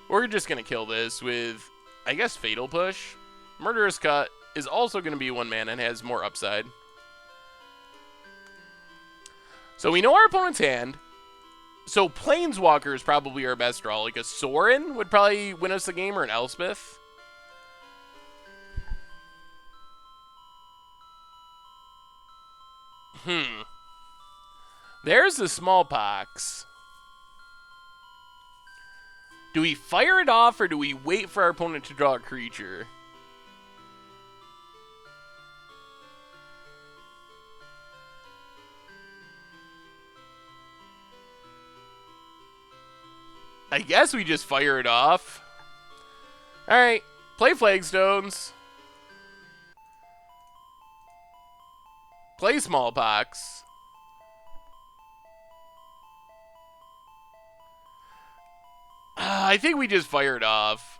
We're just going to kill this with, I guess, Fatal Push. Murderous Cut is also going to be 1 mana and has more upside. So we know our opponent's hand. So Planeswalker is probably our best draw. Like a Sorin would probably win us the game, or an Elspeth. There's the Smallpox. Do we fire it off, or do we wait for our opponent to draw a creature? I guess we just fire it off. Alright, play Flagstones. Play Smallpox. I think we just fire it off.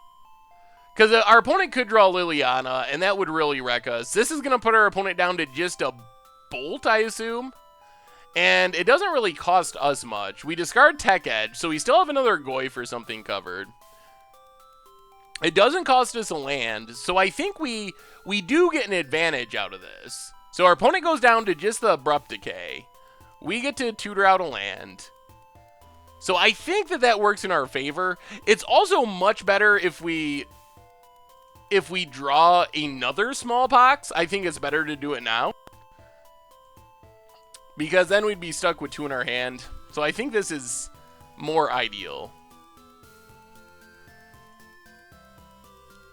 Because our opponent could draw Liliana, and that would really wreck us. This is going to put our opponent down to just a Bolt, I assume. And it doesn't really cost us much. We discard Tech Edge, so we still have another Goyf or something covered. It doesn't cost us a land, so I think we do get an advantage out of this. So our opponent goes down to just the Abrupt Decay. We get to tutor out a land. So I think that works in our favor. It's also much better if we draw another Smallpox. I think it's better to do it now. Because then we'd be stuck with 2 in our hand. So I think this is more ideal.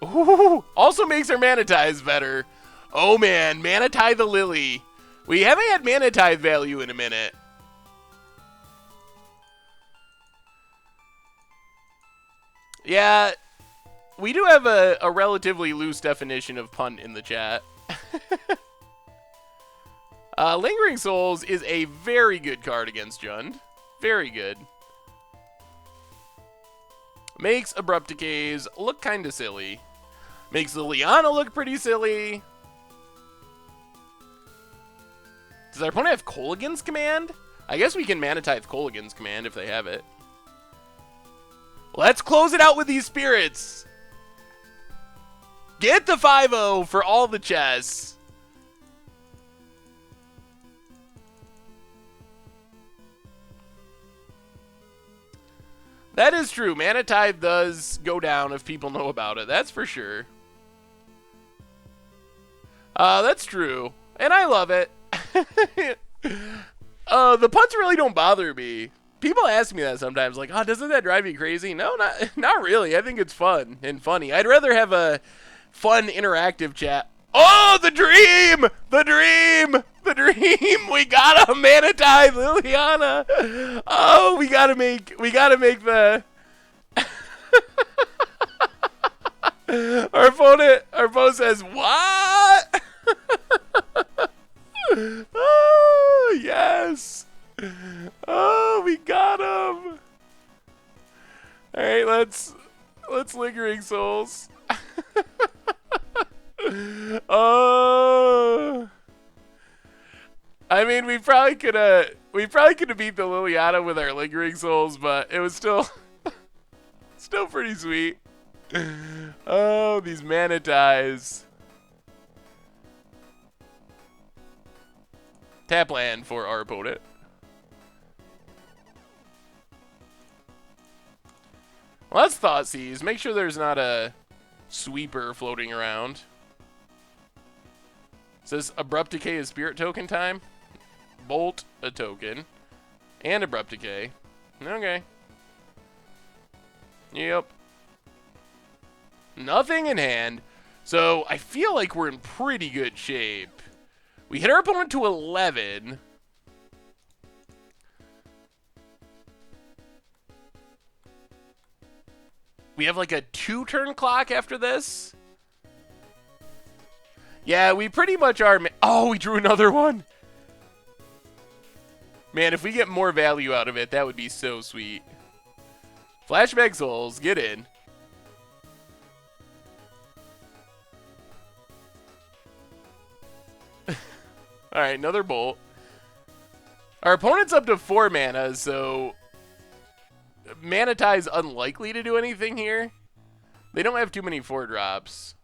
Ooh, also makes our Mana Tithes better. Oh man, Mana Tithe the Lily. We haven't had Mana Tithe value in a minute. Yeah, we do have a relatively loose definition of punt in the chat. Lingering Souls is a very good card against Jund. Very good. Makes Abrupt Decays look kind of silly. Makes Liliana look pretty silly. Does our opponent have Kolaghan's Command? I guess we can Mana Tithe Kolaghan's Command if they have it. Let's close it out with these spirits. Get the 5-0 for all the chests. That is true. Mana Tithe does go down if people know about it. That's for sure. That's true. And I love it. The punts really don't bother me. People ask me that sometimes, like, oh, doesn't that drive you crazy? No, not really. I think it's fun and funny. I'd rather have a fun, interactive chat. Oh, the dream! The dream! The dream! We got a Mana Tithe, Liliana! Oh, we gotta make the... Our opponent says, what? Oh, yes! Oh, we got him! Alright, let's Lingering Souls. Oh, I mean, we probably could have beat the Liliana with our Lingering Souls, but it was still pretty sweet. Oh, these Mana Tithes. Tap land for our opponent. Well, that's Thoughtseize. Make sure there's not a sweeper floating around. Says Abrupt Decay is Spirit Token time. Bolt a token. And Abrupt Decay. Okay. Yep. Nothing in hand. So I feel like we're in pretty good shape. We hit our opponent to 11. We have like a 2-turn clock after this. Yeah, we pretty much are. Oh, we drew another one. Man, if we get more value out of it, that would be so sweet. Flashback Souls, get in. Alright, another bolt. Our opponent's up to 4 mana, so Mana Tie's unlikely to do anything here. They don't have too many 4-drops.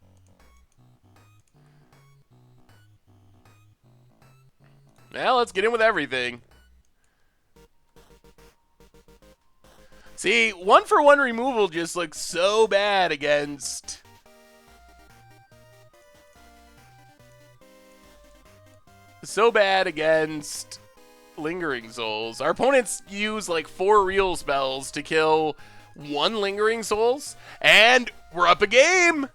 Well, let's get in with everything. See, 1-for-1 removal just looks so bad against... So bad against Lingering Souls. Our opponents use like 4 real spells to kill 1 Lingering Souls, and we're up a game!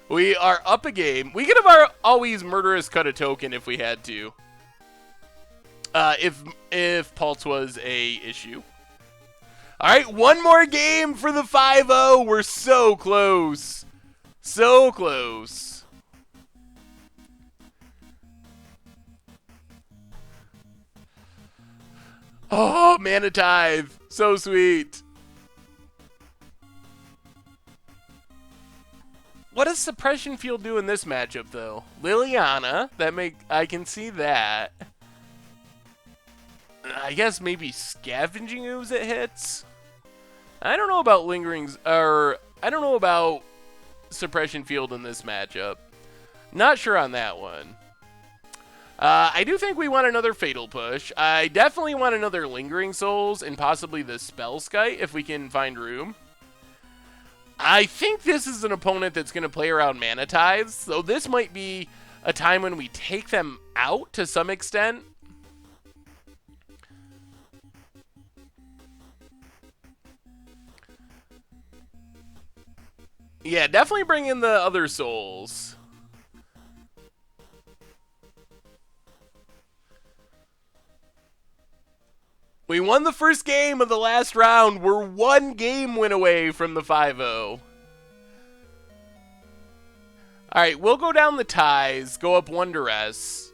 We are up a game. We could have always Murderous cut a token if we had to. If Pulse was a issue. Alright, one more game for the 5-0. We're so close. So close. Oh, Mana Tithe. So sweet. What does Suppression Field do in this matchup, though? Liliana, I can see that. I guess maybe Scavenging Ooze it hits. I don't know about I don't know about Suppression Field in this matchup. Not sure on that one. I do think we want another Fatal Push. I definitely want another Lingering Souls and possibly the Spellskite if we can find room. I think this is an opponent that's going to play around Mana Tithes, so this might be a time when we take them out to some extent. Yeah, definitely bring in the other souls. We won the first game of the last round. We're 1 game win away from the 5-0. Alright, we'll go down the ties, go up 1 duress,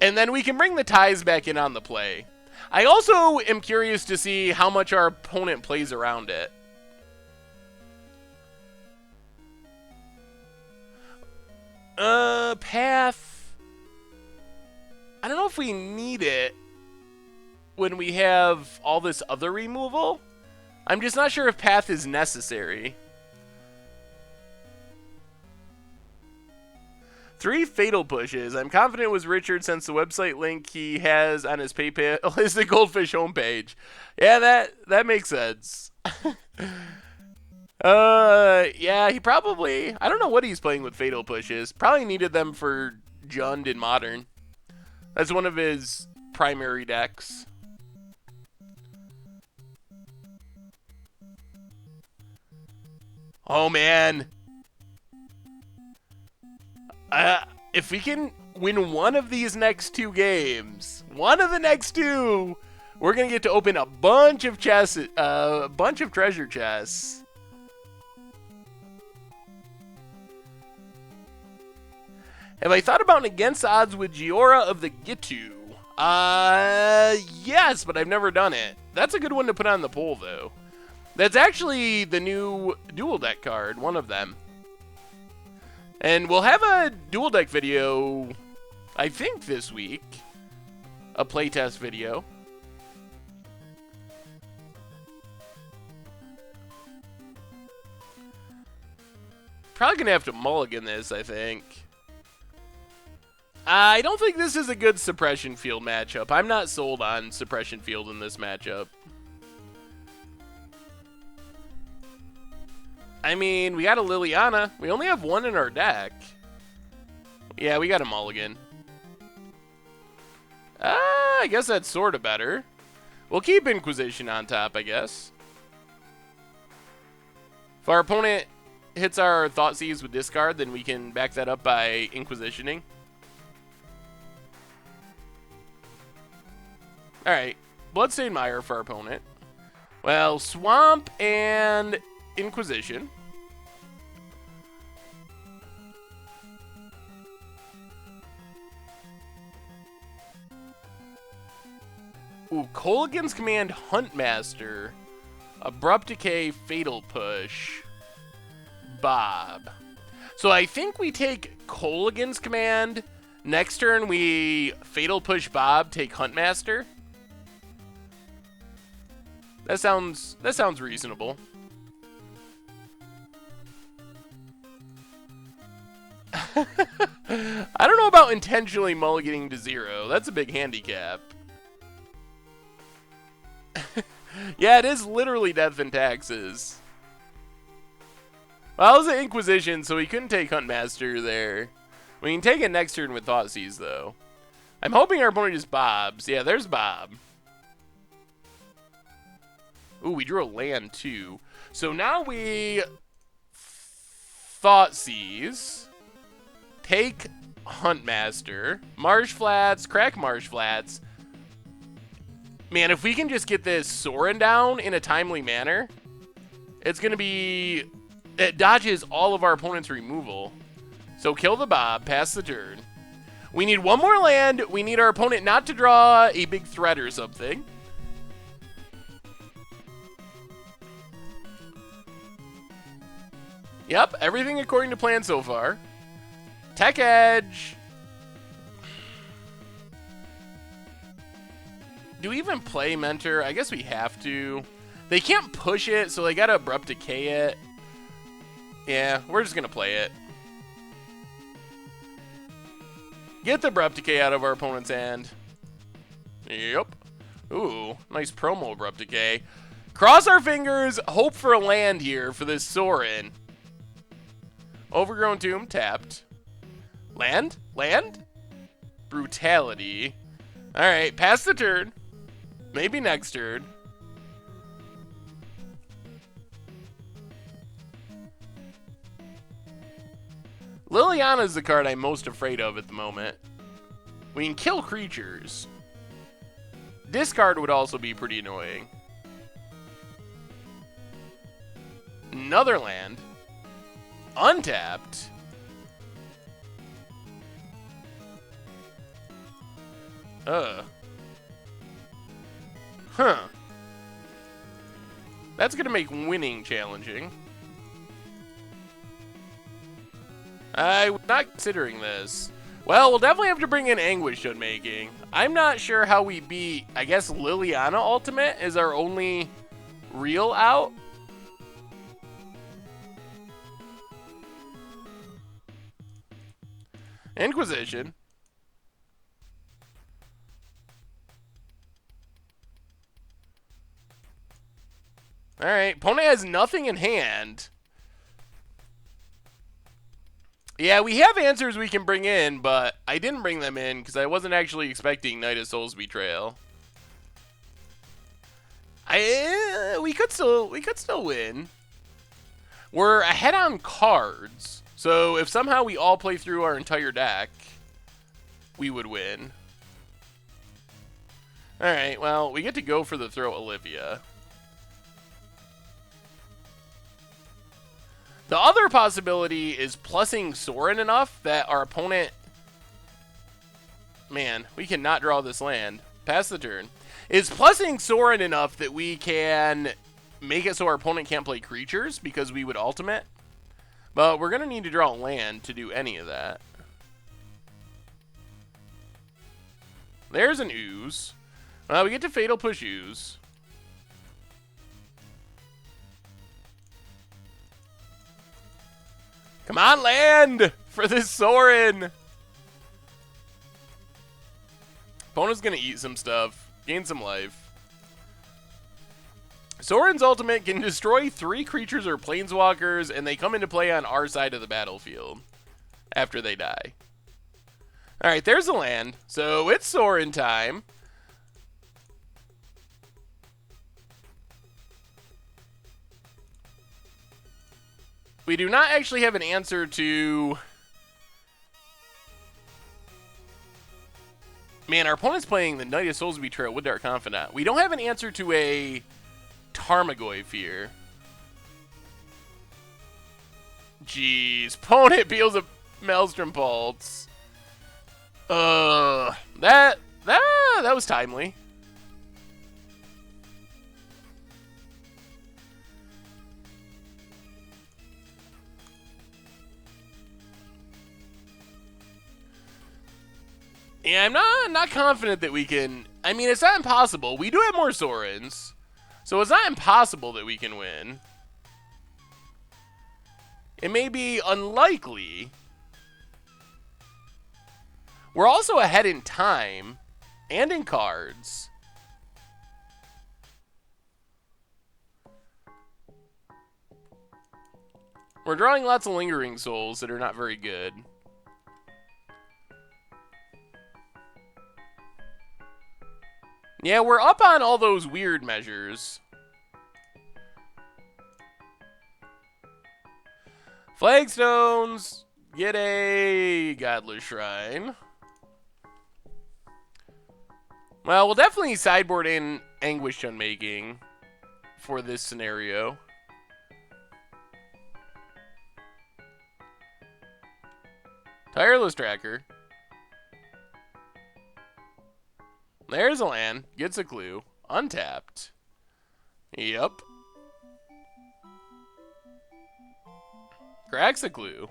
and then we can bring the ties back in on the play. I also am curious to see how much our opponent plays around it. Path. I don't know if we need it when we have all this other removal. I'm just not sure if Path is necessary. 3 Fatal Pushes. I'm confident it was Richard since the website link he has on his PayPal is the Goldfish homepage. Yeah, that makes sense. Yeah, he probably... I don't know what he's playing with Fatal Pushes. Probably needed them for Jund in Modern. That's one of his primary decks. Oh, man. If we can win one of these next 2 games, one of the next 2, we're going to get to open a bunch of chests, a bunch of treasure chests. Have I thought about an against odds with Giora of the Gitu? Yes, but I've never done it. That's a good one to put on the poll, though. That's actually the new dual deck card, one of them. And we'll have a dual deck video, I think this week. A playtest video. Probably going to have to mulligan this, I think. I don't think this is a good Suppression Field matchup. I'm not sold on Suppression Field in this matchup. I mean, we got a Liliana. We only have 1 in our deck. Yeah, we got a mulligan. I guess that's sort of better. We'll keep Inquisition on top, I guess. If our opponent hits our Thoughtseize with discard, then we can back that up by Inquisitioning. Alright, Bloodstained Mire for our opponent. Well, Swamp and Inquisition. Ooh, Kolaghan's Command, Huntmaster. Abrupt Decay, Fatal Push. Bob. So I think we take Kolaghan's Command. Next turn we Fatal Push Bob, take Huntmaster. That sounds reasonable. I don't know about intentionally mulliganing to 0. That's a big handicap. Yeah, it is literally Death and Taxes. Well, it was an Inquisition, so we couldn't take Huntmaster there. We can take it next turn with Thoughtseize, though. I'm hoping our opponent just bobs. Yeah, there's Bob. Ooh, we drew a land, too. So now we Thoughtseize, take Huntmaster, Marsh Flats, crack Marsh Flats. Man, if we can just get this Sorin down in a timely manner, it's going to be... It dodges all of our opponent's removal. So kill the Bob, pass the turn. We need one more land. We need our opponent not to draw a big threat or something. Yep, everything according to plan so far. Tech Edge. Do we even play Mentor? I guess we have to. They can't push it, so they gotta Abrupt Decay it. Yeah, we're just gonna play it. Get the Abrupt Decay out of our opponent's hand. Yep. Ooh, nice promo Abrupt Decay. Cross our fingers, hope for a land here for this Sorin. Overgrown Tomb, tapped. Land? Land? Brutality. Alright, pass the turn. Maybe next turn. Liliana is the card I'm most afraid of at the moment. We can kill creatures. Discard would also be pretty annoying. Another land. Untapped. Huh. That's gonna make winning challenging. I'm not considering this. Well, we'll definitely have to bring in Anguish Unmaking. I'm not sure how we beat... I guess Liliana Ultimate is our only real out. Inquisition. Alright, opponent has nothing in hand. Yeah, we have answers we can bring in, but I didn't bring them in because I wasn't actually expecting Knight of Souls Betrayal. We could still win. We're ahead on cards, so if somehow we all play through our entire deck, we would win. All right, well, we get to go for the throw Olivia. The other possibility is plussing Sorin enough that our opponent... Man, we cannot draw this land. Pass the turn. Is plussing Sorin enough that we can make it so our opponent can't play creatures because we would ultimate? But we're going to need to draw land to do any of that. There's an Ooze. We get to Fatal Push Ooze. Come on, land! For this Sorin! Opponent's gonna eat some stuff. Gain some life. Sorin's ultimate can destroy 3 creatures or planeswalkers, and they come into play on our side of the battlefield after they die. Alright, there's the land. So it's Sorin time. We do not actually have an answer to... Man, our opponent's playing the Knight of Souls Betrayal with Dark Confidant. We don't have an answer to a Tarmogoyf here. Jeez. Opponent peels a Maelstrom Pulse. That was timely. Yeah, I'm not confident that we can... I mean, it's not impossible. We do have more Sorens. So it's not impossible that we can win. It may be unlikely. We're also ahead in time and in cards. We're drawing lots of Lingering Souls that are not very good. Yeah, we're up on all those weird measures. Flagstones, get a Godless Shrine. Well, we'll definitely sideboard in Anguish Unmaking for this scenario. Tireless Tracker. There's a land. Gets a clue. Untapped. Yep. Cracks a clue.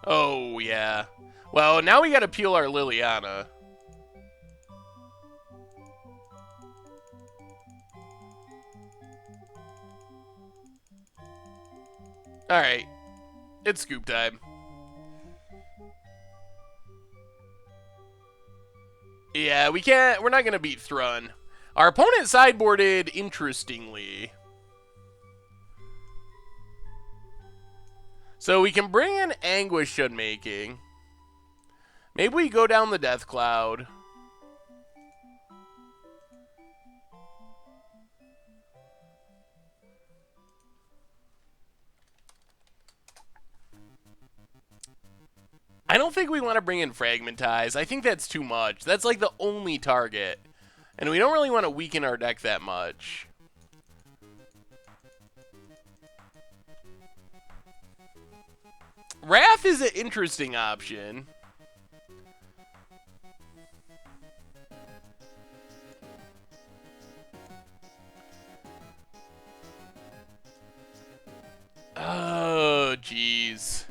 Oh, yeah. Well, now we gotta peel our Liliana. Alright. It's scoop time. Yeah, we're not gonna beat Tron. Our opponent sideboarded interestingly. So we can bring in Anguish Unmaking. Maybe we go down the Death Cloud. I don't think we want to bring in Fragmentize. I think that's too much. That's like the only target. And we don't really want to weaken our deck that much. Wrath is an interesting option. Oh, jeez.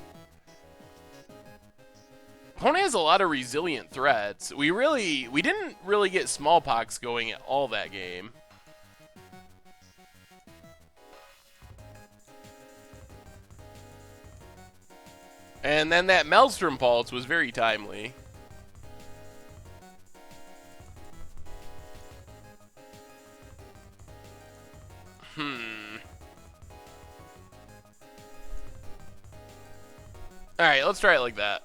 Opponent has a lot of resilient threats. We didn't really get Smallpox going at all that game. And then that Maelstrom Pulse was very timely. Alright, let's try it like that.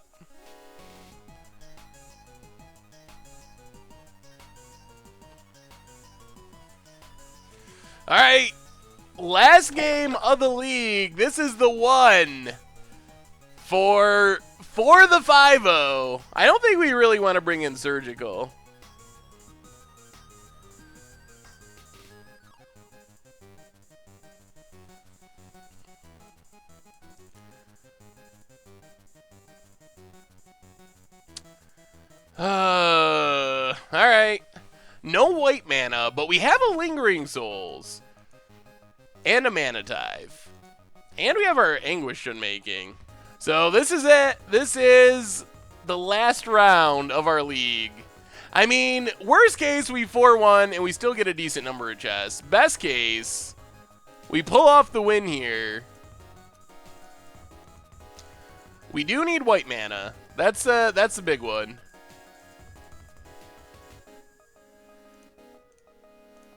Alright, last game of the league. This is the one for the 5-0. I don't think we really want to bring in Surgical. Alright. No white mana, but we have a Lingering Souls. And a Mana Tithe. And we have our Anguish Unmaking. So this is it. This is the last round of our league. I mean, worst case, we 4-1 and we still get a decent number of chests. Best case, we pull off the win here. We do need white mana. That's the big one.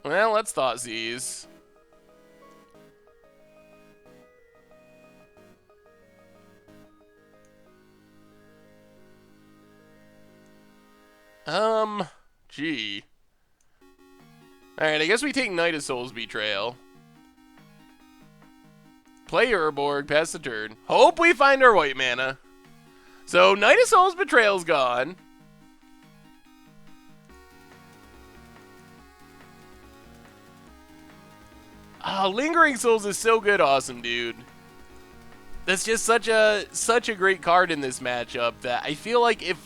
Well, let's Thoughtseize. Gee. Alright, I guess we take Knight of Souls Betrayal. Play Urborg, pass the turn. Hope we find our white mana. So, Knight of Souls Betrayal's gone. Oh, Lingering Souls is so good, awesome, dude. That's just such a great card in this matchup that I feel like if,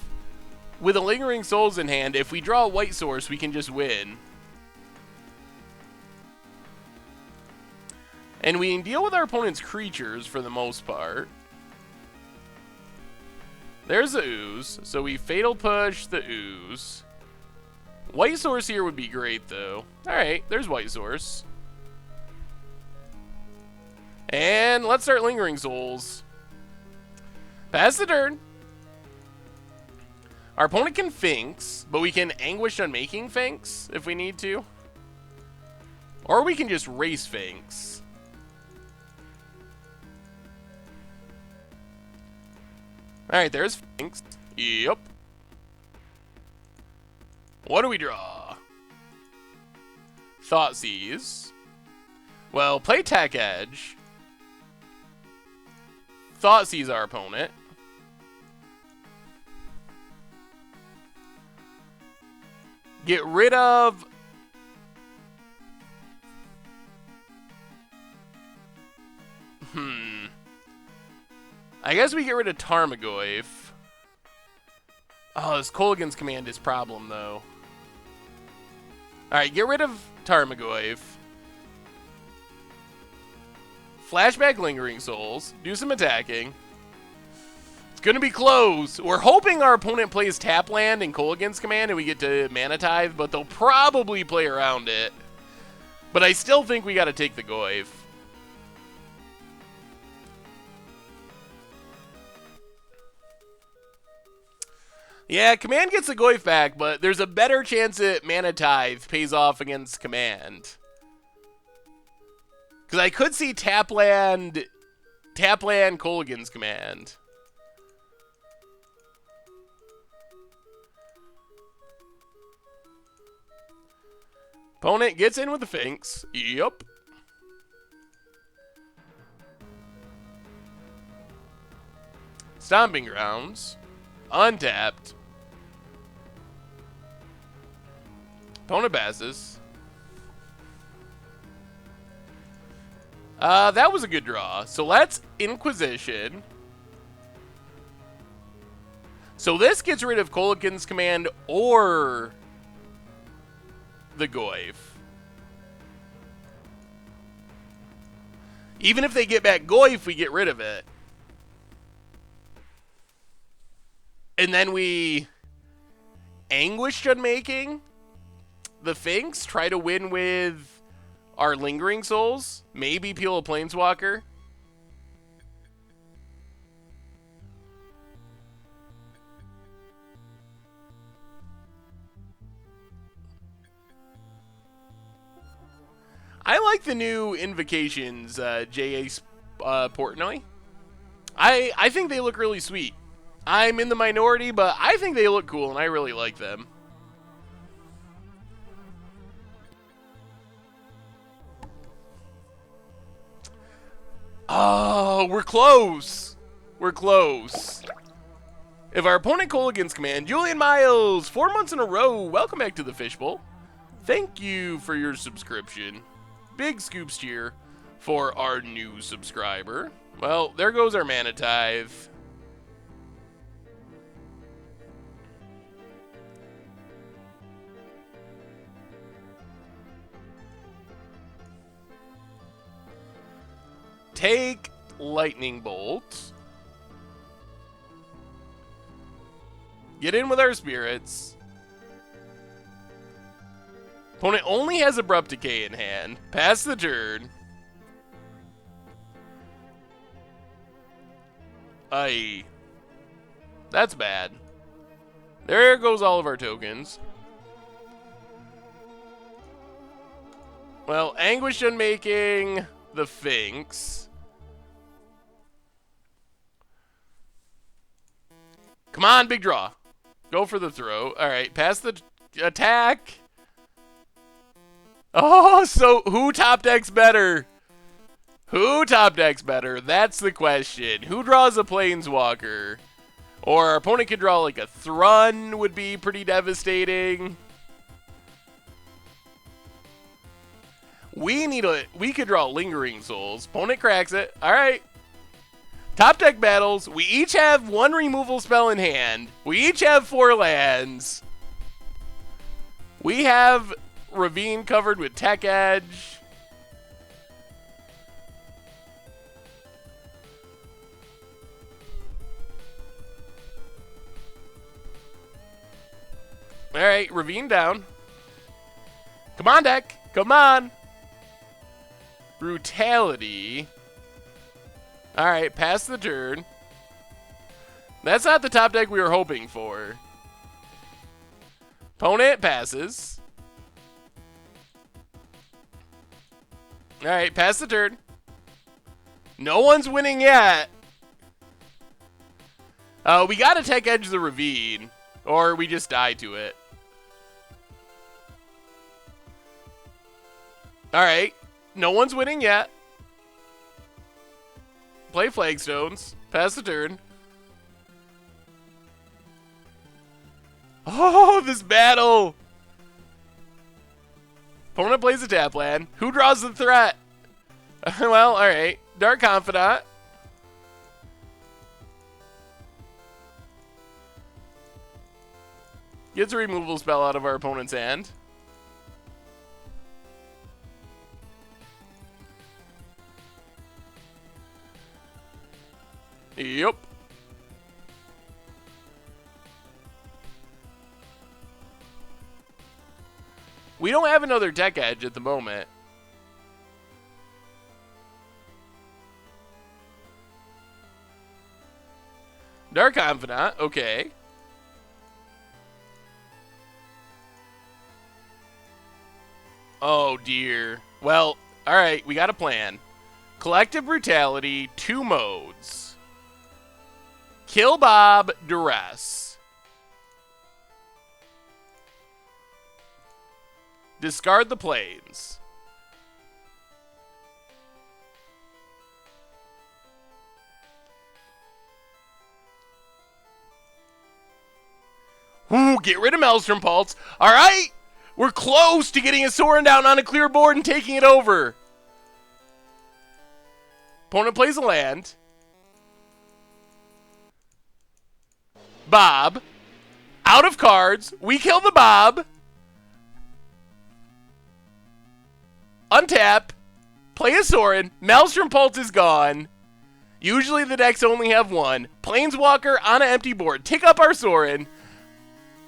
with a Lingering Souls in hand, if we draw a white source, we can just win. And we can deal with our opponent's creatures for the most part. There's the Ooze, so we Fatal Push the Ooze. White source here would be great, though. Alright, there's white source. And let's start Lingering Souls. Pass the turn. Our opponent can Finks, but we can Anguish Unmaking Finks if we need to. Or we can just race Finks. Alright, there's Finks. Yep. What do we draw? Thoughtseize. Well, play Tech Edge. Thoughtseize our opponent. Get rid of... I guess we get rid of Tarmogoyf. Oh, this Kolaghan's Command is problem, though. Alright, get rid of Tarmogoyf. Flashback Lingering Souls. Do some attacking. It's going to be close. We're hoping our opponent plays Tap Land and Kolaghan's Command and we get to Mana Tithe, but they'll probably play around it. But I still think we got to take the Goyf. Yeah, Command gets the Goyf back, but there's a better chance that Mana Tithe pays off against Command. Because I could see Tapland Kolaghan's Command. Opponent gets in with the Finks. Yup. Stomping Grounds. Untapped. Opponent passes. That was a good draw. So let's Inquisition. So this gets rid of Kolaghan's Command or the Goyf. Even if they get back Goyf, we get rid of it. And then we Anguished Unmaking the Finks, try to win with our Lingering Souls, maybe peel a Planeswalker. I like the new invocations, J.A. Portnoy. I think they look really sweet. I'm in the minority, but I think they look cool, and I really like them. Oh, we're close. We're close. If our opponent Kolaghan's Command, Julian Miles, 4 months in a row, welcome back to the Fishbowl. Thank you for your subscription. Big scoops cheer for our new subscriber. Well, there goes our Mana Tithe. Take Lightning Bolt. Get in with our spirits. Opponent only has Abrupt Decay in hand. Pass the turn. Aye. That's bad. There goes all of our tokens. Well, Anguished Unmaking the Finks. Come on, big draw. Go for the throw. All right, pass the attack. Oh, so who top decks better? Who top decks better? That's the question. Who draws a planeswalker? Or our opponent could draw like a Tron, would be pretty devastating. We could draw Lingering Souls. Opponent cracks it. All right. Top deck battles. We each have one removal spell in hand. We each have 4 lands. We have Ravine covered with Tech Edge. All right, Ravine down. Come on, deck. Come on. Brutality. All right, pass the turn. That's not the top deck we were hoping for. Opponent passes. All right, pass the turn. No one's winning yet. We got to Tech Edge the Ravine, or we just die to it. All right, no one's winning yet. Play Flagstones. Pass the turn. Oh, this battle! Opponent plays a tap land. Who draws the threat? Well, alright. Dark Confidant. Gets a removal spell out of our opponent's hand. Yep. We don't have another Tech Edge at the moment. Dark Confidant, okay. Oh dear. Well, alright, we got a plan. Collective Brutality, 2 modes. Kill Bob, Duress. Discard the planes. Ooh, get rid of Maelstrom Pulse. All right, we're close to getting a Sorin down on a clear board and taking it over. Opponent plays a land. Bob. Out of cards. We kill the Bob. Untap. Play a Sorin. Maelstrom Pulse is gone. Usually the decks only have 1. Planeswalker on an empty board. Tick up our Sorin.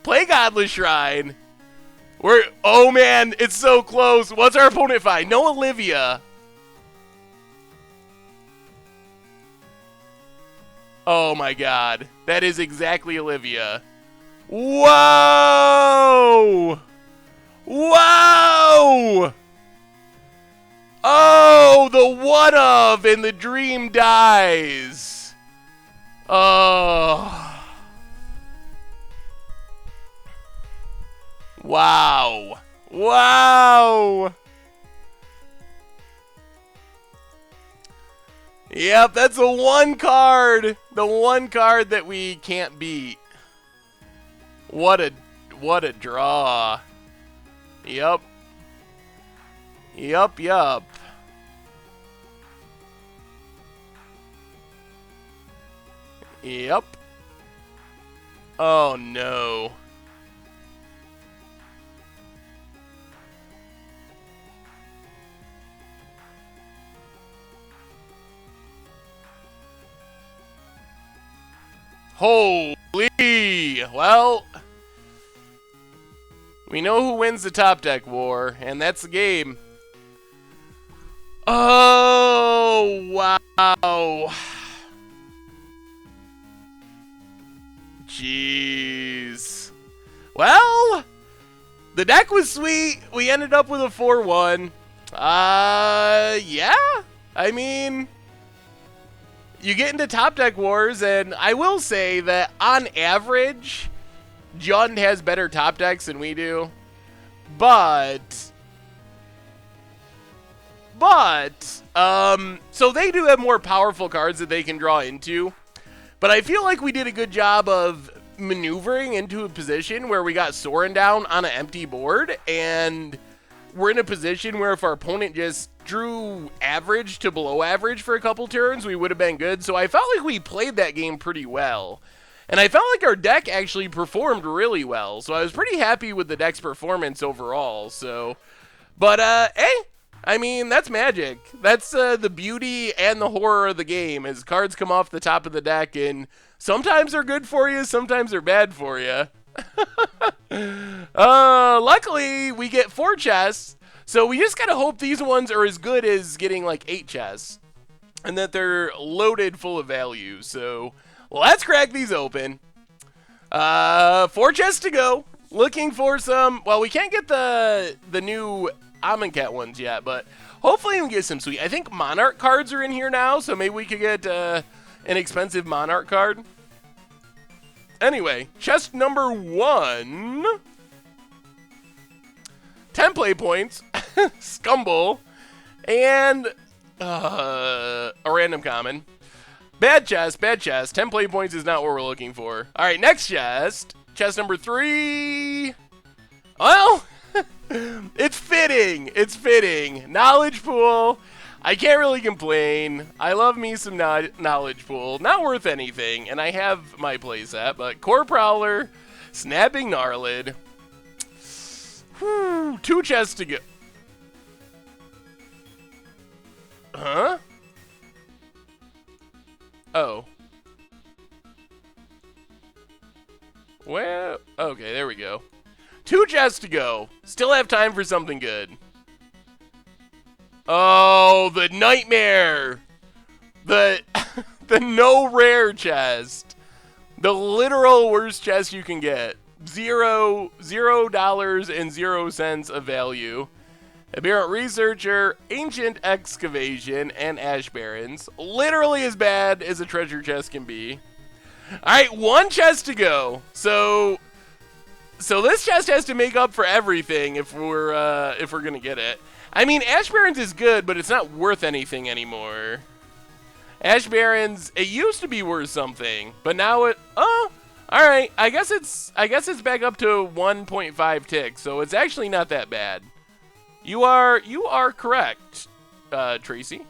Play Godless Shrine. Oh man, it's so close. What's our opponent find? No Olivia. Oh my god. That is exactly Olivia. Whoa! Whoa! Oh, the one of and the dream dies. Oh. Wow. Wow. Yep, that's the one card. The one card that we can't beat. What a draw. Yep. Yup. Yep. Oh no. Holy! Well, we know who wins the top deck war, and that's the game. Oh, wow. Jeez. Well, the deck was sweet. We ended up with a 4-1. Yeah. I mean, you get into top deck wars, and I will say that on average, Jund has better top decks than we do, but so they do have more powerful cards that they can draw into. But I feel like we did a good job of maneuvering into a position where we got Sorin down on an empty board, and we're in a position where if our opponent just drew average to below average for a couple turns, we would have been good. So I felt like we played that game pretty well. And I felt like our deck actually performed really well. So I was pretty happy with the deck's performance overall. So, but, hey, I mean, that's Magic. That's the beauty and the horror of the game, as cards come off the top of the deck, and sometimes they're good for you, sometimes they're bad for you. Luckily, we get 4 chests, so we just gotta hope these ones are as good as getting like 8 chests, and that they're loaded full of value. So let's crack these open. 4 chests to go. Looking for some, well, we can't get the new Amonkhet ones yet, but hopefully we can get some sweet. I think Monarch cards are in here now, so maybe we could get an expensive Monarch card. Anyway, chest number 1. 10 play points, Scumble, and a random common. Bad chest, bad chest. 10 play points is not what we're looking for. All right, next chest. Chest number 3. Well, it's fitting. It's fitting. Knowledge pool. I can't really complain. I love me some knowledge pool. Not worth anything, and I have my playset, but Core Prowler, Snapping Gnarlid. Whew, 2 chests to go. Huh? Oh. Well, okay, there we go. 2 chests to go. Still have time for something good. Oh, the nightmare. The no rare chest. The literal worst chest you can get. $0 of value. Aberrant Researcher, Ancient Excavation, and Ash Barrens. Literally as bad as a treasure chest can be. Alright, 1 chest to go. So this chest has to make up for everything if we're gonna get it. I mean, Ash Barrens is good, but it's not worth anything anymore. Ash Barrens, it used to be worth something, but now it. Oh, all right. I guess it's back up to 1.5 ticks, so it's actually not that bad. You are correct, Tracy.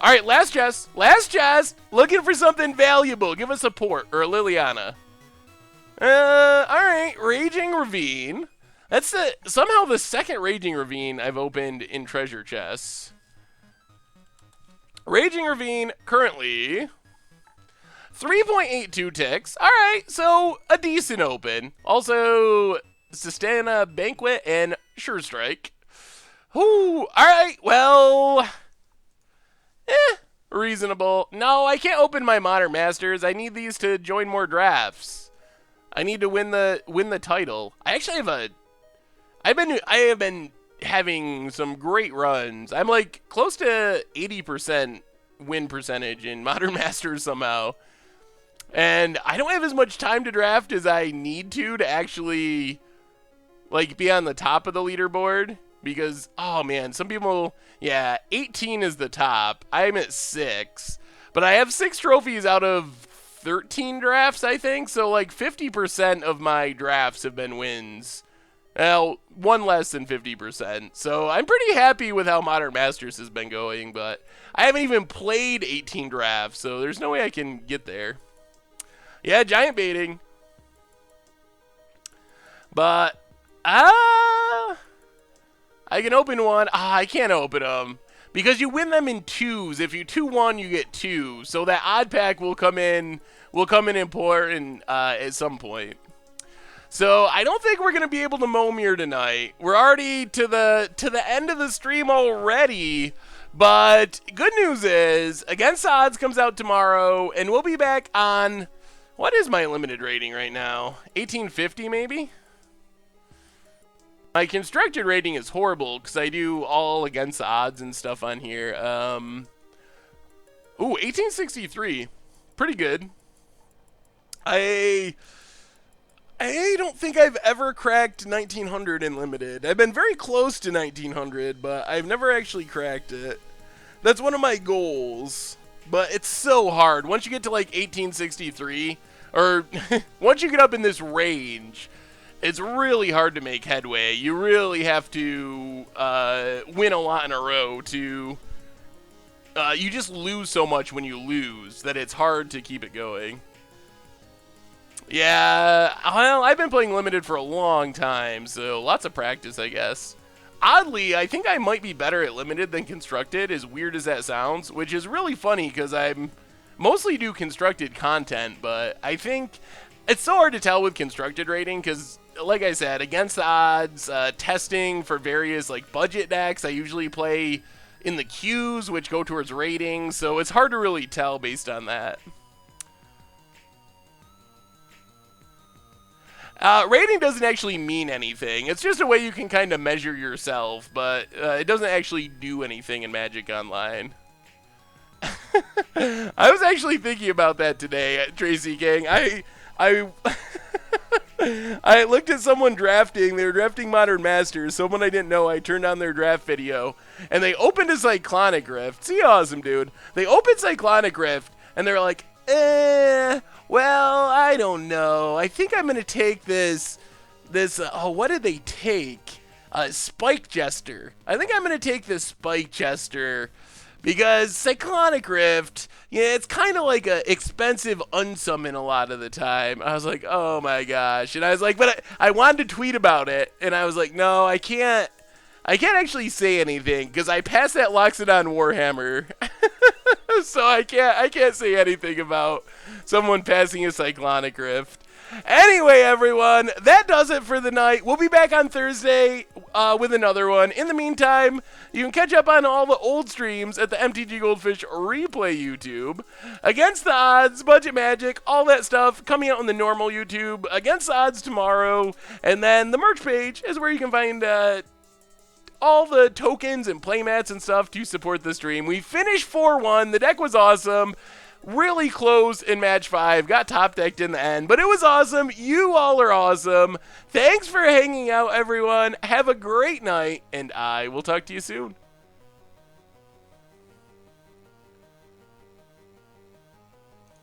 All right, last chest. Last chest. Looking for something valuable. Give us a port or a Liliana. All right, Raging Ravine. That's somehow the second Raging Ravine I've opened in treasure chests. Raging Ravine currently 3.82 ticks. All right, so a decent open. Also, Sistana Banquet and Sure Strike. Ooh, all right, well, reasonable. No, I can't open my Modern Masters. I need these to join more drafts. I need to win the title. I actually have I have been having some great runs. I'm like close to 80% win percentage in Modern Masters somehow. And I don't have as much time to draft as I need to actually like be on the top of the leaderboard, because oh man, some people, yeah, 18 is the top. I'm at 6, but I have 6 trophies out of 13 drafts, I think. So like 50% of my drafts have been wins. Well, 1 less than 50%. So I'm pretty happy with how Modern Masters has been going, but I haven't even played 18 drafts, so there's no way I can get there. Yeah, giant baiting. But, I can open one. I can't open them, because you win them in 2s. If you 2-1, you get 2. So that odd pack will come in important at some point. So I don't think we're gonna be able to Momir tonight. We're already to the end of the stream already. But good news is Against the Odds comes out tomorrow, and we'll be back on, what is my limited rating right now? 1850 maybe? My constructed rating is horrible because I do all Against the Odds and stuff on here. Ooh, 1863. Pretty good. I don't think I've ever cracked 1900 in limited. I've been very close to 1900, but I've never actually cracked it. That's one of my goals, but it's so hard. Once you get to like 1863, or once you get up in this range, it's really hard to make headway. You really have to win a lot in a row to... you just lose so much when you lose that it's hard to keep it going. Yeah, well, I've been playing Limited for a long time, so lots of practice, I guess. Oddly, I think I might be better at Limited than Constructed, as weird as that sounds, which is really funny because I'm mostly do Constructed content, but I think it's so hard to tell with Constructed rating because, like I said, against the odds, testing for various like budget decks, I usually play in the queues, which go towards ratings, so it's hard to really tell based on that. Rating doesn't actually mean anything. It's just a way you can kind of measure yourself, but it doesn't actually do anything in Magic Online. I was actually thinking about that today, Tracy Gang. I looked at someone drafting. They were drafting Modern Masters. Someone I didn't know. I turned on their draft video, and they opened a Cyclonic Rift. See, awesome, dude. They opened Cyclonic Rift, and they're like, well, I don't know. I think I'm going to take this, oh, what did they take? Spike Jester. I think I'm going to take this Spike Jester because Cyclonic Rift, yeah, it's kind of like a expensive unsummon a lot of the time. I was like, oh my gosh. And I was like, but I wanted to tweet about it, and I was like, no, I can't actually say anything because I passed that Loxodon Warhammer. So I can't say anything about someone passing a Cyclonic Rift. Anyway, everyone, that does it for the night. We'll be back on Thursday with another one. In the meantime, you can catch up on all the old streams at the MTG Goldfish Replay YouTube. Against the Odds, Budget Magic, all that stuff coming out on the normal YouTube. Against the Odds tomorrow. And then the merch page is where you can find... all the tokens and playmats and stuff to support the stream. We finished 4-1. The deck was awesome. Really close in match 5. Got top decked in the end, but it was awesome. You all are awesome. Thanks for hanging out, everyone. Have a great night, and I will talk to you soon.